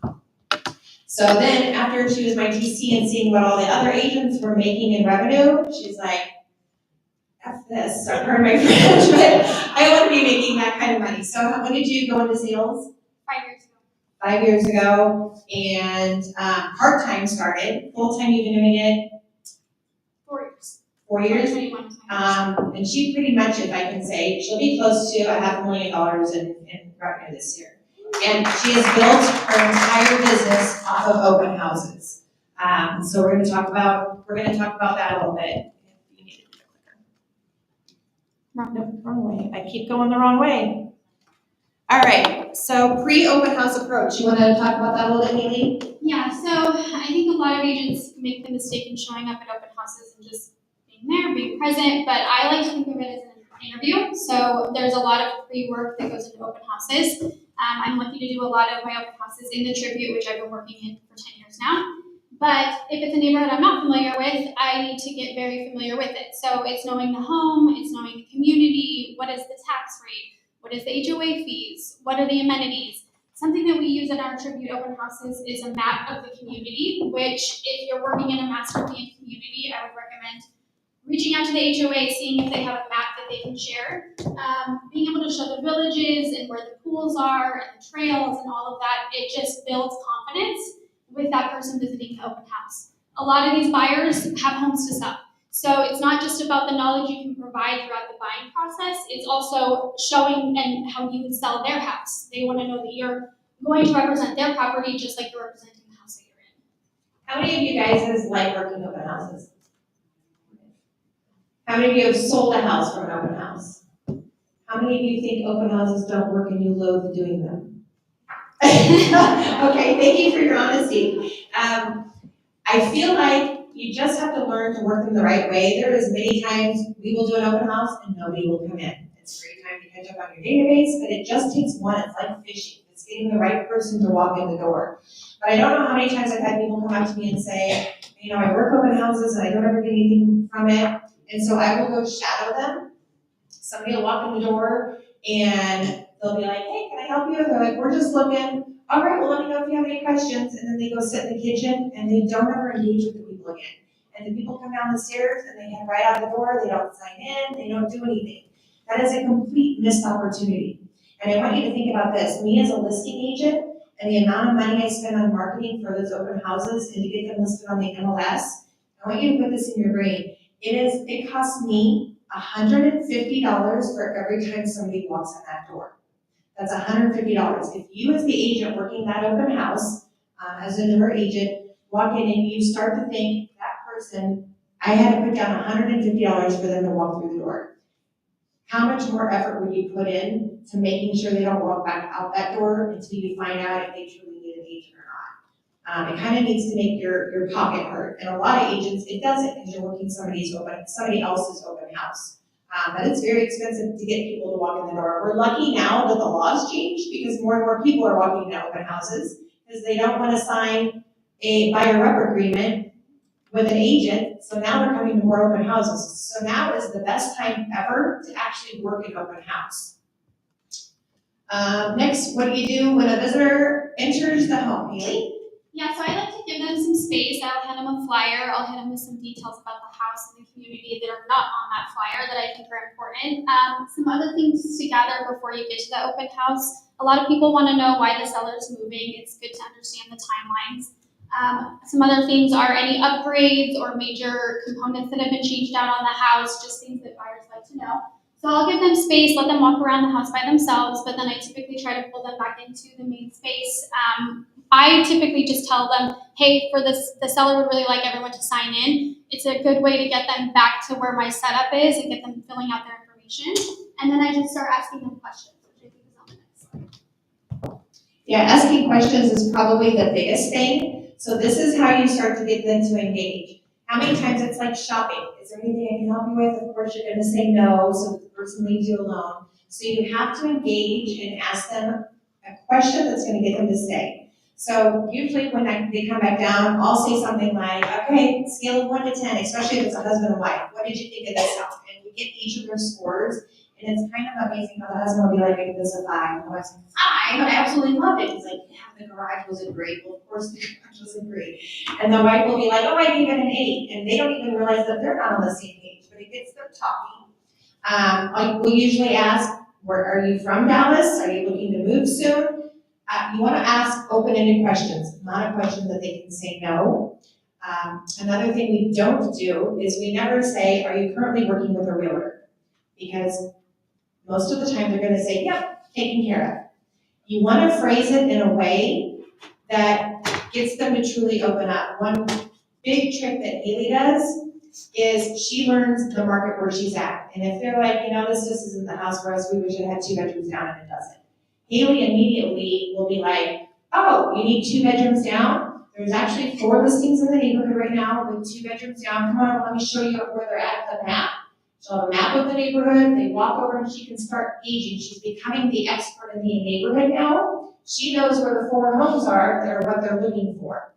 So then after she was my TC and seeing what all the other agents were making in revenue, she's like, F this, so her and my friend, but I want to be making that kind of money. So when did you go into sales? 5 years ago. 5 years ago, and part-time started. Full-time, you've been doing it? 4 years. 4 years? 2021. And she pretty much, if I can say, she'll be close to $500,000 in revenue this year. And she has built her entire business off of open houses. So we're gonna talk about that a little bit. Nope, wrong way. I keep going the wrong way. All right, so pre-open house approach. You wanna talk about that a little bit, Haley? Yeah, so I think a lot of agents make the mistake in showing up at open houses and just being there, being present, but I like to think of it as an interview. So there's a lot of pre-work that goes into open houses. I'm lucky to do a lot of my open houses in the Tribute, which I've been working in for 10 years now. But if it's a neighborhood I'm not familiar with, I need to get very familiar with it. So it's knowing the home, it's knowing the community, what is the tax rate, what is the HOA fees, what are the amenities. Something that we use at our Tribute open houses is a map of the community, which if you're working in a master plan community, I would recommend reaching out to the HOA, seeing if they have a map that they can share, being able to show the villages and where the pools are and the trails and all of that. It just builds confidence with that person visiting the open house. A lot of these buyers have homes to sell. So it's not just about the knowledge you can provide throughout the buying process, it's also showing and how you would sell their house. They want to know that you're going to represent their property just like you're representing the house that you're in. How many of you guys like working open houses? How many of you have sold a house from an open house? How many of you think open houses don't work and you loathe doing them? Okay, thank you for your honesty. I feel like you just have to learn to work them the right way. There is many times we will do an open house and nobody will come in. It's a great time to catch up on your database, but it just takes one. It's like fishing. It's getting the right person to walk in the door. But I don't know how many times I've had people come up to me and say, you know, I work open houses and I don't ever get anything from it. And so I will go shadow them. Somebody will walk in the door and they'll be like, hey, can I help you? They're like, we're just looking. All right, well, let me know if you have any questions. And then they go sit in the kitchen and they don't ever engage with the people again. and the people come down the stairs and they head right out the door, they don't sign in, they don't do anything. That is a complete missed opportunity. And I want you to think about this, me as a listing agent, and the amount of money I spend on marketing for those open houses and to get them listed on the MLS, I want you to put this in your brain. It costs me $150 for every time somebody walks in that door. That's $150. If you as the agent working that open house, as a newer agent, walk in and you start to think, that person, I had to put down $150 for them to walk through the door. How much more effort would you put in to making sure they don't walk back out that door until you find out if they truly need an agent or not? It kind of needs to make your pocket hurt. And a lot of agents, it doesn't because you're working somebody else's open house. But it's very expensive to get people to walk in the door. We're lucky now that the laws changed because more and more people are walking into open houses because they don't want to sign a buyer rep agreement with an agent, so now they're coming to more open houses. So now is the best time ever to actually work an open house. Next, what do you do when a visitor enters the home, Haley? Yeah, so I like to give them some space. I'll hand them a flyer. I'll hit them with some details about the house and the community that are not on that flyer that I think are important. Some other things to gather before you get to the open house. A lot of people want to know why the seller's moving. It's good to understand the timelines. Some other things are any upgrades or major components that have been changed out on the house, just things that buyers like to know. So I'll give them space, let them walk around the house by themselves, but then I typically try to pull them back into the main space. I typically just tell them, hey, for this, the seller would really like everyone to sign in. It's a good way to get them back to where my setup is and get them filling out their information. And then I just start asking them questions, which I think is on the next slide. Yeah, asking questions is probably the biggest thing. So this is how you start to get them to engage. How many times it's like shopping? Is there anything I can help you with? Of course, you're going to say no, so the person leaves you alone. So you have to engage and ask them a question that's going to get them to stay. So usually when they come back down, I'll say something like, okay, scale of 1 to 10, especially if it's a husband and wife. What did you think of this house? And we get each of their scores. And it's kind of amazing how the husband will be like, I give this a 5. And the wife's like, 5? I absolutely loved it. He's like, yeah, the garage wasn't great. Well, of course the garage wasn't great. And the wife will be like, oh, I gave it an 8. And they don't even realize that they're not on the same page, but it gets them talking. We'll usually ask, where are you from, Dallas? Are you looking to move soon? You want to ask open-ended questions, not a question that they can say no. Another thing we don't do is we never say, are you currently working with a realtor? Because most of the time they're going to say, yep, taken care of. You want to phrase it in a way that gets them to truly open up. One big trick that Haley does is she learns the market where she's at. And if they're like, this just isn't the house for us, we wish it had 2 bedrooms down, and it doesn't. Haley immediately will be like, oh, you need 2 bedrooms down? There's actually 4 listings in the neighborhood right now with 2 bedrooms down. Come on, let me show you where they're at the map. She'll have a map of the neighborhood. They walk over and she can start gauging. She's becoming the expert in the neighborhood now. She knows where the 4 homes are that are what they're looking for.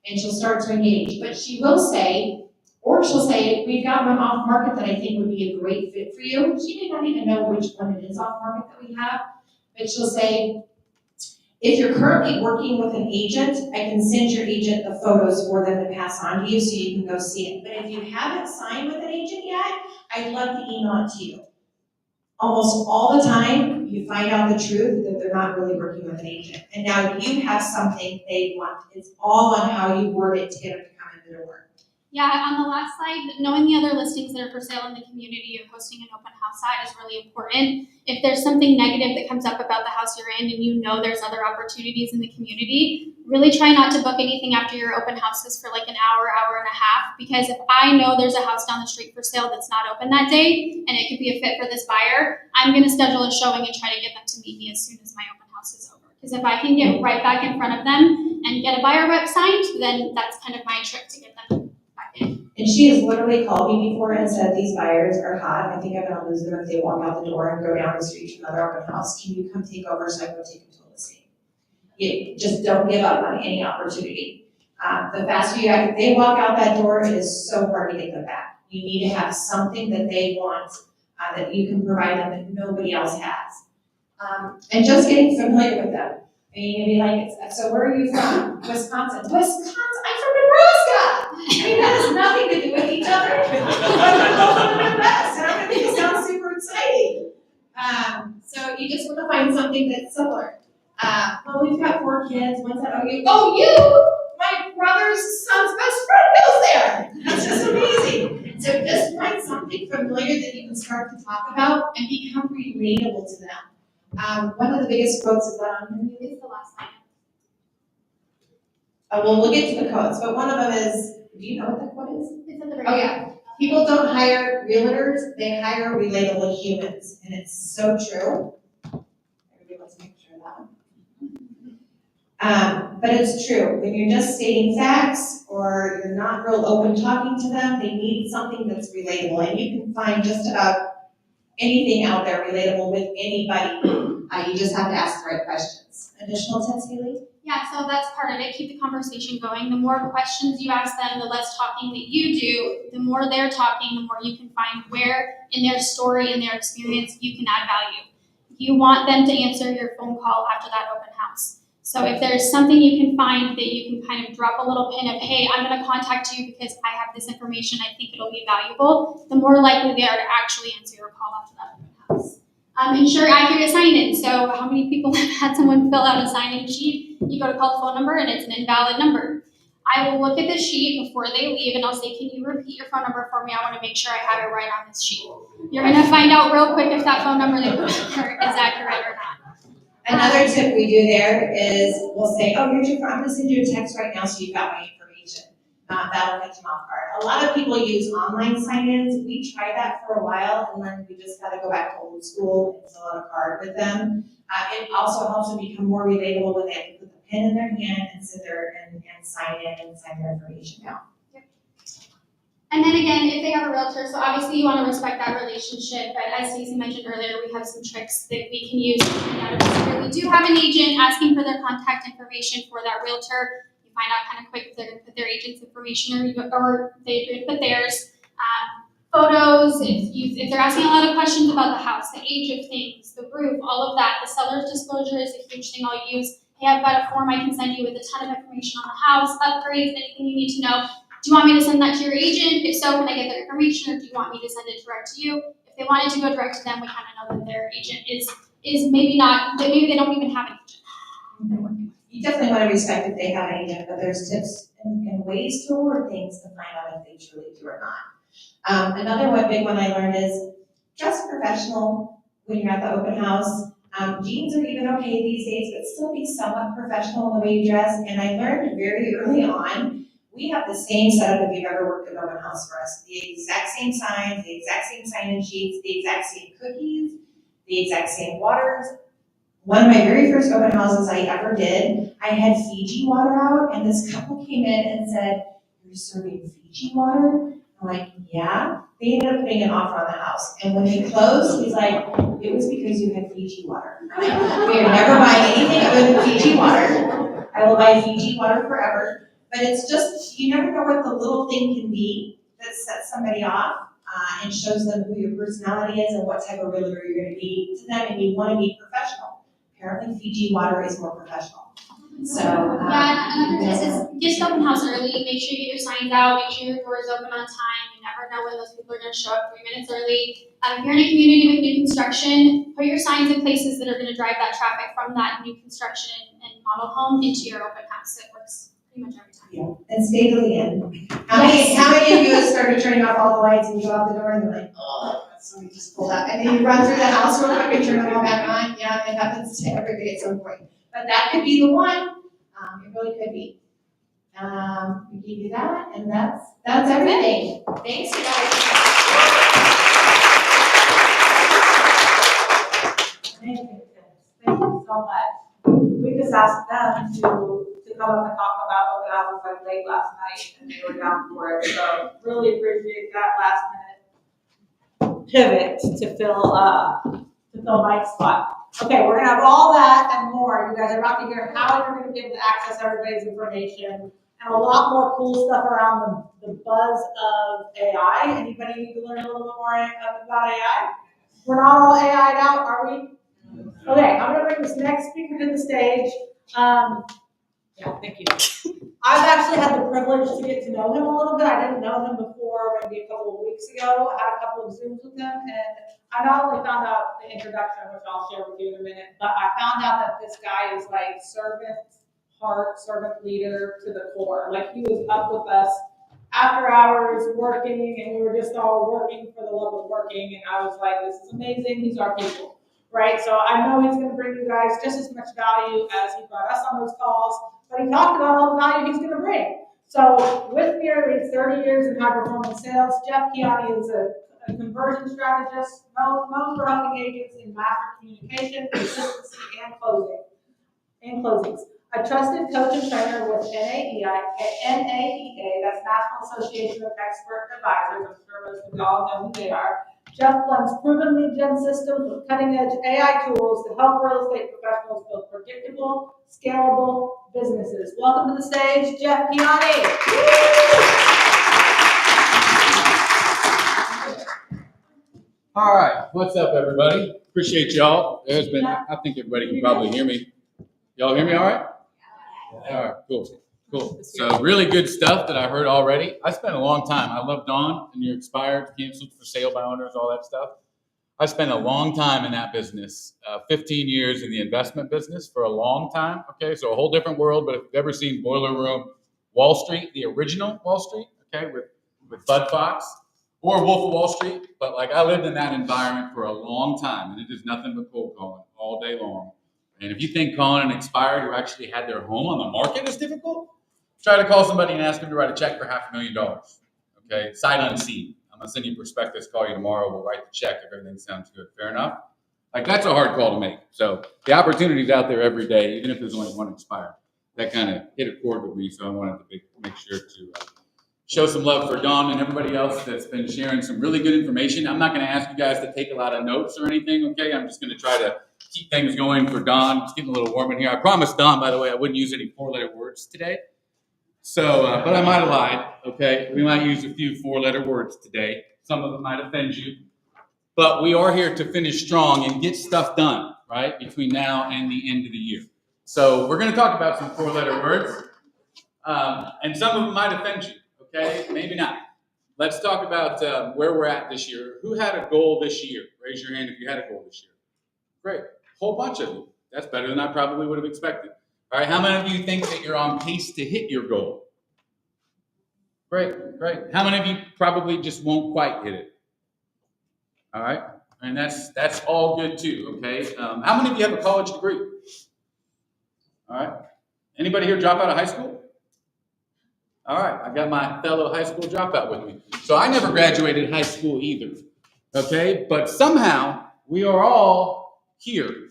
And she'll start to engage. But she will say, or she'll say, we've got one off market that I think would be a great fit for you. She may not even know which one it is off market that we have. But she'll say, if you're currently working with an agent, I can send your agent the photos for them to pass on to you so you can go see it. But if you haven't signed with an agent yet, I'd love to email it to you. Almost all the time, you find out the truth that they're not really working with an agent. And now you have something they want. It's all on how you word it to get them to come into the work. Yeah, on the last slide, knowing the other listings that are for sale in the community of hosting an open house site is really important. If there's something negative that comes up about the house you're in and there's other opportunities in the community, really try not to book anything after your open houses for like an hour, hour and a half, because if I know there's a house down the street for sale that's not open that day and it could be a fit for this buyer, I'm going to schedule a showing and try to get them to meet me as soon as my open house is over. Because if I can get right back in front of them and get a buyer rep signed, then that's kind of my trick to get them. And she has literally called me before and said, these buyers are hot. I think I'm going to lose them if they walk out the door and go down the street to another open house. Can you come take over so I can go take them to a listing? You just don't give up on any opportunity. The faster you act, if they walk out that door, it is so hard to get them back. You need to have something that they want that you can provide them that nobody else has. And just getting familiar with them. And you're gonna be like, so where are you from? Wisconsin. Wisconsin? I'm from Nebraska! I mean, that has nothing to do with kids, one's at OU. Oh, you, my brother's son's best friend goes there. That's just amazing. So just find something familiar that you can start to talk about and become relatable to them. One of the biggest quotes is that on It's the last line. well, we'll get to the quotes, but one of them is, do you know what the quote is? It's at the very Oh, yeah. People don't hire realtors, they hire relatable humans, and it's so true. Everybody wants to make sure of that one. But it's true, when you're just stating facts, or you're not real open talking to them, they need something that's relatable, and you can find just about anything out there relatable with anybody. You just have to ask the right questions. Additional tips, Haley? Yeah, so that's part of it. Keep the conversation going. The more questions you ask them, the less talking that you do. The more they're talking, the more you can find where in their story, in their experience, you can add value. You want them to answer your phone call after that open house. So if there's something you can find that you can kind of drop a little pin of, hey, I'm going to contact you because I have this information, I think it'll be valuable, the more likely they are to actually answer your call after that open house. Ensure accurate sign-in. So how many people have had someone fill out a sign-in sheet? You go to call the phone number and it's an invalid number. I will look at the sheet before they leave and I'll say, can you repeat your phone number for me? I want to make sure I have it right on this sheet. You're going to find out real quick if that phone number they put there is accurate or not. Another tip we do there is we'll say, oh, here's your phone. I'm going to send you a text right now so you've got my information. That'll catch them off guard. A lot of people use online sign-ins. We tried that for a while and then we just had to go back to old school and fill out a card with them. It also helps them become more relatable when they have to put the pen in their hand and sit there and sign in and sign their information down. And then again, if they have a realtor, so obviously you want to respect that relationship, but as Stacey mentioned earlier, we have some tricks that we can use to find out if we do have an agent asking for their contact information for that realtor. You find out kind of quick if they're going to put their agent's information or they're going to put theirs. Photos, if they're asking a lot of questions about the house, the age of things, the roof, all of that. The seller's disclosure is a huge thing I'll use. Hey, I've got a form I can send you with a ton of information on the house, upgrades, anything you need to know. Do you want me to send that to your agent? If so, can I get their information, or do you want me to send it direct to you? If they wanted to go direct to them, we kind of know that their agent is maybe not, that maybe they don't even have an agent. You definitely want to respect if they have an agent, but there's tips and ways to award things to find out if they truly do or not. Another big one I learned is dress professional when you're at the open house. Jeans are even okay these days, but still be somewhat professional in the way you dress. And I learned very early on, we have the same setup if you've ever worked at an open house for us. The exact same signs, the exact same sign-in sheets, the exact same cookies, the exact same waters. One of my very first open houses I ever did, I had Fiji water out, and this couple came in and said, "You're serving Fiji water?" I'm like, "Yeah." They ended up putting an offer on the house, and when we closed, he's like, "It was because you had Fiji water." I'm like, "We are never buying anything other than Fiji water. I will buy Fiji water forever." But it's just, you never know what the little thing can be that sets somebody off and shows them who your personality is and what type of realtor you're going to be to them, and you want to be professional. Apparently Fiji water is more professional. So yeah, another tip is get to the open house early. Make sure you get your signs out. Make sure your door is open on time. You never know when those people are going to show up 3 minutes early. If you're in a community with new construction, put your signs in places that are going to drive that traffic from that new construction and model home into your open house. It works pretty much every time. yeah, and stay till the end. How many of you have started turning off all the lights and you go out the door and you're like, oh, somebody just pulled out, and then you run through the house real quick and turn them all back on? Yeah, it happens to everybody at some point. But that could be the one. It really could be. We give you that, and that's everything. Thanks, you guys. Thank you so much. We just asked them to come up and talk about open houses like late last night, and they were down for it. So really appreciate that last minute pivot to fill Mike's spot. Okay, we're gonna have all that and more. You guys are about to hear how you're gonna be able to access everybody's information and a lot more cool stuff around the buzz of AI. Anybody need to learn a little bit more about AI? We're not all AI'd out, are we? Okay, I'm gonna bring this next speaker to the stage. Yeah, thank you. I've actually had the privilege to get to know him a little bit. I didn't know him before, maybe a couple of weeks ago. I had a couple of Zooms with him, and I not only found out the introduction, which I'll share with you in a minute, but I found out that this guy is like servant heart, servant leader to the core. Like he was up with us after hours working, and we were just all working for the love of working. And I was like, this is amazing. These are people, right? So I know he's going to bring you guys just as much value as he brought us on those calls. But he talked about all the value he's going to bring. So with nearly 30 years in high performance sales, Jeff Chiani is a conversion strategist known for helping agents in master communication, consistency, and closings. A trusted coach and trainer with NAEA, that's National Association of Expert Advisors. I'm sure most of y'all know who they are. Jeff blends proven lead gen systems with cutting-edge AI tools to help real estate professionals build predictable, scalable businesses. Welcome to the stage, Jeff Chiani. All right, what's up, everybody? Appreciate y'all. There's been, I think everybody can probably hear me. Y'all hear me all right? All right, cool. So really good stuff that I heard already. I spent a long time. I love Dawn and your expired, canceled for sale by owners, all that stuff. I spent a long time in that business, 15 years in the investment business for a long time. Okay, so a whole different world, but if you've ever seen Boiler Room Wall Street, the original Wall Street, okay, with Bud Fox, or Wolf of Wall Street, but like I lived in that environment for a long time, and it is nothing but cold calling all day long. And if you think calling an expired who actually had their home on the market is difficult, try to call somebody and ask them to write a check for $500,000. Okay, sight unseen. I'm gonna send you prospectus, call you tomorrow, we'll write the check if everything sounds good. Fair enough? Like that's a hard call to make. So the opportunity's out there every day, even if there's only one expired. That kind of hit a chord with me, so I wanted to make sure to show some love for Dawn and everybody else that's been sharing some really good information. I'm not going to ask you guys to take a lot of notes or anything, okay? I'm just going to try to keep things going for Dawn. It's getting a little warm in here. I promised Dawn, by the way, I wouldn't use any four-letter words today. So, but I might have lied, okay? We might use a few four-letter words today. Some of them might offend you. But we are here to finish strong and get stuff done, right, between now and the end of the year. So we're going to talk about some four-letter words, and some of them might offend you. Okay, maybe not. Let's talk about where we're at this year. Who had a goal this year? Raise your hand if you had a goal this year. Great. Whole bunch of you. That's better than I probably would have expected. All right, how many of you think that you're on pace to hit your goal? Great. How many of you probably just won't quite hit it? All right, and that's all good too, okay? How many of you have a college degree? All right. Anybody here drop out of high school? All right, I got my fellow high school dropout with me. So I never graduated high school either, okay? But somehow we are all here,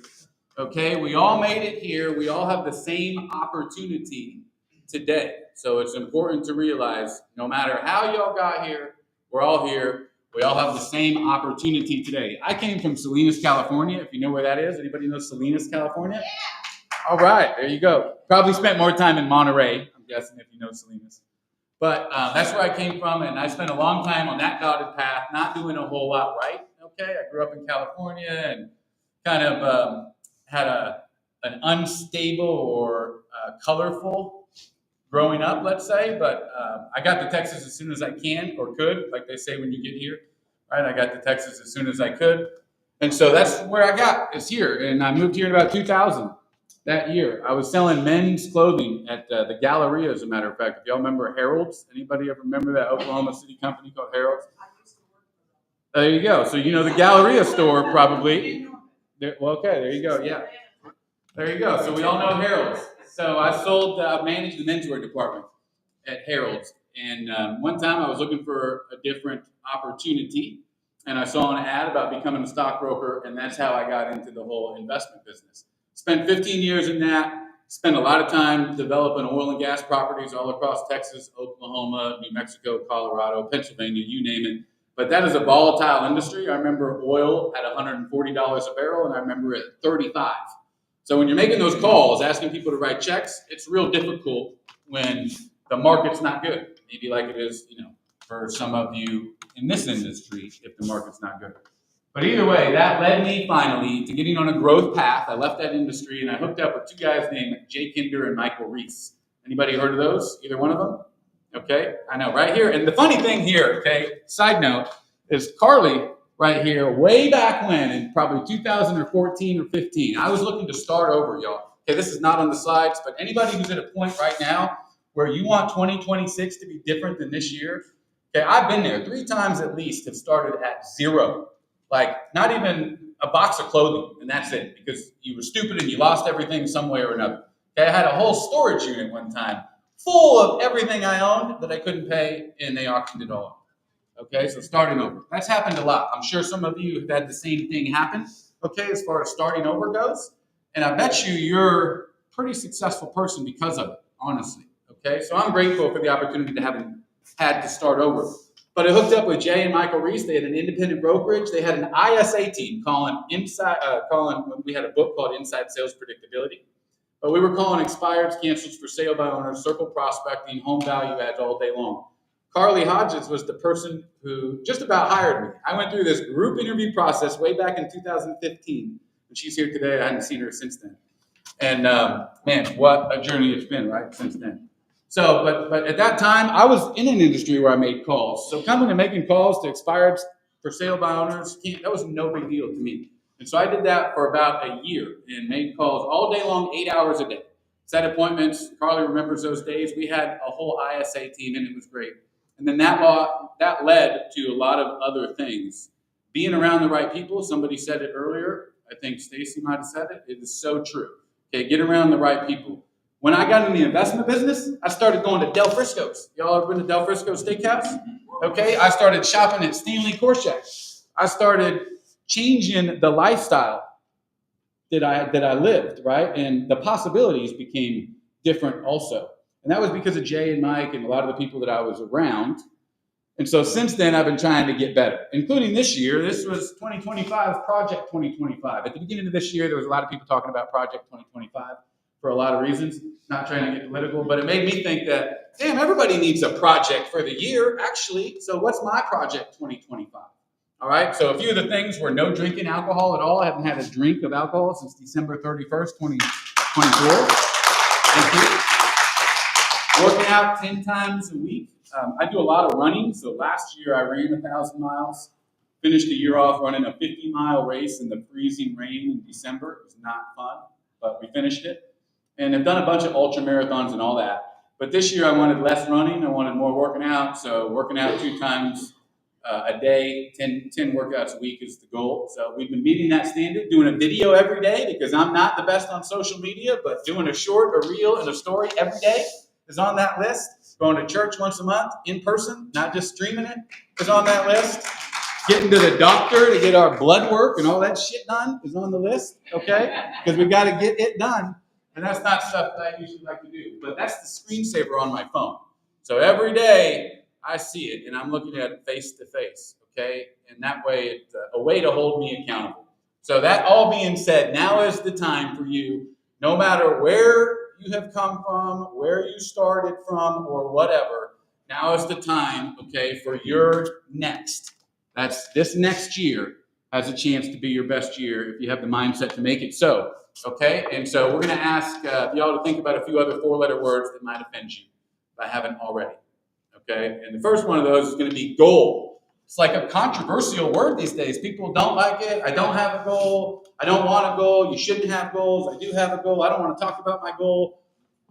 okay? We all made it here. We all have the same opportunity today. So it's important to realize no matter how y'all got here, we're all here. We all have the same opportunity today. I came from Salinas, California, if you know where that is. Anybody know Salinas, California? Yeah. All right, there you go. Probably spent more time in Monterey, I'm guessing, if you know Salinas. But that's where I came from, and I spent a long time on that dotted path, not doing a whole lot right, okay? I grew up in California and kind of had an unstable or colorful growing up, let's say, but I got to Texas as soon as I can or could, like they say when you get here, right? I got to Texas as soon as I could, and so that's where I got, is here, and I moved here in about 2000. That year, I was selling men's clothing at the Galleria, as a matter of fact. If y'all remember Harold's, anybody ever remember that Oklahoma City company called Harold's? There you go. So you know the Galleria store probably. Okay, there you go. Yeah, there you go. So we all know Harold's. So I managed the menswear department at Harold's, and one time I was looking for a different opportunity, and I saw an ad about becoming a stockbroker, and that's how I got into the whole investment business. Spent 15 years in that, spent a lot of time developing oil and gas properties all across Texas, Oklahoma, New Mexico, Colorado, Pennsylvania, you name it. But that is a volatile industry. I remember oil at $140 a barrel, and I remember it at $35. So when you're making those calls, asking people to write checks, it's real difficult when the market's not good. Maybe like it is, for some of you in this industry, if the market's not good. But either way, that led me finally to getting on a growth path. I left that industry and I hooked up with two guys named Jay Kinder and Michael Reese. Anybody heard of those? Either one of them? Okay, I know, right here. And the funny thing here, okay, side note, is Carly right here, way back when, in probably 2014 or 15, I was looking to start over, y'all. Okay, this is not on the slides, but anybody who's at a point right now where you want 2026 to be different than this year, okay, I've been there 3 times at least, have started at 0. Like, not even a box of clothing, and that's it, because you were stupid and you lost everything some way or another. Okay, I had a whole storage unit one time full of everything I owned that I couldn't pay, and they auctioned it all off. Okay, so starting over. That's happened a lot. I'm sure some of you have had the same thing happen, okay, as far as starting over goes. And I bet you're a pretty successful person because of it, honestly. Okay, so I'm grateful for the opportunity to having had to start over. But I hooked up with Jay and Michael Reese. They had an independent brokerage. They had an ISA team calling, we had a book called Inside Sales Predictability. But we were calling expireds, cancels for sale by owners, circle prospecting, home value adds all day long. Carly Hodges was the person who just about hired me. I went through this group interview process way back in 2015, and she's here today. I hadn't seen her since then. And man, what a journey it's been, right, since then. So, but at that time, I was in an industry where I made calls. So coming and making calls to expireds for sale by owners, that was no big deal to me. And so I did that for about a year and made calls all day long, 8 hours a day. Set appointments. Carly remembers those days. We had a whole ISA team, and it was great. And then that led to a lot of other things. Being around the right people, somebody said it earlier. I think Stacy might have said it. It is so true. Okay, get around the right people. When I got in the investment business, I started going to Del Frisco's. Y'all ever been to Del Frisco's Steakhouse? Okay, I started shopping at Stanley Korshak. I started changing the lifestyle that I lived, right? And the possibilities became different also. And that was because of Jay and Mike and a lot of the people that I was around. And so since then, I've been trying to get better, including this year. This was 2025, Project 2025. At the beginning of this year, there was a lot of people talking about Project 2025 for a lot of reasons, not trying to get political, but it made me think that, damn, everybody needs a project for the year, actually. So what's my Project 2025? All right, so a few of the things were no drinking alcohol at all. I haven't had a drink of alcohol since December 31st, 2024. Thank you. Working out 10 times a week. I do a lot of running. So last year I ran 1,000 miles. Finished the year off running a 50-mile race in the freezing rain in December. It was not fun, but we finished it. And I've done a bunch of ultra marathons and all that. But this year I wanted less running. I wanted more working out. So working out 2 times a day, 10 workouts a week is the goal. So we've been meeting that standard, doing a video every day because I'm not the best on social media, but doing a short, a reel, and a story every day is on that list. Going to church once a month in person, not just streaming it, is on that list. Getting to the doctor to get our blood work and all that shit done is on the list, okay? Because we got to get it done. And that's not stuff that I usually like to do, but that's the screensaver on my phone. So every day I see it and I'm looking at it face to face, okay? And that way it's a way to hold me accountable. So that all being said, now is the time for you, no matter where you have come from, where you started from, or whatever, now is the time, okay, for your next. That's this next year has a chance to be your best year if you have the mindset to make it so, okay? And so we're going to ask y'all to think about a few other 4-letter words that might offend you if I haven't already, okay? And the first one of those is going to be goal. It's like a controversial word these days. People don't like it. I don't have a goal. I don't want a goal. You shouldn't have goals. I do have a goal. I don't want to talk about my goal.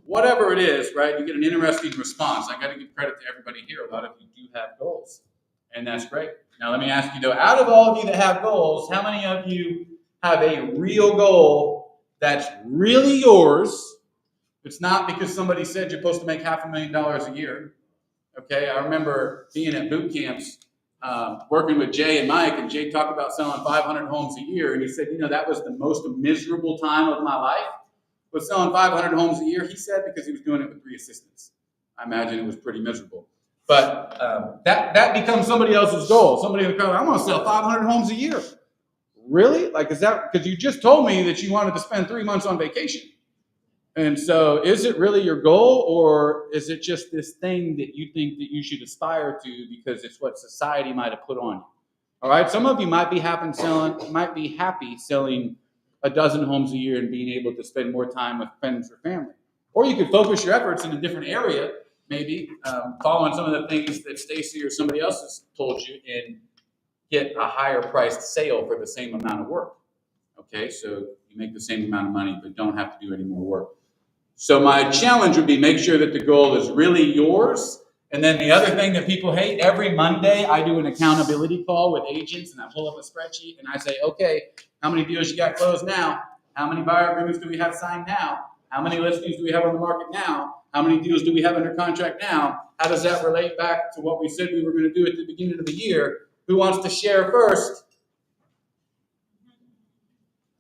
Whatever it is, right, you get an interesting response. I got to give credit to everybody here. A lot of you do have goals, and that's great. Now, let me ask you, though, out of all of you that have goals, how many of you have a real goal that's really yours? It's not because somebody said you're supposed to make $500,000 a year. Okay, I remember being at boot camps, working with Jay and Mike, and Jay talked about selling 500 homes a year, and he said, that was the most miserable time of my life, was selling 500 homes a year, he said, because he was doing it with 3 assistants. I imagine it was pretty miserable. But that becomes somebody else's goal. Somebody in the crowd, I'm going to sell 500 homes a year. Really? Like, is that, because you just told me that you wanted to spend 3 months on vacation. And so is it really your goal, or is it just this thing that you think that you should aspire to because it's what society might have put on you? All right. Some of you might be happy selling a dozen homes a year and being able to spend more time with friends or family. Or you could focus your efforts in a different area, maybe following some of the things that Stacy or somebody else has told you and get a higher priced sale for the same amount of work. Okay, so you make the same amount of money, but don't have to do any more work. So my challenge would be make sure that the goal is really yours. And then the other thing that people hate, every Monday I do an accountability call with agents and I pull up a spreadsheet and I say, okay, how many deals you got closed now? How many buyer agreements do we have signed now? How many listings do we have on the market now? How many deals do we have under contract now? How does that relate back to what we said we were going to do at the beginning of the year? Who wants to share first?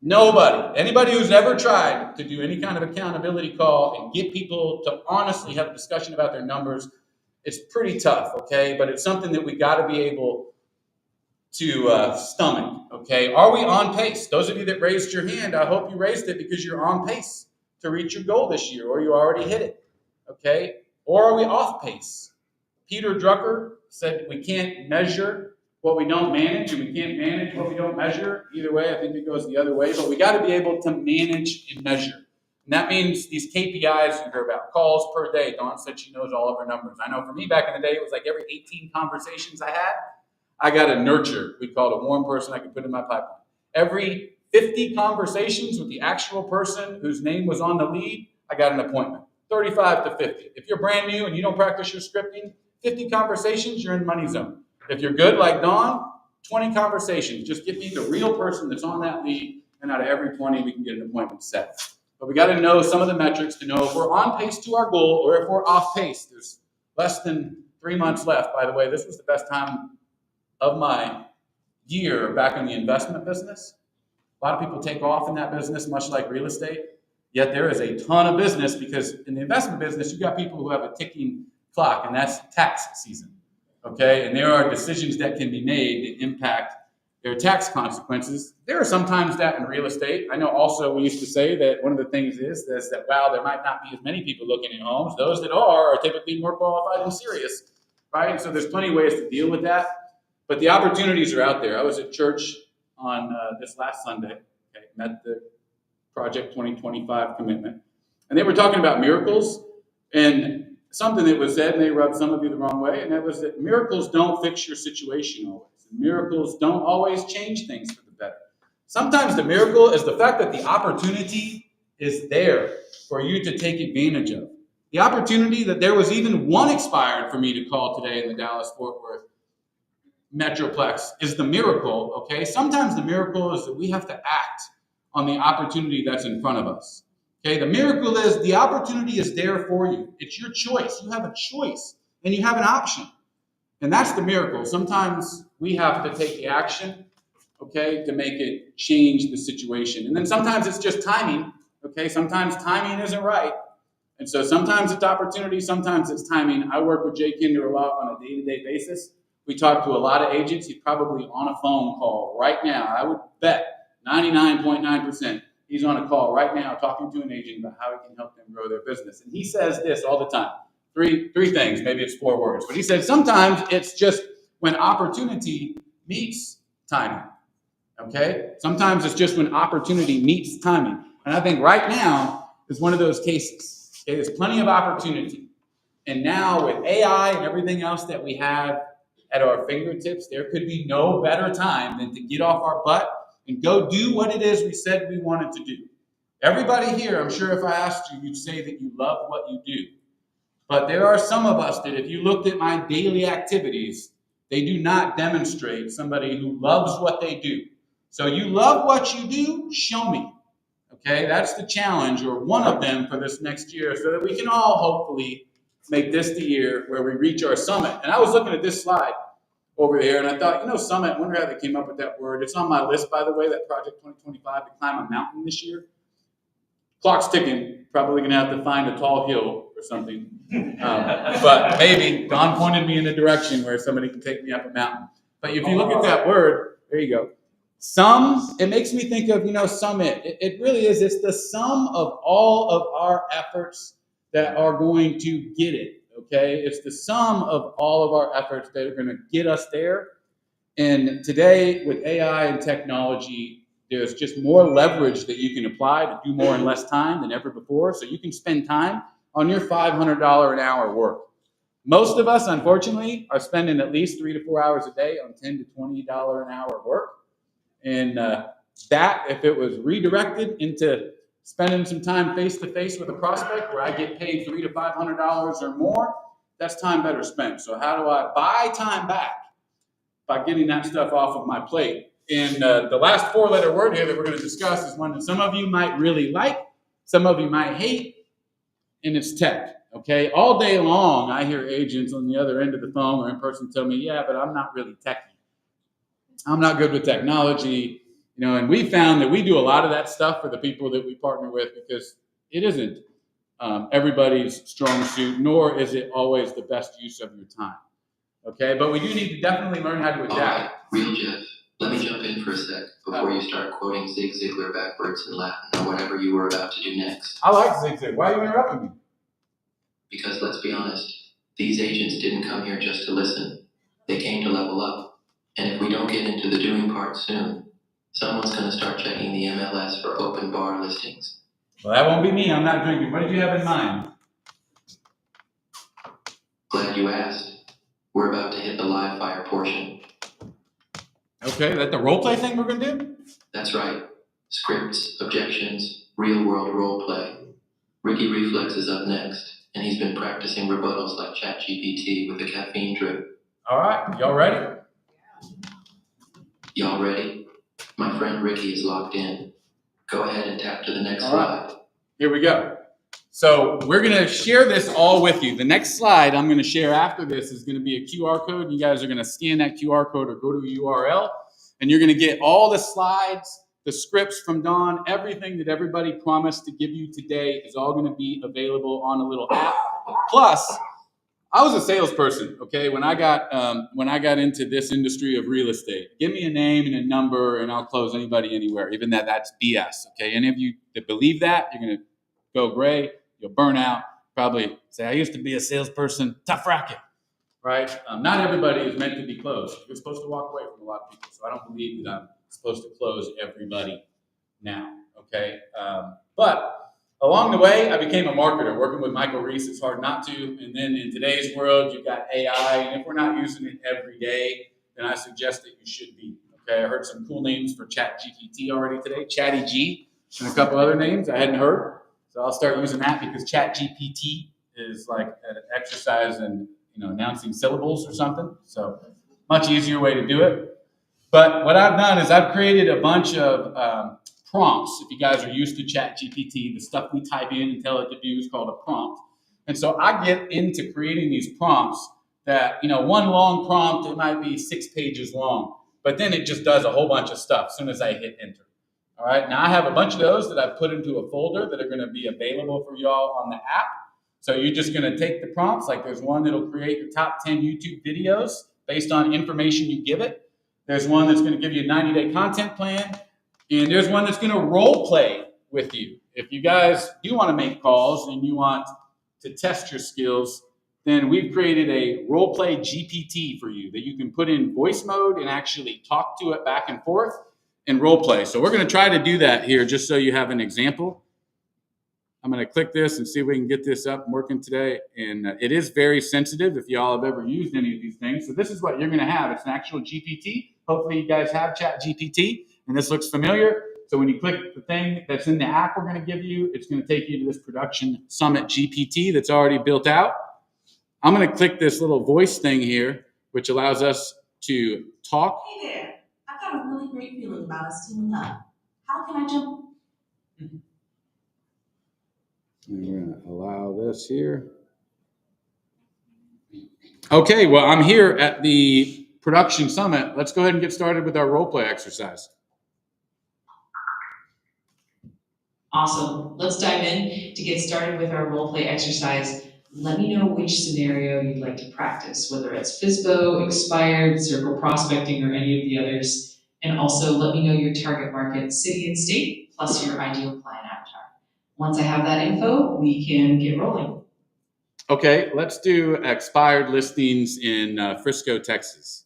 Nobody. Anybody who's ever tried to do any kind of accountability call and get people to honestly have a discussion about their numbers, it's pretty tough, okay? But it's something that we got to be able to stomach, okay? Are we on pace? Those of you that raised your hand, I hope you raised it because you're on pace to reach your goal this year, or you already hit it, okay? Or are we off pace? Peter Drucker said we can't measure what we don't manage, and we can't manage what we don't measure. Either way, I think it goes the other way, but we got to be able to manage and measure. And that means these KPIs you hear about, calls per day. Dawn said she knows all of our numbers. I know for me back in the day, it was like every 18 conversations I had, I got a nurture. We called a warm person I could put in my pipeline. Every 50 conversations with the actual person whose name was on the lead, I got an appointment. 35 to 50. If you're brand new and you don't practice your scripting, 50 conversations, you're in money zone. If you're good like Dawn, 20 conversations. Just give me the real person that's on that lead, and out of every 20, we can get an appointment set. But we got to know some of the metrics to know if we're on pace to our goal or if we're off pace. There's less than 3 months left. By the way, this was the best time of my year back in the investment business. A lot of people take off in that business, much like real estate. Yet there is a ton of business because in the investment business, you've got people who have a ticking clock, and that's tax season. Okay, and there are decisions that can be made that impact their tax consequences. There are sometimes that in real estate. I know also we used to say that one of the things is that while there might not be as many people looking at homes, those that are typically more qualified and serious, right? And so there's plenty of ways to deal with that, but the opportunities are out there. I was at church on this last Sunday, okay, met the Project 2025 commitment, and they were talking about miracles, and something that was said may rub some of you the wrong way, and that was that miracles don't fix your situation always. Miracles don't always change things for the better. Sometimes the miracle is the fact that the opportunity is there for you to take advantage of. The opportunity that there was even one expired for me to call today in the Dallas-Fort Worth Metroplex is the miracle, okay? Sometimes the miracle is that we have to act on the opportunity that's in front of us. Okay, the miracle is the opportunity is there for you. It's your choice. You have a choice and you have an option. And that's the miracle. Sometimes we have to take the action, okay, to make it change the situation. And then sometimes it's just timing, okay? Sometimes timing isn't right. And so sometimes it's opportunity, sometimes it's timing. I work with Jay Kinder a lot on a day-to-day basis. We talk to a lot of agents. He's probably on a phone call right now. I would bet 99.9%. He's on a call right now talking to an agent about how he can help them grow their business. And he says this all the time. Three things, maybe it's 4 words. But he said sometimes it's just when opportunity meets timing. Okay? Sometimes it's just when opportunity meets timing. And I think right now is one of those cases. Okay? There's plenty of opportunity. And now with AI and everything else that we have at our fingertips, there could be no better time than to get off our butt and go do what it is we said we wanted to do. Everybody here, I'm sure if I asked you, you'd say that you love what you do. But there are some of us that if you looked at my daily activities, they do not demonstrate somebody who loves what they do. So you love what you do, show me. Okay, that's the challenge, or one of them for this next year, so that we can all hopefully make this the year where we reach our summit. And I was looking at this slide over there, and I thought, summit, I wonder how they came up with that word. It's on my list, by the way, that Project 2025 to climb a mountain this year. Clock's ticking. Probably going to have to find a tall hill or something. But maybe. Don pointed me in a direction where somebody can take me up a mountain. But if you look at that word, there you go. It makes me think of, summit. It really is. It's the sum of all of our efforts that are going to get it. Okay, it's the sum of all of our efforts that are going to get us there. And today, with AI and technology, there's just more leverage that you can apply to do more in less time than ever before. So you can spend time on your $500 an hour work. Most of us, unfortunately, are spending at least 3 to 4 hours a day on $10 to $20 an hour work. And That, if it was redirected into spending some time face-to-face with a prospect where I get paid $300 to $500 or more, that's time better spent. So how do I buy time back? By getting that stuff off of my plate. And the last four-letter word here that we're going to discuss is one that some of you might really like, some of you might hate, and it's tech. Okay, all day long I hear agents on the other end of the phone or in person tell me, yeah, but I'm not really techy. I'm not good with technology, and we found that we do a lot of that stuff for the people that we partner with because it isn't everybody's strong suit, nor is it always the best use of your time. Okay, but we do need to definitely learn how to adapt. All right, real Jeff, let me jump in for a sec before you start quoting Zig Ziglar backwards in Latin or whatever you were about to do next. I like Zig Ziglar. Why are you interrupting me? Because let's be honest, these agents didn't come here just to listen. They came to level up. And if we don't get into the doing part soon, someone's going to start checking the MLS for open bar listings. Well, that won't be me. I'm not drinking. What did you have in mind? Glad you asked. We're about to hit the live fire portion. Okay, that the role play thing we're going to do? That's right. Scripts, objections, real world role play. Ricky Reflex is up next, and he's been practicing rebuttals like ChatGPT with a caffeine drip. All right, y'all ready? Y'all ready? My friend Ricky is locked in. Go ahead and tap to the next slide. Here we go. So we're going to share this all with you. The next slide I'm going to share after this is going to be a QR code. You guys are going to scan that QR code or go to a URL, and you're going to get all the slides, the scripts from Dawn, everything that everybody promised to give you today is all going to be available on a little app. Plus, I was a salesperson, okay, when I got into this industry of real estate. Give me a name and a number, and I'll close anybody anywhere, even that's BS, okay? Any of you that believe that, you're going to go gray, you'll burn out, probably say, I used to be a salesperson, tough racket, right? Not everybody is meant to be closed. You're supposed to walk away from a lot of people, so I don't believe that I'm supposed to close everybody now, okay? But along the way, I became a marketer. Working with Michael Reese, it's hard not to. And then in today's world, you've got AI. And if we're not using it every day, then I suggest that you should be. Okay, I heard some cool names for ChatGPT already today. Chatty G and a couple other names I hadn't heard. So I'll start using that because ChatGPT is like an exercise in announcing syllables or something. So much easier way to do it. But what I've done is I've created a bunch of prompts. If you guys are used to ChatGPT, the stuff we type in and tell it to do is called a prompt. And so I get into creating these prompts that, one long prompt, it might be 6 pages long, but then it just does a whole bunch of stuff as soon as I hit enter. All right, now I have a bunch of those that I've put into a folder that are going to be available for y'all on the app. So you're just going to take the prompts, like there's one that'll create your top 10 YouTube videos based on information you give it. There's one that's going to give you a 90-day content plan. And there's one that's going to role play with you. If you guys do want to make calls and you want to test your skills, then we've created a role play GPT for you that you can put in voice mode and actually talk to it back and forth and role play. So we're going to try to do that here just so you have an example. I'm going to click this and see if we can get this up and working today. And it is very sensitive if y'all have ever used any of these things. So this is what you're going to have. It's an actual GPT. Hopefully you guys have ChatGPT. And this looks familiar. So when you click the thing that's in the app we're going to give you, it's going to take you to this Production Summit GPT that's already built out. I'm going to click this little voice thing here, which allows us to talk. Hey there. I've got a really great feeling about us teaming up. How can I jump? And we're going to allow this here. Okay, well, I'm here at the Production Summit. Let's go ahead and get started with our role play exercise. Awesome. Let's dive in to get started with our role play exercise. Let me know which scenario you'd like to practice, whether it's FSBO, expired, circle prospecting, or any of the others. And also let me know your target market, city and state, plus your ideal client avatar. Once I have that info, we can get rolling. Okay, let's do expired listings in Frisco, Texas.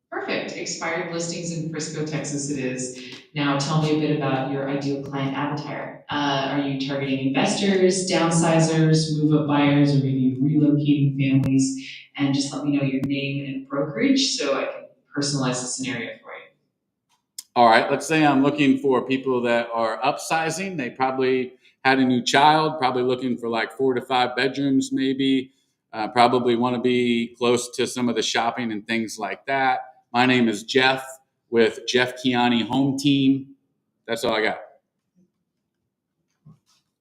Perfect. Expired listings in Frisco, Texas it is. Now tell me a bit about your ideal client avatar. Are you targeting investors, downsizers, move-up buyers, or maybe relocating families? And just let me know your name and brokerage so I can personalize the scenario for you. All right, let's say I'm looking for people that are upsizing. They probably had a new child, probably looking for like 4 to 5 bedrooms, maybe. Probably want to be close to some of the shopping and things like that. My name is Jeff with Jeff Kiani Home Team. That's all I got.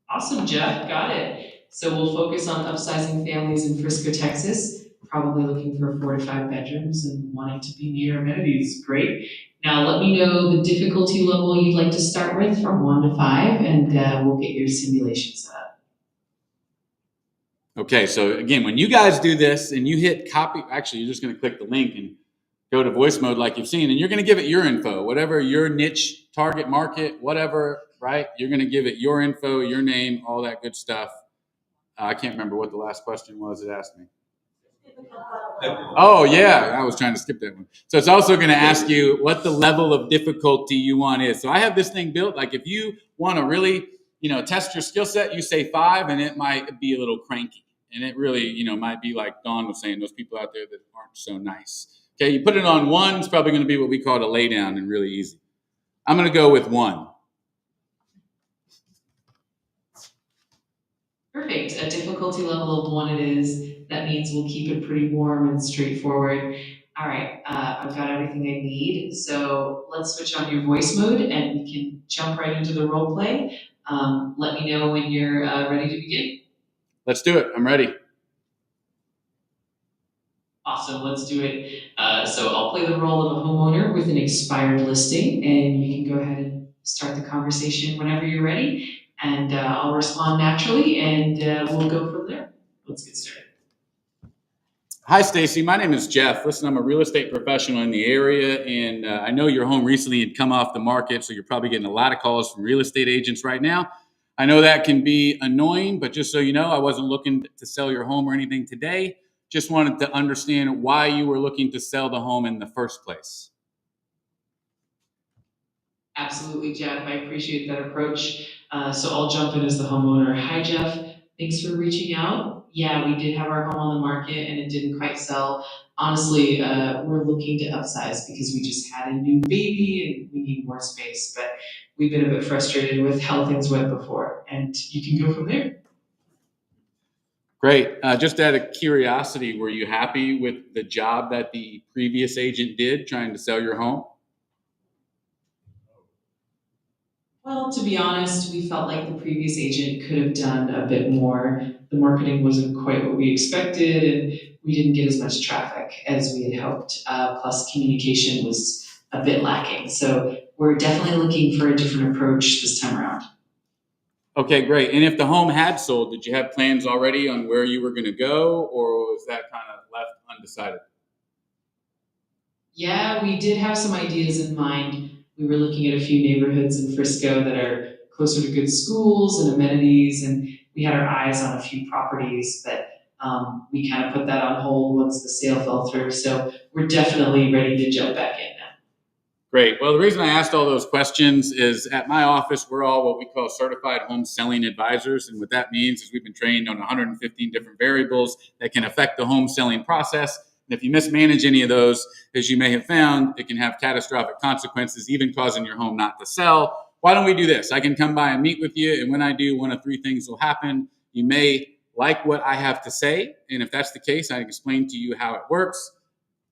Awesome, Jeff. Got it. So we'll focus on upsizing families in Frisco, Texas, probably looking for 4 to 5 bedrooms and wanting to be near amenities. Great. Now let me know the difficulty level you'd like to start with from 1 to 5, and we'll get your simulation set up. Okay, so again, when you guys do this and you hit copy, actually, you're just going to click the link and go to voice mode like you've seen, and you're going to give it your info, whatever your niche, target market, whatever, right? You're going to give it your info, your name, all that good stuff. I can't remember what the last question was it asked me. Oh, yeah, I was trying to skip that one. So it's also going to ask you what the level of difficulty you want is. So I have this thing built, like if you want to really, test your skill set, you say 5, and it might be a little cranky. And it really, might be like Dawn was saying, those people out there that aren't so nice. Okay, you put it on 1, it's probably going to be what we call a lay down and really easy. I'm going to go with 1. Perfect. A difficulty level of 1 it is. That means we'll keep it pretty warm and straightforward. All right, I've got everything I need. So let's switch on your voice mode and we can jump right into the role play. Let me know when you're ready to begin. Let's do it. I'm ready. Awesome, let's do it. So I'll play the role of a homeowner with an expired listing, and you can go ahead and start the conversation whenever you're ready. And I'll respond naturally, and we'll go from there. Let's get started. Hi, Stacy. My name is Jeff. Listen, I'm a real estate professional in the area, and I know your home recently had come off the market, so you're probably getting a lot of calls from real estate agents right now. I know that can be annoying, but just so you know, I wasn't looking to sell your home or anything today. Just wanted to understand why you were looking to sell the home in the first place. Absolutely, Jeff. I appreciate that approach. So I'll jump in as the homeowner. Hi, Jeff. Thanks for reaching out. Yeah, we did have our home on the market and it didn't quite sell. Honestly, we're looking to upsize because we just had a new baby and we need more space. But we've been a bit frustrated with how things went before, and you can go from there. Great. Just out of curiosity, were you happy with the job that the previous agent did trying to sell your home? Well, to be honest, we felt like the previous agent could have done a bit more. The marketing wasn't quite what we expected, and we didn't get as much traffic as we had hoped. Plus, communication was a bit lacking. So we're definitely looking for a different approach this time around. Okay, great. And if the home had sold, did you have plans already on where you were going to go, or was that kind of left undecided? Yeah, we did have some ideas in mind. We were looking at a few neighborhoods in Frisco that are closer to good schools and amenities, and we had our eyes on a few properties, but we kind of put that on hold once the sale fell through. So we're definitely ready to jump back in now. Great. Well, the reason I asked all those questions is at my office, we're all what we call certified home selling advisors. And what that means is we've been trained on 115 different variables that can affect the home selling process. And if you mismanage any of those, as you may have found, it can have catastrophic consequences, even causing your home not to sell. Why don't we do this? I can come by and meet with you. And when I do, one of 3 things will happen. You may like what I have to say. And if that's the case, I can explain to you how it works.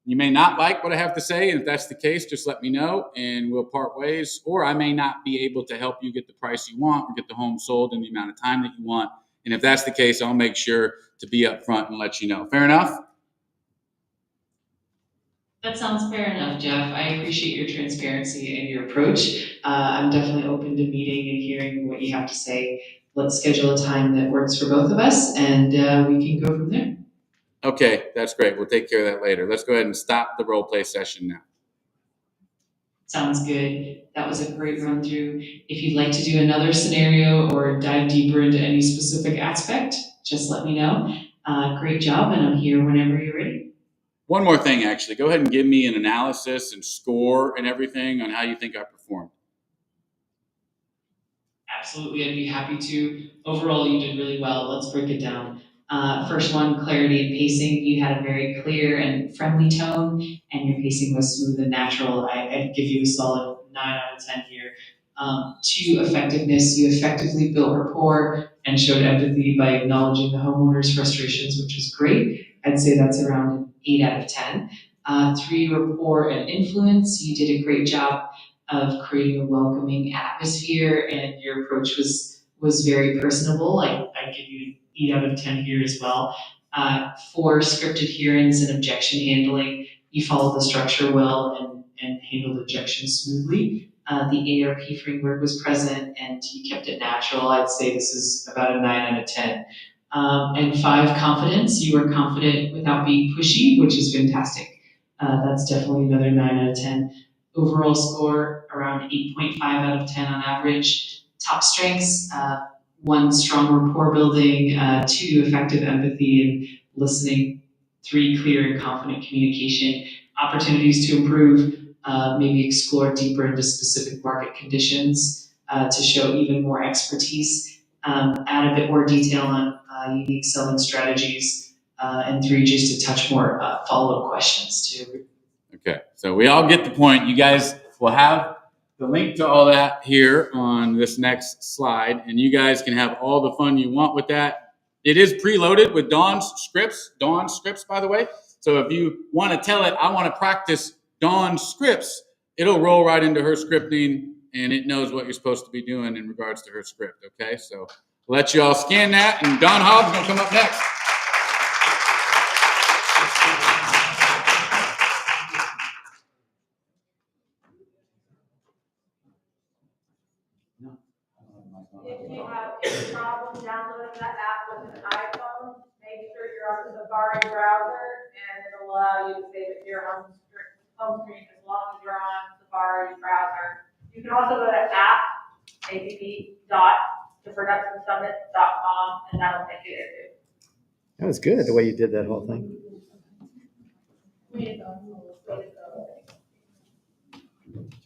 You may not like what I have to say, and if that's the case, just let me know and we'll part ways. Or I may not be able to help you get the price you want or get the home sold in the amount of time that you want. And if that's the case, I'll make sure to be upfront and let you know. Fair enough? That sounds fair enough, Jeff. I appreciate your transparency and your approach. I'm definitely open to meeting and hearing what you have to say. Let's schedule a time that works for both of us, and we can go from there. Okay, that's great. We'll take care of that later. Let's go ahead and stop the role play session now. Sounds good. That was a great run through. If you'd like to do another scenario or dive deeper into any specific aspect, just let me know. Great job, and I'm here whenever you're ready. One more thing, actually. Go ahead and give me an analysis and score and everything on how you think I performed. Absolutely, I'd be happy to. Overall, you did really well. Let's break it down. First one, clarity and pacing. You had a very clear and friendly tone, and your pacing was smooth and natural. I'd give you a solid 9 out of 10 here. 2, effectiveness. You effectively built rapport and showed empathy by acknowledging the homeowner's frustrations, which was great. I'd say that's around an 8 out of 10. 3, rapport and influence. You did a great job of creating a welcoming atmosphere, and your approach was very personable. I give you an 8 out of 10 here as well. 4, script adherence and objection handling. You followed the structure well and handled objections smoothly. The ARP framework was present and you kept it natural. I'd say this is about a 9 out of 10. And 5, confidence. You were confident without being pushy, which is fantastic. That's definitely another 9 out of 10. Overall score around 8.5 out of 10 on average. Top strengths, 1, strong rapport building, 2, effective empathy and listening, 3, clear and confident communication. Opportunities to improve, maybe explore deeper into specific market conditions to show even more expertise. Add a bit more detail on unique selling strategies. And 3, just a touch more follow-up questions too. Okay, so we all get the point. You guys will have the link to all that here on this next slide, and you guys can have all the fun you want with that. It is preloaded with Dawn's scripts, by the way. So if you want to tell it, I want to practice Dawn's scripts, it'll roll right into her scripting, and it knows what you're supposed to be doing in regards to her script, okay? So we'll let you all scan that, and Dawn Hobbs is going to come up next. If you have any problem downloading that app with an iPhone, make sure you're on the Safari browser, and it'll allow you to save it to your home screen as long as you're on Safari browser. You can also go to app.theproductionsummit.com, and that'll take you there too. That was good, the way you did that whole thing.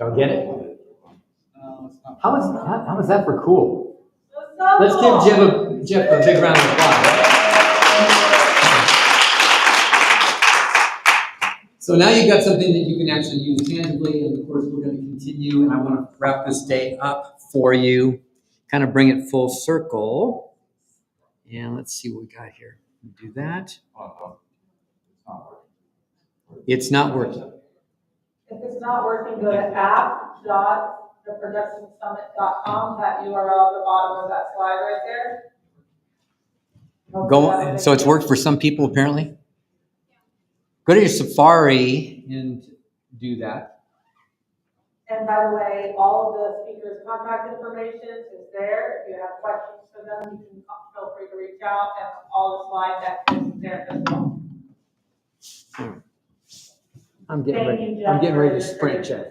Y'all get it? How was that for cool? Let's give Jeff a big round of applause. So now you've got something that you can actually use tangibly, and of course we're going to continue, and I want to wrap this day up for you, kind of bring it full circle. And let's see what we got here. Do that. It's not working. If it's not working, go to app.theproductionsummit.com, that URL at the bottom of that slide right there. Go on. So it's worked for some people apparently. Go to your Safari and do that. And by the way, all of the speakers' contact information is there. If you have questions for them, you can feel free to reach out, and all the slide deck is there as well. I'm getting ready to sprint, Jeff.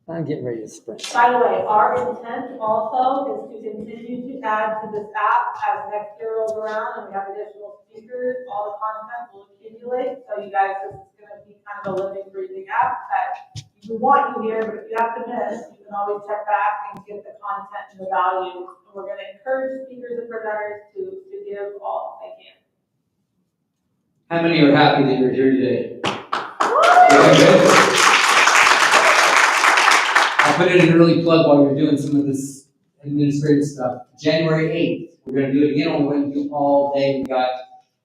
I'm getting ready to sprint. By the way, our intent also is to continue to add to this app as next year rolls around and we have additional speakers. All the content will accumulate. So you guys, this is going to be kind of a living, breathing app that we want you here, but if you have to miss, you can always check back and get the content and the value. And we're going to encourage speakers and presenters to give all they can. How many are happy that you're here today? I'll put in an early plug while you're doing some of this administrative stuff. January 8th, we're going to do it again. We're going to do all day. We've got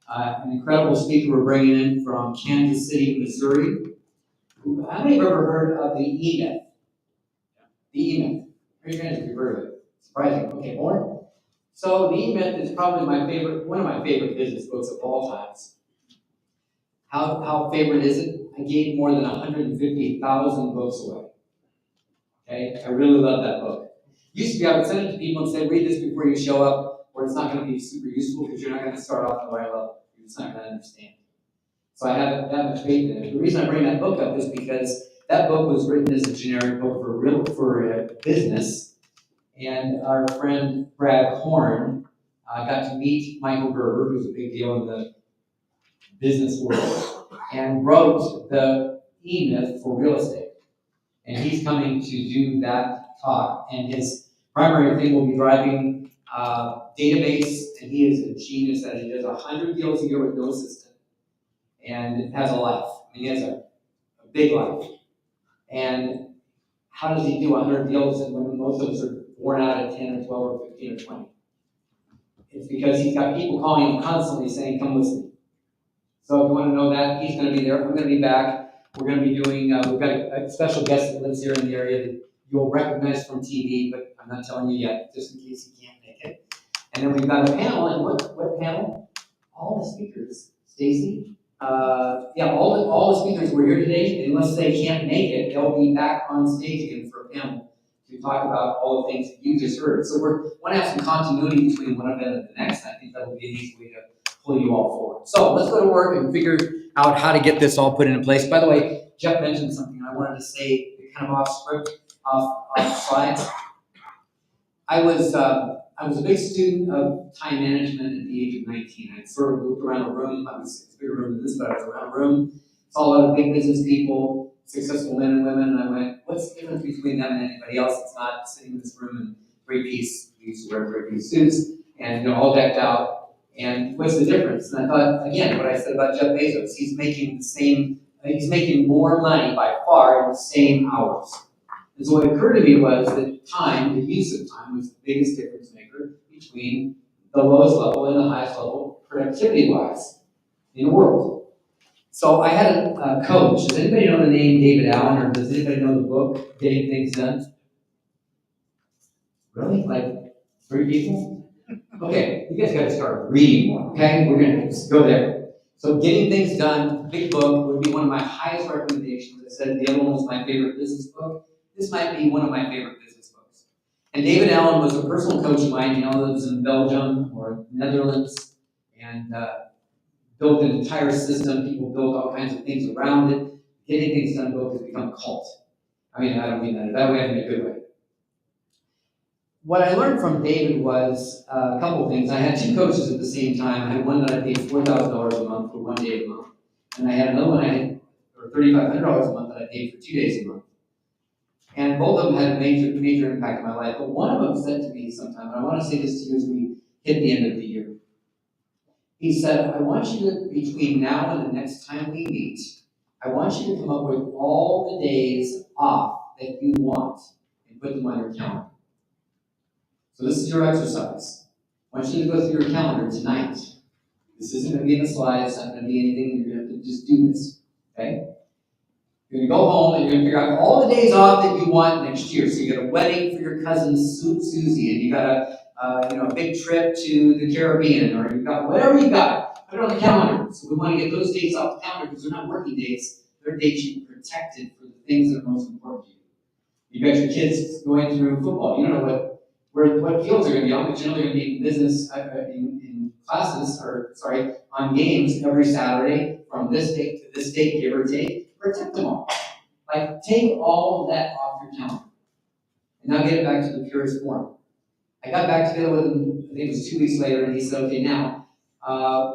an incredible speaker we're bringing in from Kansas City, Missouri. How many have ever heard of the E-Myth? The E-Myth. Raise your hands if you've heard of it. Surprising. Okay, more? So the E-Myth is probably one of my favorite business books of all times. How favorite is it? I gave more than 150,000 books away. Okay, I really love that book. Used to be, I would send it to people and say, read this before you show up, or it's not going to be super useful because you're not going to start off at the right level. You're just not going to understand. So I have that much faith in it. The reason I bring that book up is because that book was written as a generic book for business, and our friend Brad Horn got to meet Michael Gerber, who's a big deal in the business world, and wrote the E-Myth for real estate. And he's coming to do that talk, and his primary thing will be driving database, and he is a genius at it. He does 100 deals a year with no assistant, and has a life. I mean, he has a big life. And how does he do 100 deals when most of us are born out at 10 or 12 or 15 or 20? It's because he's got people calling him constantly saying, come with me. So if you want to know that, he's going to be there. I'm going to be back. We're going to be doing, we've got a special guest that lives here in the area that you'll recognize from TV, but I'm not telling you yet, just in case he can't make it. And then we've got a panel, and what panel? All the speakers. Stacy? All the speakers were here today. Unless they can't make it, they'll be back on stage again for a panel to talk about all the things that you just heard. So we want to have some continuity between one event and the next. I think that will be an easy way to pull you all forward. So let's go to work and figure out how to get this all put into place. By the way, Jeff mentioned something I wanted to say kind of off script, off slides. I was a big student of time management at the age of 19. I sort of moved around a room. I was a bigger room than this, but I was around a room. Saw a lot of big business people, successful men and women, and I went, what's the difference between them and anybody else that's not sitting in this room in three-piece, we used to wear three-piece suits, and all decked out, and what's the difference? And I thought, again, what I said about Jeff Bezos, he's making more money by far in the same hours. And so what occurred to me was that time, the use of time, was the biggest difference maker between the lowest level and the highest level, productivity-wise, in the world. So I had a coach. Does anybody know the name David Allen, or does anybody know the book, Getting Things Done? Really? Like 3 people? Okay, you guys got to start reading more, okay? We're going to just go there. So Getting Things Done, big book, would be one of my highest recommendations. I said the other one was my favorite business book. This might be one of my favorite business books. And David Allen was a personal coach of mine. He now lives in Belgium or Netherlands, and built an entire system. People built all kinds of things around it. Getting Things Done book has become a cult. I mean, I don't mean that way, I mean a good way. What I learned from David was a couple of things. I had 2 coaches at the same time. I had one that I paid $4,000 a month for 1 day a month. And I had another one I had for $3,500 a month that I paid for 2 days a month. And both of them had a major impact on my life. But one of them said to me sometime, and I want to say this to you as we hit the end of the year. He said, I want you to, between now and the next time we meet, I want you to come up with all the days off that you want and put them on your calendar. So this is your exercise. I want you to go through your calendar tonight. This isn't going to be in the slides. It's not going to be anything. You're going to have to just do this. Okay? You're going to go home and you're going to figure out all the days off that you want next year. So you got a wedding for your cousin Susie, and you got a big trip to the Caribbean, or you got whatever you got. Put it on the calendar. So we want to get those dates off the calendar because they're not working dates. They're dates you can protect it for the things that are most important to you. You got your kids going through football. You don't know what fields they're going to be on, but you know they're going to be in business in classes, on games every Saturday from this date to this date, give or take. Protect them all. Like, take all of that off your calendar. And now get it back to the purest form. I got back together with him, I think it was 2 weeks later, and he said, okay, now,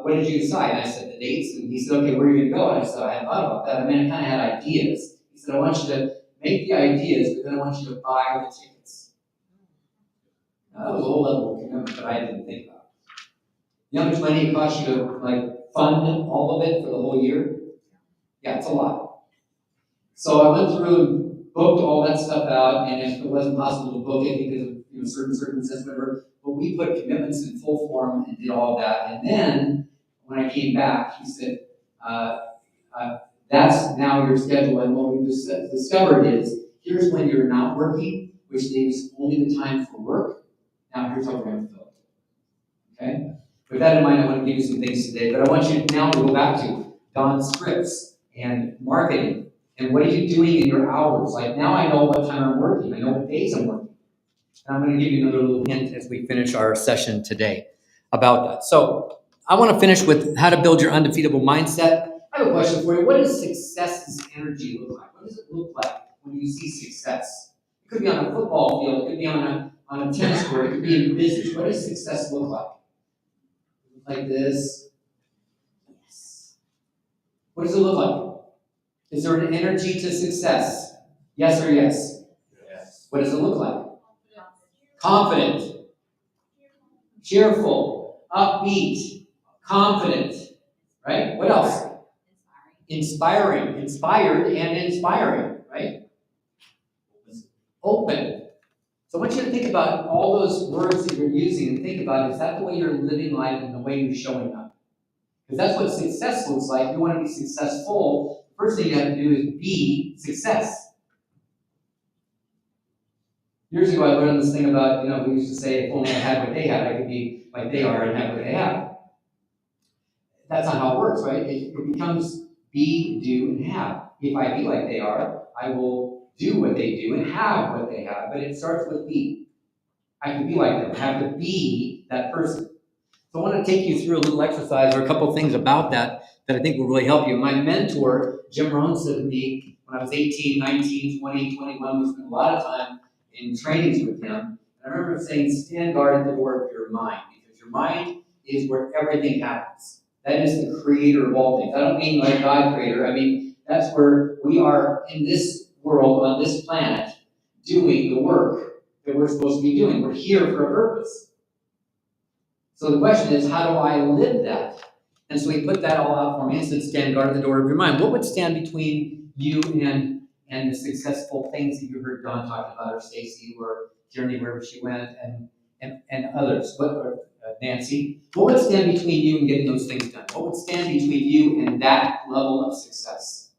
what did you decide? And I said the dates, and he said, okay, where are you going to go? And I said, I hadn't thought about that. I mean, I kind of had ideas. He said, I want you to make the ideas, but then I want you to buy the tickets. Now, that was a whole level of commitment that I didn't think about. You know how much money it costs you to, fund all of it for the whole year? Yeah, it's a lot. So I went through and booked all that stuff out, and if it wasn't possible to book it because of certain circumstances, whatever, but we put commitments in full form and did all that. And then when I came back, he said, that's now your schedule. And what we discovered is, here's when you're not working, which leaves only the time for work. Now here's how we're going to fill it. Okay? With that in mind, I want to give you some things today, but I want you now to go back to Don's scripts and marketing. And what are you doing in your hours? Like, now I know what time I'm working. I know what days I'm working. And I'm going to give you another little hint as we finish our session today about that. So I want to finish with how to build your undefeatable mindset. I have a question for you. What does success's energy look like? What does it look like when you see success? It could be on a football field. It could be on a tennis court. It could be in business. What does success look like? Like this? Yes. What does it look like? Is there an energy to success? Yes or yes? Yes. What does it look like? Confident, cheerful, upbeat, confident, right? What else? Inspiring, inspired and inspiring, right? open. So I want you to think about all those words that you're using and think about, is that the way you're living life and the way you're showing up? Because that's what success looks like. If you want to be successful, the first thing you have to do is be success. Years ago, I learned this thing about, we used to say, if only I had what they had, I could be like they are and have what they have. That's not how it works, right? It becomes be, do, and have. If I be like they are, I will do what they do and have what they have. But it starts with be. I can be like them. I have to be that person. So I want to take you through a little exercise or a couple things about that I think will really help you. My mentor, Jim Rohn, said to me when I was 18, 19, 20, 21, we spent a lot of time in trainings with him. And I remember saying, stand guard at the door of your mind, because your mind is where everything happens. That is the creator of all things. I don't mean like God creator. I mean, that's where we are in this world, on this planet, doing the work that we're supposed to be doing. We're here for a purpose. So the question is, how do I live that? And so he put that all out for me and said, stand guard at the door of your mind. What would stand between you and the successful things that you heard Dawn talk about, or Stacy, or Tierney, wherever she went, and others, or Nancy? What would stand between you and getting those things done? What would stand between you and that level of success?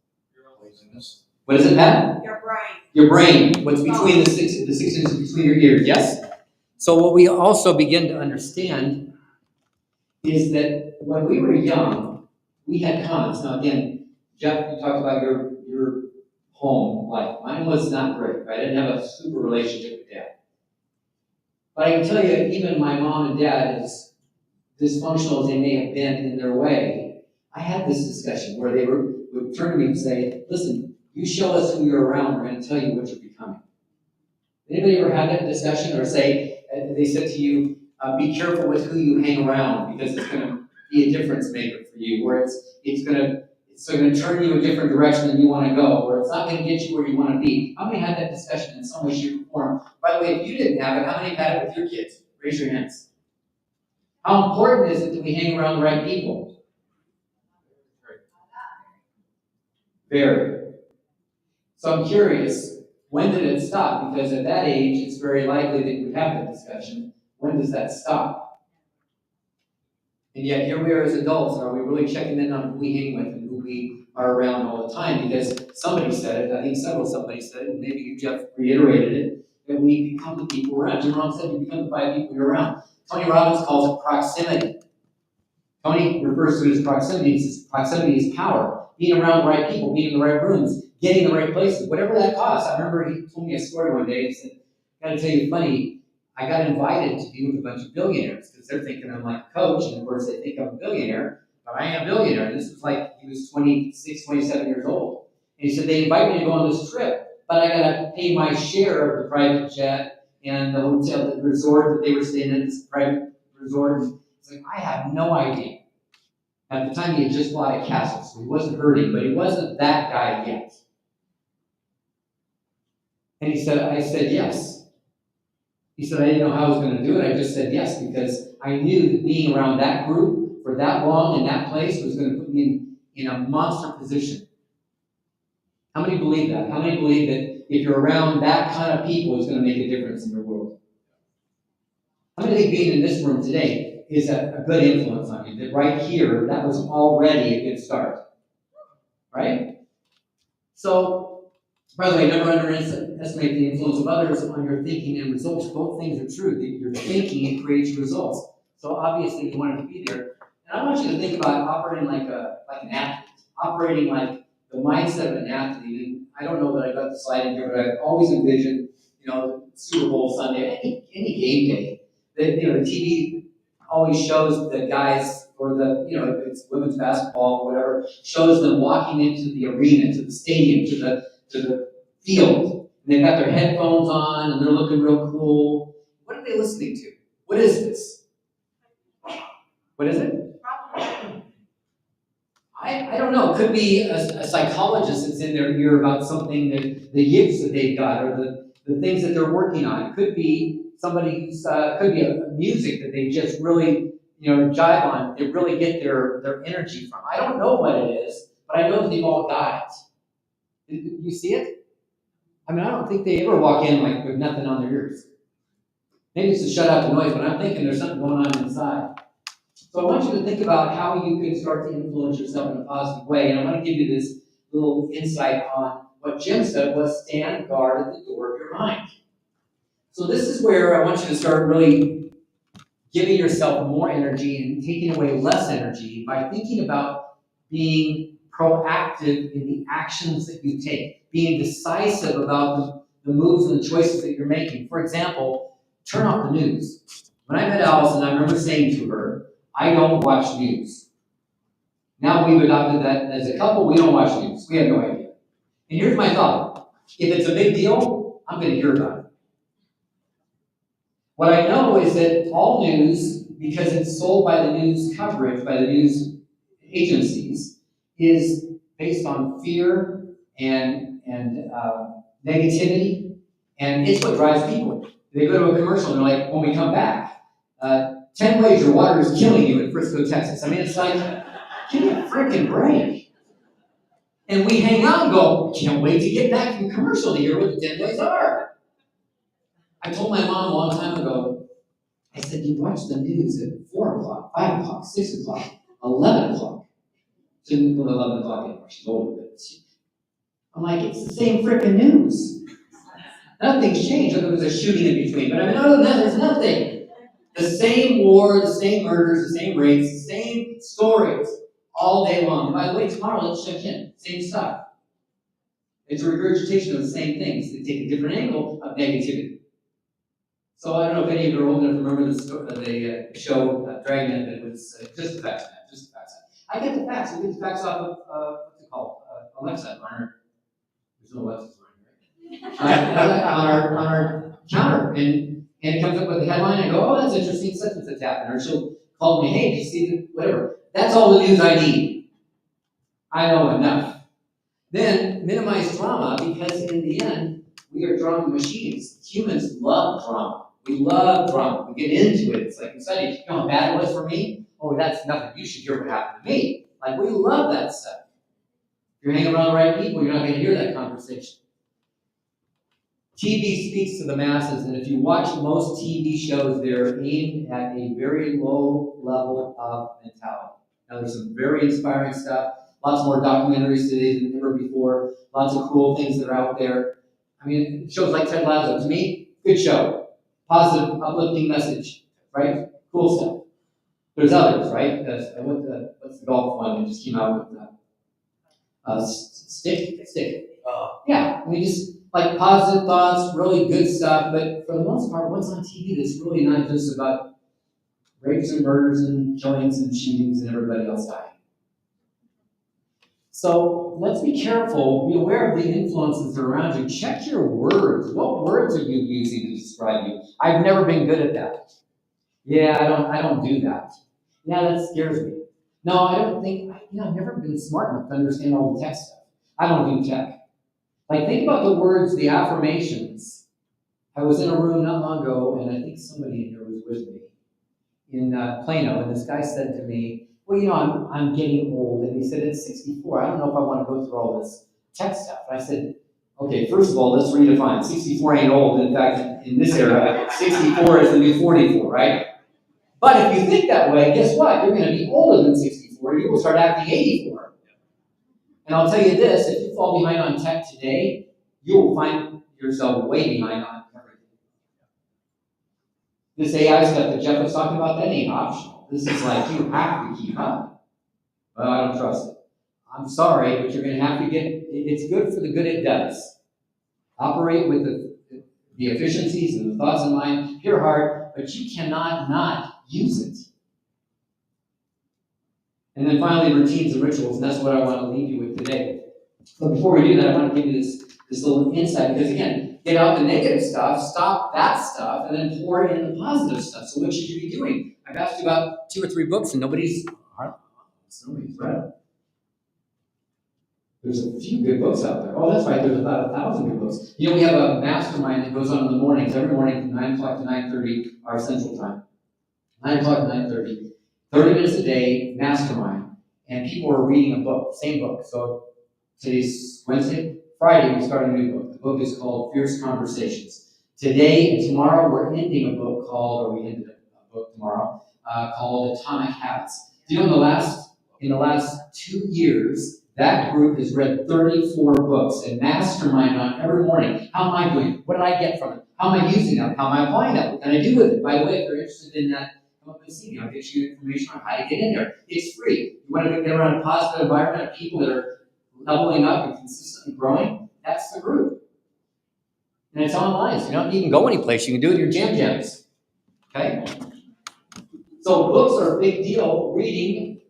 What is it, Pat? Your brain. Your brain. What's between the six inches between your ears? Yes? So what we also begin to understand is that when we were young, we had comments. Now again, Jeff, you talked about your home life. Mine was not great, right? I didn't have a super relationship with Dad. But I can tell you, even my mom and dad, as dysfunctional as they may have been in their way, I had this discussion where they would turn to me and say, listen, you show us who you're around, we're going to tell you what you're becoming. Anybody ever had that discussion, or say, they said to you, be careful with who you hang around, because it's going to be a difference maker for you, or it's going to turn you a different direction than you want to go, or it's not going to get you where you want to be. How many had that discussion in some way, shape, or form? By the way, if you didn't have it, how many have had it with your kids? Raise your hands. How important is it that we hang around the right people? Very. So I'm curious, when did it stop? Because at that age, it's very likely that you have that discussion. When does that stop? And yet here we are as adults. Are we really checking in on who we hang with and who we are around all the time? Because somebody said it, I think somebody said it, and maybe Jeff reiterated it, that we become the people we're around. Jim Rohn said you become the 5 people you're around. Tony Robbins calls it proximity. Tony refers to it as proximity. He says proximity is power. Being around the right people, being in the right rooms, getting in the right places, whatever that costs. I remember he told me a story one day. He said, I gotta tell you, funny, I got invited to be with a bunch of billionaires because they're thinking I'm like a coach, and of course they think I'm a billionaire, but I am a billionaire. And this was like, he was 26, 27 years old. And he said, they invited me to go on this trip, but I gotta pay my share of the private jet and the hotel, the resort that they were staying in, this private resort. He's like, I have no idea. At the time, he had just bought a castle, so he wasn't hurting, but he wasn't that guy yet. And I said yes. He said, I didn't know how I was going to do it. I just said yes, because I knew that being around that group for that long in that place was going to put me in a monster position. How many believe that? How many believe that if you're around that kind of people, it's going to make a difference in your world? How many think being in this room today is a good influence on you? That right here, that was already a good start. Right? So, by the way, never underestimate the influence of others on your thinking and results. Both things are true. Your thinking creates results. So obviously you want it to be there. And I want you to think about operating like an athlete, operating like the mindset of an athlete. And I don't know that I got the slide in here, but I've always envisioned, Super Bowl Sunday, any game day. The TV always shows the guys, or if it's women's basketball or whatever, shows them walking into the arena, to the stadium, to the field. And they've got their headphones on and they're looking real cool. What are they listening to? What is this? What is it? I don't know. It could be a psychologist that's in their ear about something, that the yips that they've got, or the things that they're working on. It could be somebody who's, could be a music that they just really, jive on. They really get their energy from. I don't know what it is, but I know that they've all got it. You see it? I mean, I don't think they ever walk in like with nothing on their ears. Maybe it's to shut out the noise, but I'm thinking there's something going on inside. So I want you to think about how you can start to influence yourself in a positive way. And I want to give you this little insight on what Jim said was stand guard at the door of your mind. So this is where I want you to start really giving yourself more energy and taking away less energy by thinking about being proactive in the actions that you take, being decisive about the moves and the choices that you're making. For example, turn off the news. When I met Allison, I remember saying to her, I don't watch news. Now we've adopted that as a couple, we don't watch news. We have no idea. And here's my thought. If it's a big deal, I'm going to hear about it. What I know is that all news, because it's sold by the news coverage, by the news agencies, is based on fear and negativity, and it's what drives people. They go to a commercial and they're like, when we come back, 10 ways your water is killing you in Frisco, Texas. I mean, it's like, give me a freaking break. And we hang out and go, can't wait to get back from commercial to hear what the 10 ways are. I told my mom a long time ago, I said, you watch the news at 4 o'clock, 5 o'clock, 6 o'clock, 11 o'clock. She didn't go to 11 o'clock anymore. She's older, but I'm like, it's the same freaking news. Nothing's changed. There was a shooting in between. But I mean, other than that, there's nothing. The same war, the same murders, the same rapes, the same stories all day long. And by the way, tomorrow, let's check in. Same stuff. It's a regurgitation of the same things. They take a different angle of negativity. So I don't know if any of you are old enough to remember the show Dragnet that was just the facts, man, just the facts. I get the facts. We get the facts off of, what's it called? Alexa. There's no Alexas on our counter. And it comes up with the headline, and I go, oh, that's interesting, such and such happened. Or she'll call me, hey, did you see the, whatever. That's all the news I need. I know enough. Then minimize drama, because in the end, we are drama machines. Humans love drama. We love drama. We get into it. It's like exciting. You know how bad it was for me? Oh, that's nothing. You should hear what happened to me. Like, we love that stuff. If you're hanging around the right people, you're not going to hear that conversation. TV speaks to the masses, and if you watch most TV shows, they're aimed at a very low level of mentality. Now, there's some very inspiring stuff. Lots more documentaries today than ever before. Lots of cool things that are out there. I mean, shows like Ted Lasso, to me, good show. Positive, uplifting message, right? Cool stuff. There's others, right? What's the golf one that just came out with Stick? Yeah, I mean, just like positive thoughts, really good stuff, but for the most part, what's on TV that's really not just about rapes and murders and killings and shootings and everybody else dying. So let's be careful, be aware of the influences that are around you. Check your words. What words are you using to describe you? I've never been good at that. Yeah, I don't do that. Yeah, that scares me. No, I don't think, I've never been smart enough to understand all the tech stuff. I don't do tech. Like, think about the words, the affirmations. I was in a room not long ago, and I think somebody in here was with me in Plano, and this guy said to me, well, I'm getting old. And he said, at 64, I don't know if I want to go through all this tech stuff. And I said, okay, first of all, let's redefine. 64 ain't old. In fact, in this era, 64 is the new 44, right? But if you think that way, guess what? You're going to be older than 64. You will start acting 84. And I'll tell you this, if you fall behind on tech today, you will find yourself way behind on everything. This AI stuff that Jeff was talking about, that ain't optional. This is like, you have to keep up. Well, I don't trust it. I'm sorry, but you're going to have to it's good for the good it does. Operate with the efficiencies and the thoughts in mind, your heart, but you cannot not use it. And then finally, routines and rituals, and that's what I want to leave you with today. But before we do that, I want to give you this little insight, because again, get out the negative stuff, stop that stuff, and then pour in the positive stuff. So what should you be doing? I've asked you about 2 or 3 books, and nobody's read them. There's a few good books out there. Oh, that's right, there's about 1,000 good books. We have a mastermind that goes on in the mornings, every morning from 9 o'clock to 9:30, our central time. 9 o'clock to 9:30. 30 minutes a day, mastermind. And people are reading a book, same book. So today's Wednesday, Friday, we start a new book. The book is called Fierce Conversations. Today and tomorrow, we're ending a book called, or we ended a book tomorrow, called Atomic Habits. Do you know in the last 2 years, that group has read 34 books and mastermind on every morning. How am I doing? What did I get from it? How am I using that? How am I applying that? What can I do with it? By the way, if you're interested in that, come up and see me. I'll get you information on how to get in there. It's free. You want to get around a positive environment of people that are leveling up and consistently growing? That's the group. And it's online, so you don't even go anyplace. You can do it in your jams. Okay? So books are a big deal. Reading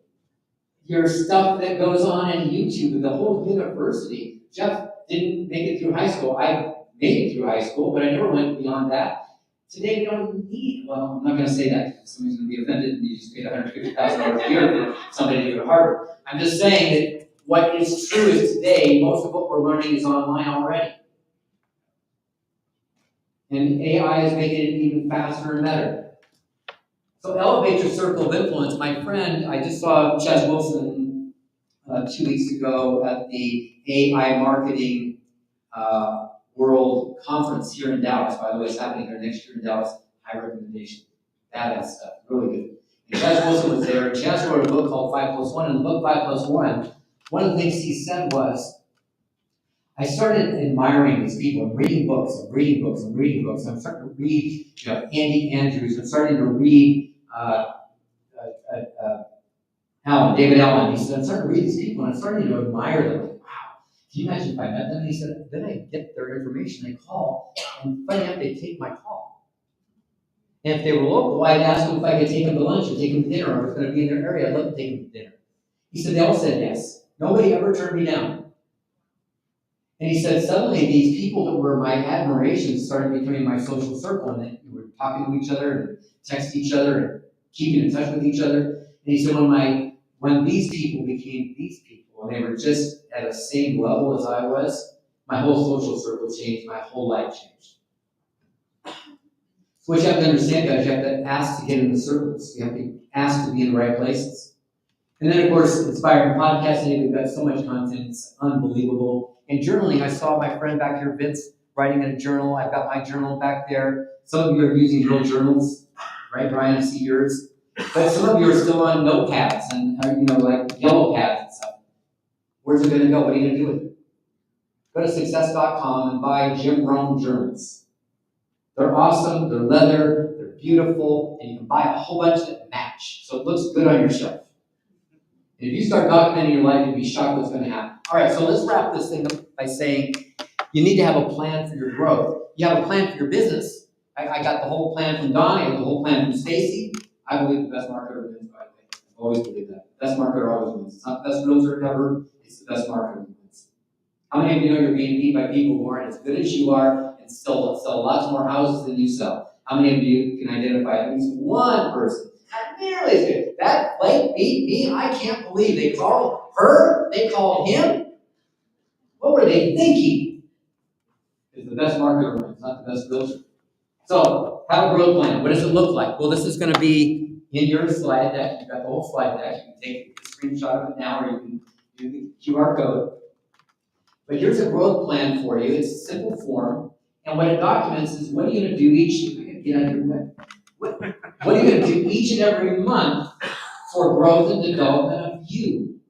your stuff that goes on in YouTube and the whole university. Jeff didn't make it through high school. I made it through high school, but I never went beyond that. Today we don't need, well, I'm not going to say that because somebody's going to be offended and you just paid $150,000 a year for somebody to go to Harvard. I'm just saying that what is true is today, most of what we're learning is online already. And AI is making it even faster and better. So elevate your circle of influence. My friend, I just saw Ches Wilson 2 weeks ago at the AI Marketing World Conference here in Dallas. By the way, it's happening here next year in Dallas. High recommendation. Badass stuff. Really good. And Ches Wilson was there. Ches wrote a book called 5+1. In the book 5+1, one of the things he said was, I started admiring these people and reading books and reading books and reading books. I'm starting to read, Andy Andrews. I'm starting to read David Allen. He said, I'm starting to read these people and I'm starting to admire them. Like, wow, can you imagine if I met them? And he said, then I get their information, they call, and funny enough, they take my call. And if they were local, I'd ask them if I could take them to lunch or take them to dinner, or if it's going to be in their area, I'd love to take them to dinner. He said, they all said yes. Nobody ever turned me down. And he said, suddenly these people that were my admiration started becoming my social circle, and they were talking to each other and texting each other and keeping in touch with each other. And he said, when these people became these people, and they were just at the same level as I was, my whole social circle changed, my whole life changed. So what you have to understand, guys, you have to ask to get in the circles. You have to ask to be in the right places. And then, of course, inspiring podcasting. We've got so much content, it's unbelievable. And journaling, I saw my friend back here, Vince, writing in a journal. I've got my journal back there. Some of you are using real journals, right, Brian? I see yours. But some of you are still on notepads and, like yellow pads and stuff. Where's it going to go? What are you going to do with it? Go to success.com and buy Jim Rohn journals. They're awesome, they're leather, they're beautiful, and you can buy a whole bunch that match. So it looks good on your shelf. And if you start documenting your life, you'll be shocked what's going to happen. All right, so let's wrap this thing up by saying you need to have a plan for your growth. You have a plan for your business. I got the whole plan from Don. I got the whole plan from Stacy. I believe the best marketer wins, by the way. I've always believed that. Best marketer always wins. It's not the best realtor ever. It's the best marketer who wins. How many of you know you're being beat by people who aren't as good as you are and still sell lots more houses than you sell? How many of you can identify at least one person? Not nearly as good. That Blake beat me. I can't believe they called her. They called him. What were they thinking? It's the best marketer wins, not the best realtor. So, have a growth plan. What does it look like? Well, this is going to be in your slide deck. You've got the whole slide deck. You can take a screenshot of it now, or you can do the QR code. But here's a growth plan for you. It's a simple form. And what it documents is what are you going to do get out of your way. What are you going to do each and every month for growth and development of you?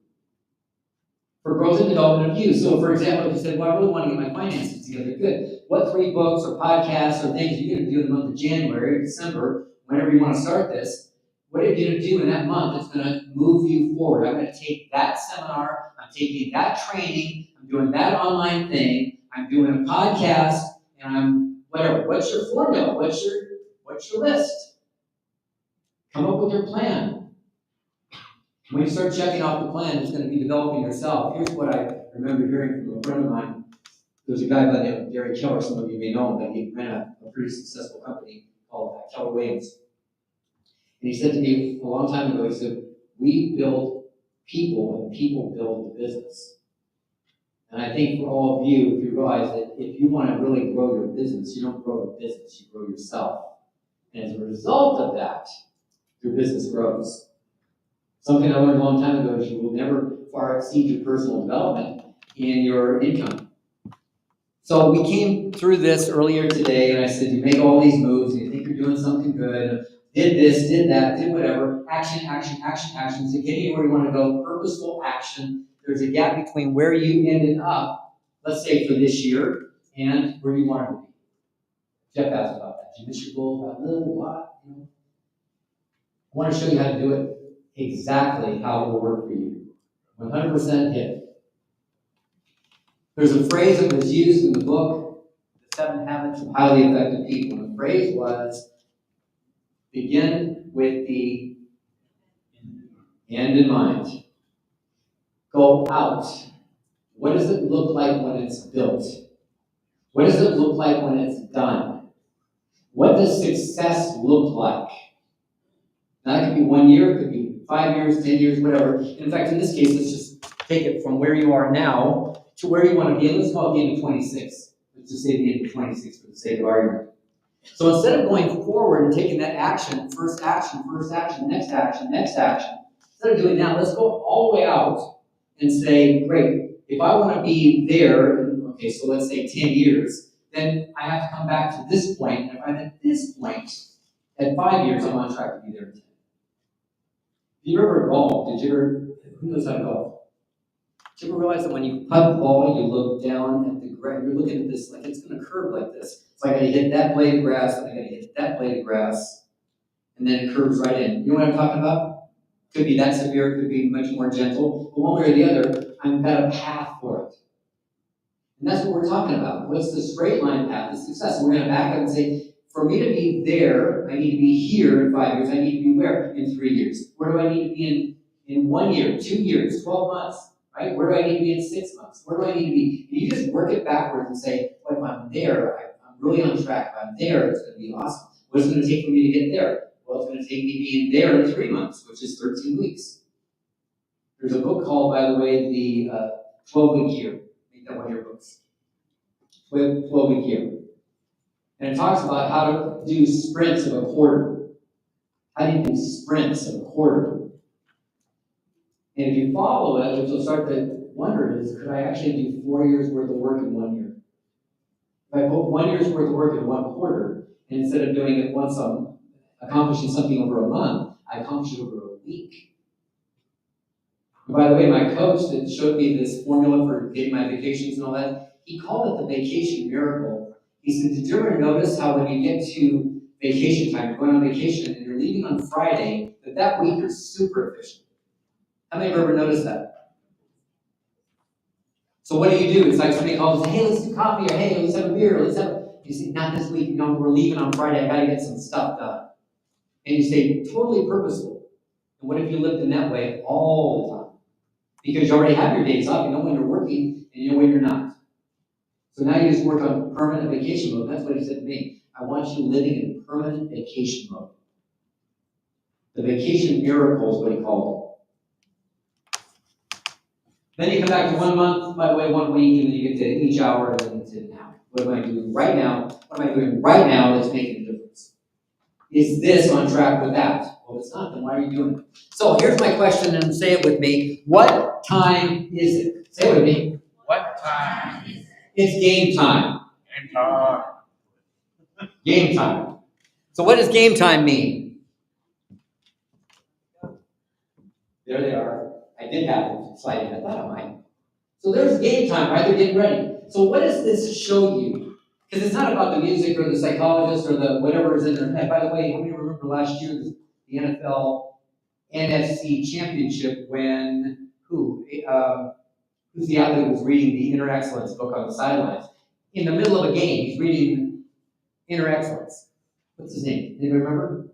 For growth and development of you. So, for example, if you said, well, I really want to get my finances together, good. What 3 books or podcasts or things are you going to do in the month of January or December, whenever you want to start this? What are you going to do in that month that's going to move you forward? I'm going to take that seminar, I'm taking that training, I'm doing that online thing, I'm doing a podcast, and I'm whatever. What's your formula? What's your list? Come up with your plan. When you start checking off the plan, it's going to be developing yourself. Here's what I remember hearing from a friend of mine. There's a guy by the name of Gary Keller, some of you may know him, but he ran a pretty successful company called Keller Williams. And he said to me a long time ago, he said, we build people and people build the business. And I think for all of you, if you realize that if you want to really grow your business, you don't grow the business, you grow yourself. And as a result of that, your business grows. Something I learned a long time ago is you will never far exceed your personal development in your income. So we came through this earlier today, and I said, you make all these moves, and you think you're doing something good, did this, did that, did whatever, action, action, action, action, to get anywhere you want to go, purposeful action. There's a gap between where you ended up, let's say for this year, and where you want to be. Jeff asked about that. Did you miss your goal by a little lot? You know? I want to show you how to do it exactly how it will work for you. 100% hit. There's a phrase that was used in the book, The 7 Habits of Highly Effective People. And the phrase was, begin with the end in mind. Go out. What does it look like when it's built? What does it look like when it's done? What does success look like? Now, it could be 1 year, it could be 5 years, 10 years, whatever. In fact, in this case, let's just take it from where you are now to where you want to be. And let's call it the end of 26. Let's just say the end of 26 for the sake of argument. So instead of going forward and taking that action, first action, next action, instead of doing that, let's go all the way out and say, great, if I want to be there, okay, so let's say 10 years, then I have to come back to this point, and if I'm at this point, at 5 years, I'm on track to be there in 10. If you ever golf, who knows how to golf? Did you ever realize that when you putt the ball, you look down at the ground, you're looking at this like it's going to curve like this. So I got to hit that blade of grass, and I got to hit that blade of grass, and then it curves right in. You know what I'm talking about? Could be that severe, it could be much more gentle, but one way or the other, I've got a path for it. And that's what we're talking about. What's the straight line path to success? And we're going to back up and say, for me to be there, I need to be here in 5 years. I need to be where? In 3 years. Where do I need to be in 1 year, 2 years, 12 months? Right? Where do I need to be in 6 months? Where do I need to be? And you just work it backwards and say, well, if I'm there, I'm really on track. If I'm there, it's going to be awesome. What is it going to take for me to get there? Well, it's going to take me being there in 3 months, which is 13 weeks. There's a book called, by the way, the 12-week year. Make that one of your books. 12-week year. And it talks about how to do sprints of a quarter. How do you do sprints of a quarter? And if you follow it, what you'll start to wonder is, could I actually do 4 years worth of work in 1 year? If I put 1 year's worth of work in 1 quarter, and instead of doing it once I'm accomplishing something over a month, I accomplish it over a week. And by the way, my coach that showed me this formula for getting my vacations and all that, he called it the vacation miracle. He said, did you ever notice how when you get to vacation time, you're going on vacation and you're leaving on Friday, that week you're super efficient? How many have ever noticed that? So what do? It's like somebody calls and says, hey, let's do coffee, or hey, let's have a beer, you say, not this week, we're leaving on Friday, I gotta get some stuff done. And you say, totally purposeful. And what if you lived in that way all the time? Because you already have your days off, you know when you're working, and you know when you're not. So now you just work on permanent vacation mode. That's what he said to me. I want you living in permanent vacation mode. The vacation miracle is what he called it. Then you come back to 1 month, by the way, 1 week, and then you get to each hour, and then to now. What am I doing right now? What am I doing right now that's making a difference? Is this on track with that? Well, if it's not, then why are you doing it? So here's my question, and say it with me. What time is it? Say it with me. What time is it? It's game time. Game time. Game time. So what does game time mean? There they are. I did have them sliding. I thought I might. So there's game time, right? They're getting ready. So what does this show you? Because it's not about the music or the psychologist or the whatever is in their head. By the way, how many remember last year the NFL NFC Championship when who's the athlete who was reading the Inner Excellence book on the sidelines? In the middle of a game, he's reading Inner Excellence. What's his name? Anybody remember?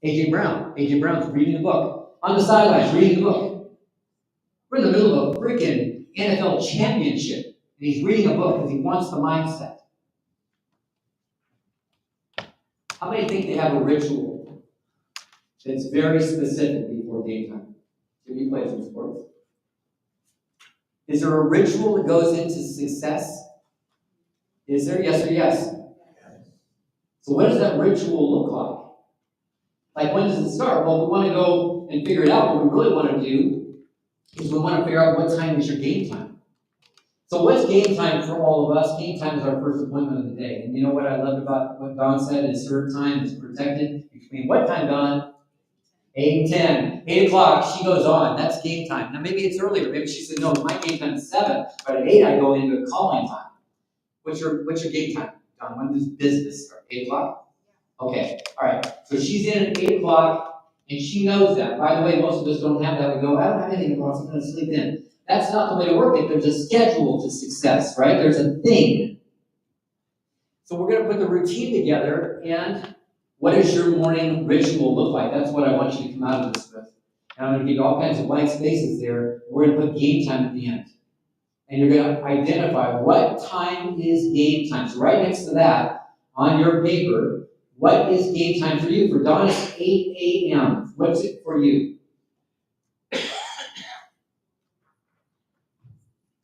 A.J. Brown. A.J. Brown's reading the book. On the sidelines, reading the book. We're in the middle of a freaking NFL championship, and he's reading a book because he wants the mindset. How many think they have a ritual that's very specific before game time? Have you played some sports? Is there a ritual that goes into success? Is there? Yes or yes? So what does that ritual look like? Like, when does it start? Well, we want to go and figure it out. What we really want to do is we want to figure out what time is your game time. So what's game time for all of us? Game time is our first appointment of the day. And you know what I loved about what Dawn said is her time is protected between what time, Dawn? 8 and 10. 8 o'clock, she goes on. That's game time. Now maybe it's earlier. Maybe she said, no, my game time is 7, but at 8 I go into calling time. What's your game time, Dawn? When does business start? 8 o'clock? Okay, all right. So she's in at 8 o'clock, and she knows that. By the way, most of us don't have that. We go, I don't have anything tomorrow, so I'm going to sleep in. That's not the way to work it. There's a schedule to success, right? There's a thing. So we're going to put the routine together, and what does your morning ritual look like? That's what I want you to come out of this with. And I'm going to give you all kinds of blank spaces there. We're going to put game time at the end. And you're going to identify what time is game time. So right next to that, on your paper, what is game time for you? For Dawn, it's 8 a.m. What's it for you?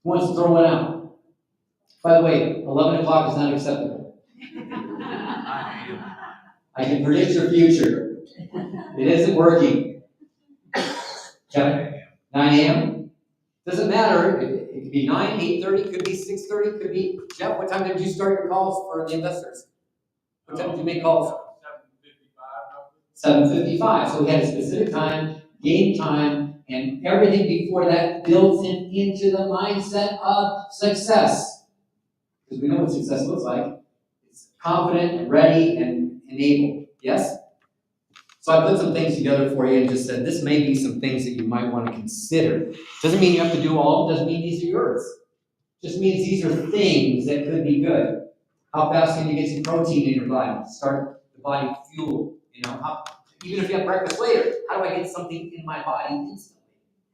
Who wants to throw one out? By the way, 11 o'clock is not acceptable. I can predict your future. It isn't working. Okay? 9 a.m.? Doesn't matter. It could be 9, 8:30, could be 6:30, could be, Jeff, what time did you start your calls for the investors? What time did you make calls? 7:55. So we had a specific time, game time, and everything before that builds him into the mindset of success. Because we know what success looks like. It's confident, ready, and enabled. Yes? So I put some things together for you and just said, this may be some things that you might want to consider. Doesn't mean you have to do all, doesn't mean these are yours. Just means these are things that could be good. How fast can you get some protein in your body? Start the body fuel. You know, even if you have breakfast later, how do I get something in my body instantly?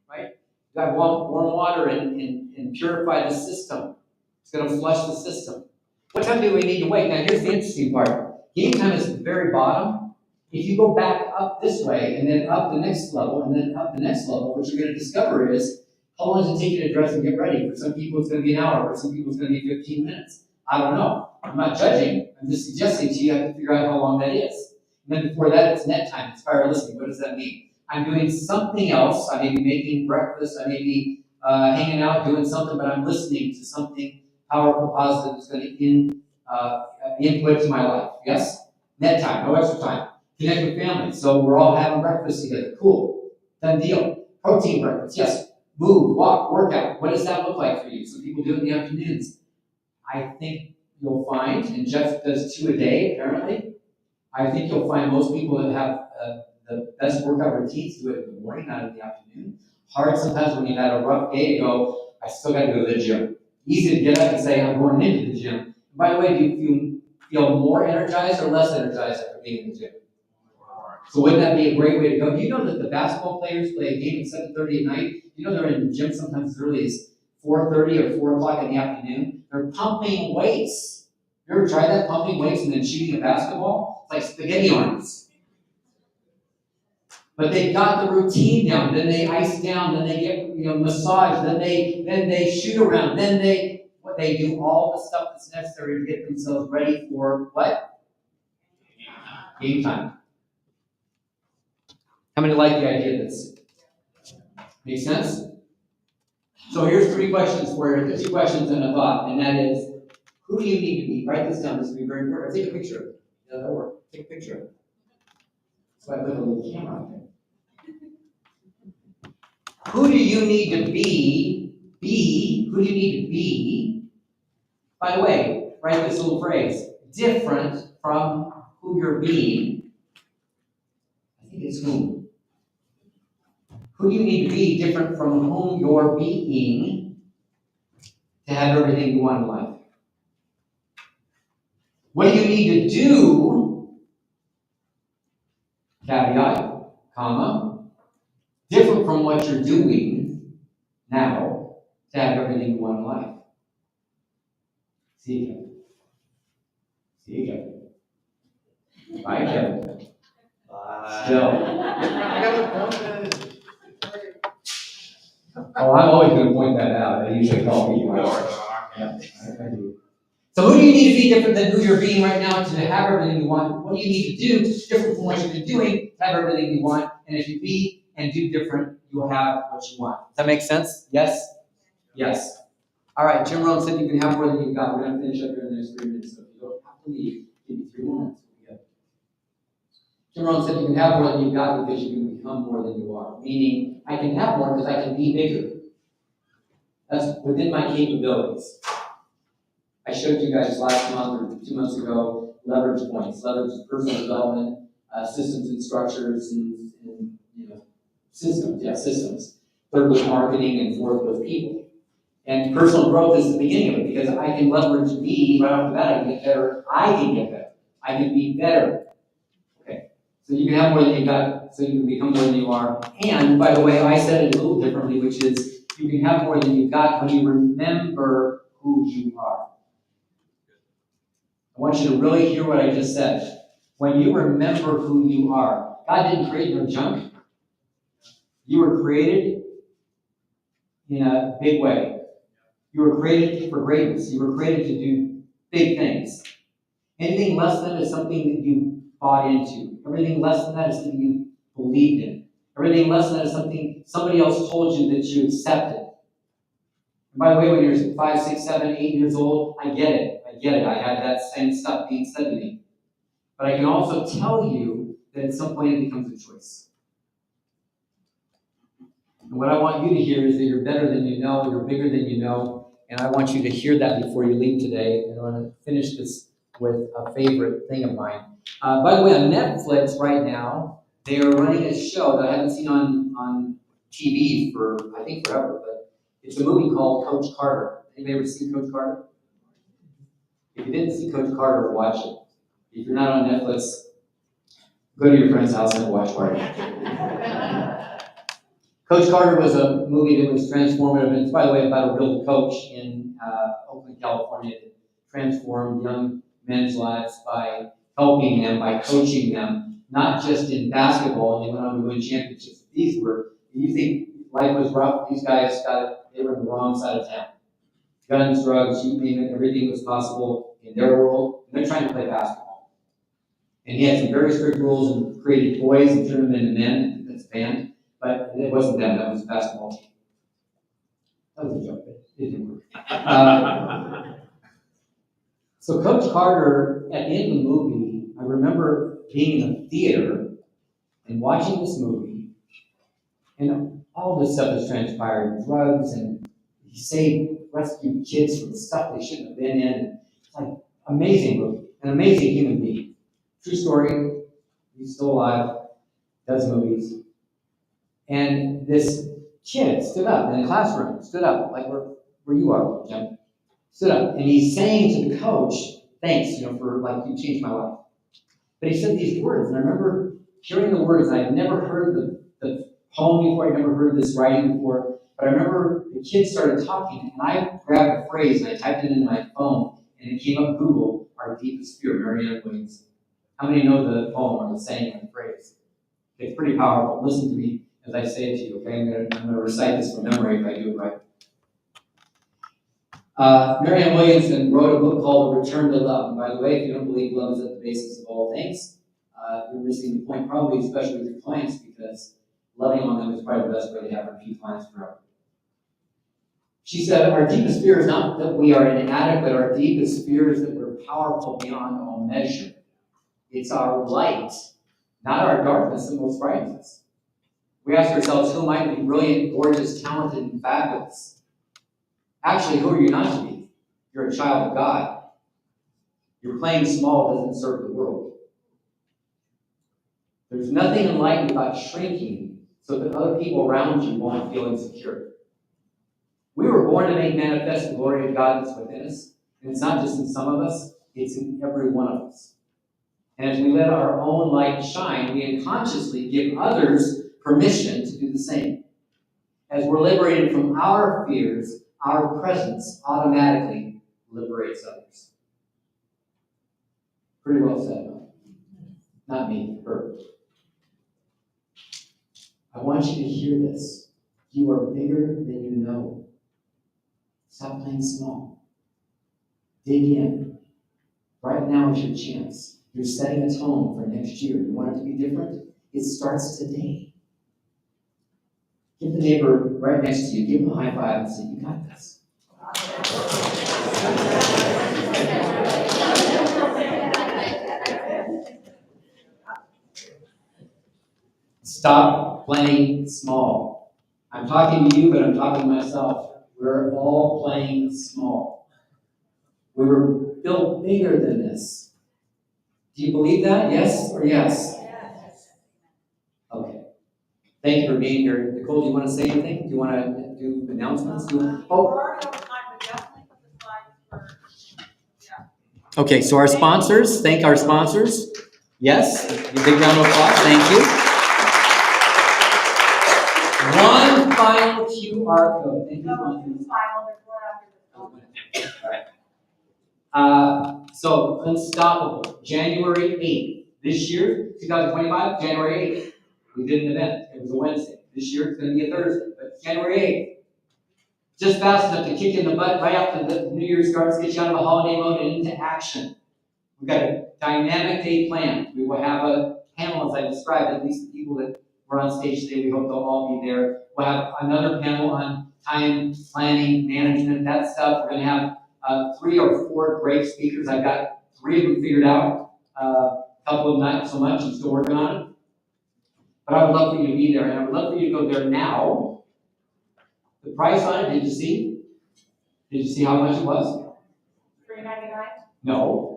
Right? You got warm water and purify the system. It's going to flush the system. What time do we need to wake? Now here's the interesting part. Game time is at the very bottom. If you go back up this way and then up the next level and then up the next level, what you're going to discover is how long does it take you to dress and get ready? For some people, it's going to be an hour. For some people, it's going to be 15 minutes. I don't know. I'm not judging. I'm just suggesting to you, you have to figure out how long that is. And then before that, it's net time. It's fire listening. What does that mean? I'm doing something else. I may be making breakfast. I may be hanging out, doing something, but I'm listening to something powerful, positive that's going to input to my life. Yes? Net time. No extra time. Connect with family. So we're all having breakfast together. Cool. Done deal. Protein breakfast. Yes. Move, walk, workout. What does that look like for you? Some people do it in the afternoons. I think you'll find, and Jeff does 2 a day apparently, I think you'll find most people that have the best workout routines do it in the morning, not in the afternoon. Hard sometimes when you've had a rough day to go, I still got to go to the gym. Easy to get up and say, I'm going into the gym. And by the way, do you feel more energized or less energized after being in the gym? So wouldn't that be a great way to go? Do you know that the basketball players play a game at 7:30 at night? You know they're in the gym sometimes as early as 4:30 or 4 o'clock in the afternoon? They're pumping weights. You ever tried that, pumping weights and then shooting a basketball? It's like spaghetti arms. But they've got the routine down. Then they ice down. Then they get massage. Then they shoot around. Then they do all the stuff that's necessary to get themselves ready for what? Game time. How many like the idea of this? Make sense? So here's 3 questions for you. 2 questions and a thought, and that is, who do you need to be? Write this down. This will be very important. Take a picture of it. Yeah, that'll work. Take a picture of it. So I put a little camera out there. Who do you need to be? Who do you need to be? By the way, write this little phrase. Different from who you're being. I think it's whom. Who do you need to be different from whom you're being to have everything you want in life? What do you need to do, caveat, comma, different from what you're doing now to have everything you want in life? See you, Kevin. See you, Kevin. Bye, Kevin. Bye. Still. Oh, I'm always going to point that out. I usually call people out. Yeah, I do. So who do you need to be different than who you're being right now to have everything you want? What do you need to do different from what you've been doing to have everything you want? And if you be and do different, you'll have what you want. Does that make sense? Yes? Yes. All right, Jim Rohn said you can have more than you've got. We're going to finish up here in the next 3 minutes, so if you don't have to leave, give me 3 minutes. Jim Rohn said you can have more than you've got because you can become more than you are. Meaning, I can have more because I can be bigger. That's within my capabilities. I showed you guys last month or 2 months ago leverage points, leverage personal development, systems and structures, and systems. Third was marketing, and fourth was people. And personal growth is the beginning of it because I can leverage me right off the bat. I can get better. I can get better. I can be better. Okay. So you can have more than you got, so you can become more than you are. And by the way, I said it a little differently, which is you can have more than you got when you remember who you are. I want you to really hear what I just said. When you remember who you are, God didn't create no junk. You were created in a big way. You were created for greatness. You were created to do big things. Anything less than that is something that you bought into. Everything less than that is something you believed in. Everything less than that is something somebody else told you that you accepted. And by the way, when you're 5, 6, 7, 8 years old, I get it. I had that same stuff being said to me. But I can also tell you that at some point it becomes a choice. And what I want you to hear is that you're better than you know, you're bigger than you know, and I want you to hear that before you leave today. And I want to finish this with a favorite thing of mine. By the way, on Netflix right now, they are running a show that I haven't seen on TV for, I think, forever, but it's a movie called Coach Carter. Anybody ever seen Coach Carter? If you didn't see Coach Carter, watch it. If you're not on Netflix, go to your friend's house and watch Carter. Coach Carter was a movie that was transformative, and it's, by the way, about a real coach in Oakland, California, that transformed young men's lives by helping them, by coaching them, not just in basketball, and they went on to win championships. These were, you think life was rough, these guys they were on the wrong side of town. Guns, drugs, you name it, everything was possible in their world, and they're trying to play basketball. And he had some very strict rules and created boys and turned them into men. That's banned. But it wasn't them, that was the basketball team. That was a joke, but it didn't work. So Coach Carter, at the end of the movie, I remember being in the theater and watching this movie, and all this stuff has transpired, drugs, and he rescued kids from stuff they shouldn't have been in. It's like amazing movie, an amazing human being. True story, he's still alive, does movies. And this kid stood up in the classroom, like where you are, Jim. Stood up, and he's saying to the coach, thanks, for you changed my life. But he said these words, and I remember hearing the words, and I had never heard the poem before, I'd never heard this writing before, but I remember the kid started talking, and I grabbed a phrase, and I typed it into my phone, and it came up Google, Our Deepest Fear, Marianne Williamson. How many know the poem or the saying or the phrase? It's pretty powerful. Listen to me as I say it to you, okay? I'm going to recite this from memory if I do it right. Marianne Williamson wrote a book called A Return to Love. And by the way, if you don't believe love is at the basis of all things, you're missing the point, probably especially with your clients, because loving on them is probably the best way to have repeat clients forever. She said, our deepest fear is not that we are inadequate. Our deepest fear is that we're powerful beyond all measure. It's our light, not our darkness, that most frightens us. We ask ourselves, who am I to be brilliant, gorgeous, talented, and fabulous? Actually, who are you not to be? You're a child of God. Your playing small doesn't serve the world. There's nothing enlightened about shrinking so that other people around you won't feel insecure. We were born to make manifest the glory of God that's within us. And it's not just in some of us, it's in every one of us. And as we let our own light shine, we unconsciously give others permission to do the same. As we're liberated from our fears, our presence automatically liberates others. Pretty well said, huh? Not me, her. I want you to hear this. You are bigger than you know. Stop playing small. Dig in. Right now is your chance. You're setting a tone for next year. You want it to be different? It starts today. Give the neighbor right next to you, give him a high five and say, you got this. Stop playing small. I'm talking to you, but I'm talking to myself. We're all playing small. We were built bigger than this. Do you believe that? Yes or yes? Okay. Thank you for being here. Nicole, do you want to say anything? Do you want to do announcements? Okay, so our sponsors, thank our sponsors. Yes, a big round of applause, thank you. One final QR code. Thank you. So Unstoppable, January 8th. This year, 2025, January 8th. We did an event. It was a Wednesday. This year it's going to be a Thursday, but January 8th. Just fast enough to kick in the butt right after the New Year starts, get you out of the holiday mode and into action. We've got a dynamic day planned. We will have a panel, as I described, at least the people that were on stage today, we hope they'll all be there. We'll have another panel on time planning, management, that stuff. We're going to have 3 or 4 great speakers. I've got 3 of them figured out. A couple of them not so much. I'm still working on it. But I would love for you to be there, and I would love for you to go there now. The price on it, did you see? Did you see how much it was? $3.99? No.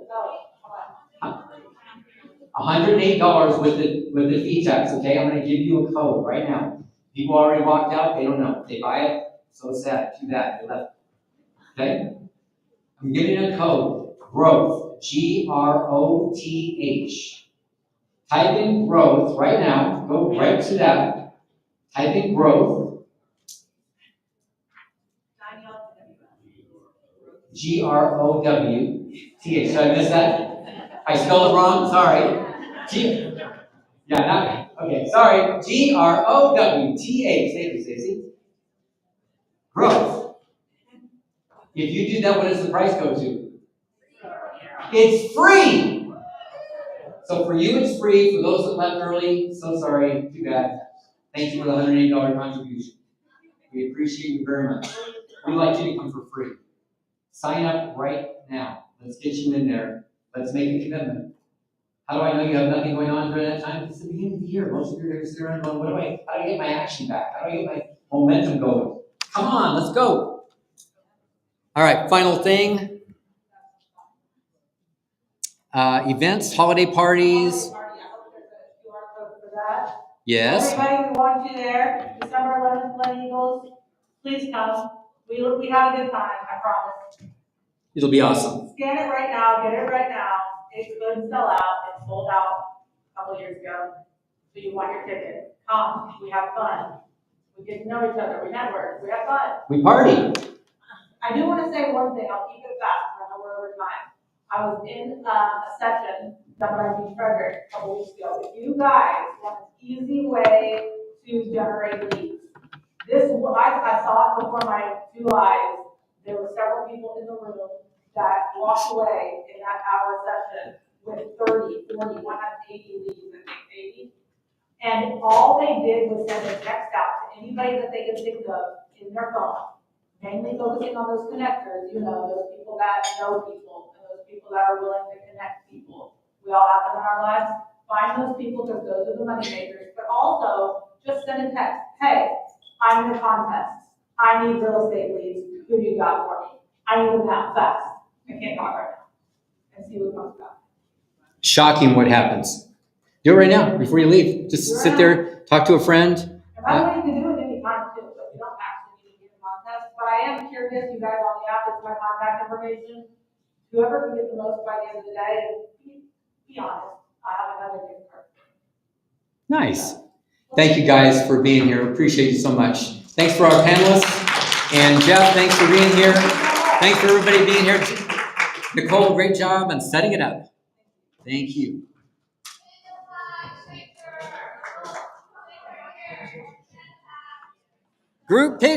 $108 with the fee tax, okay? I'm going to give you a code right now. People already walked out, they don't know. They buy it, so sad, too bad, they left. Okay? I'm giving you a code, GROWTH, GROTH. Type in growth right now, go right to that. Type in growth. GROWTH. Did I miss that? I spelled it wrong, sorry. Okay, sorry. GROWTH. Thank you, Stacey. Growth. If you do that, what does the price go to? It's free. So for you, it's free. For those that left early, so sorry, too bad. Thank you for the $108 contribution. We appreciate you very much. We'd like you to come for free. Sign up right now. Let's get you in there. Let's make a commitment. How do I know you have nothing going on during that time? It's the beginning of the year. Most of you are going to sit around going, how do I get my action back? How do I get my momentum going? Come on, let's go. All right, final thing. Events, holiday parties. Yes. Everybody, we want you there. December 11th, Glen Eagles. Please come. We have a good time, I promise. It'll be awesome. Scan it right now, get it right now. It could sell out. It sold out a couple years ago. So you want your ticket. Come. We have fun. We get to know each other. We network. We have fun. We party. I do want to say one thing. I'll keep it fast. I know we're over time. I was in a session done by Dean Frederick a couple weeks ago. If you guys want an easy way to generate leads, I saw it before my 2 eyes. There were several people in the room that walked away in that hour session with 30, 40, 180 leads, I think 80. And all they did was send a text out to anybody that they could think of in their phone, mainly focusing on those connectors, those people that know people, and those people that are willing to connect people. We all have them in our lives. Find those people because those are the money makers, but also just send a text. Hey, I'm in a contest. I need real estate leads. Who do you got for me? I need them now, fast. I can't talk right now. And see what comes back. Shocking what happens. Do it right now before you leave. Just sit there, talk to a friend. And by the way, you can do it any time too, but you don't actually need to get a contest. But I am curious, you guys on the app, it's my contact information. Whoever can get the most by the end of the day, and be honest, I have another gift card. Nice. Thank you guys for being here. Appreciate you so much. Thanks for our panelists. And Jeff, thanks for being here. Thanks for everybody being here. Nicole, great job on setting it up. Thank you. Group picture.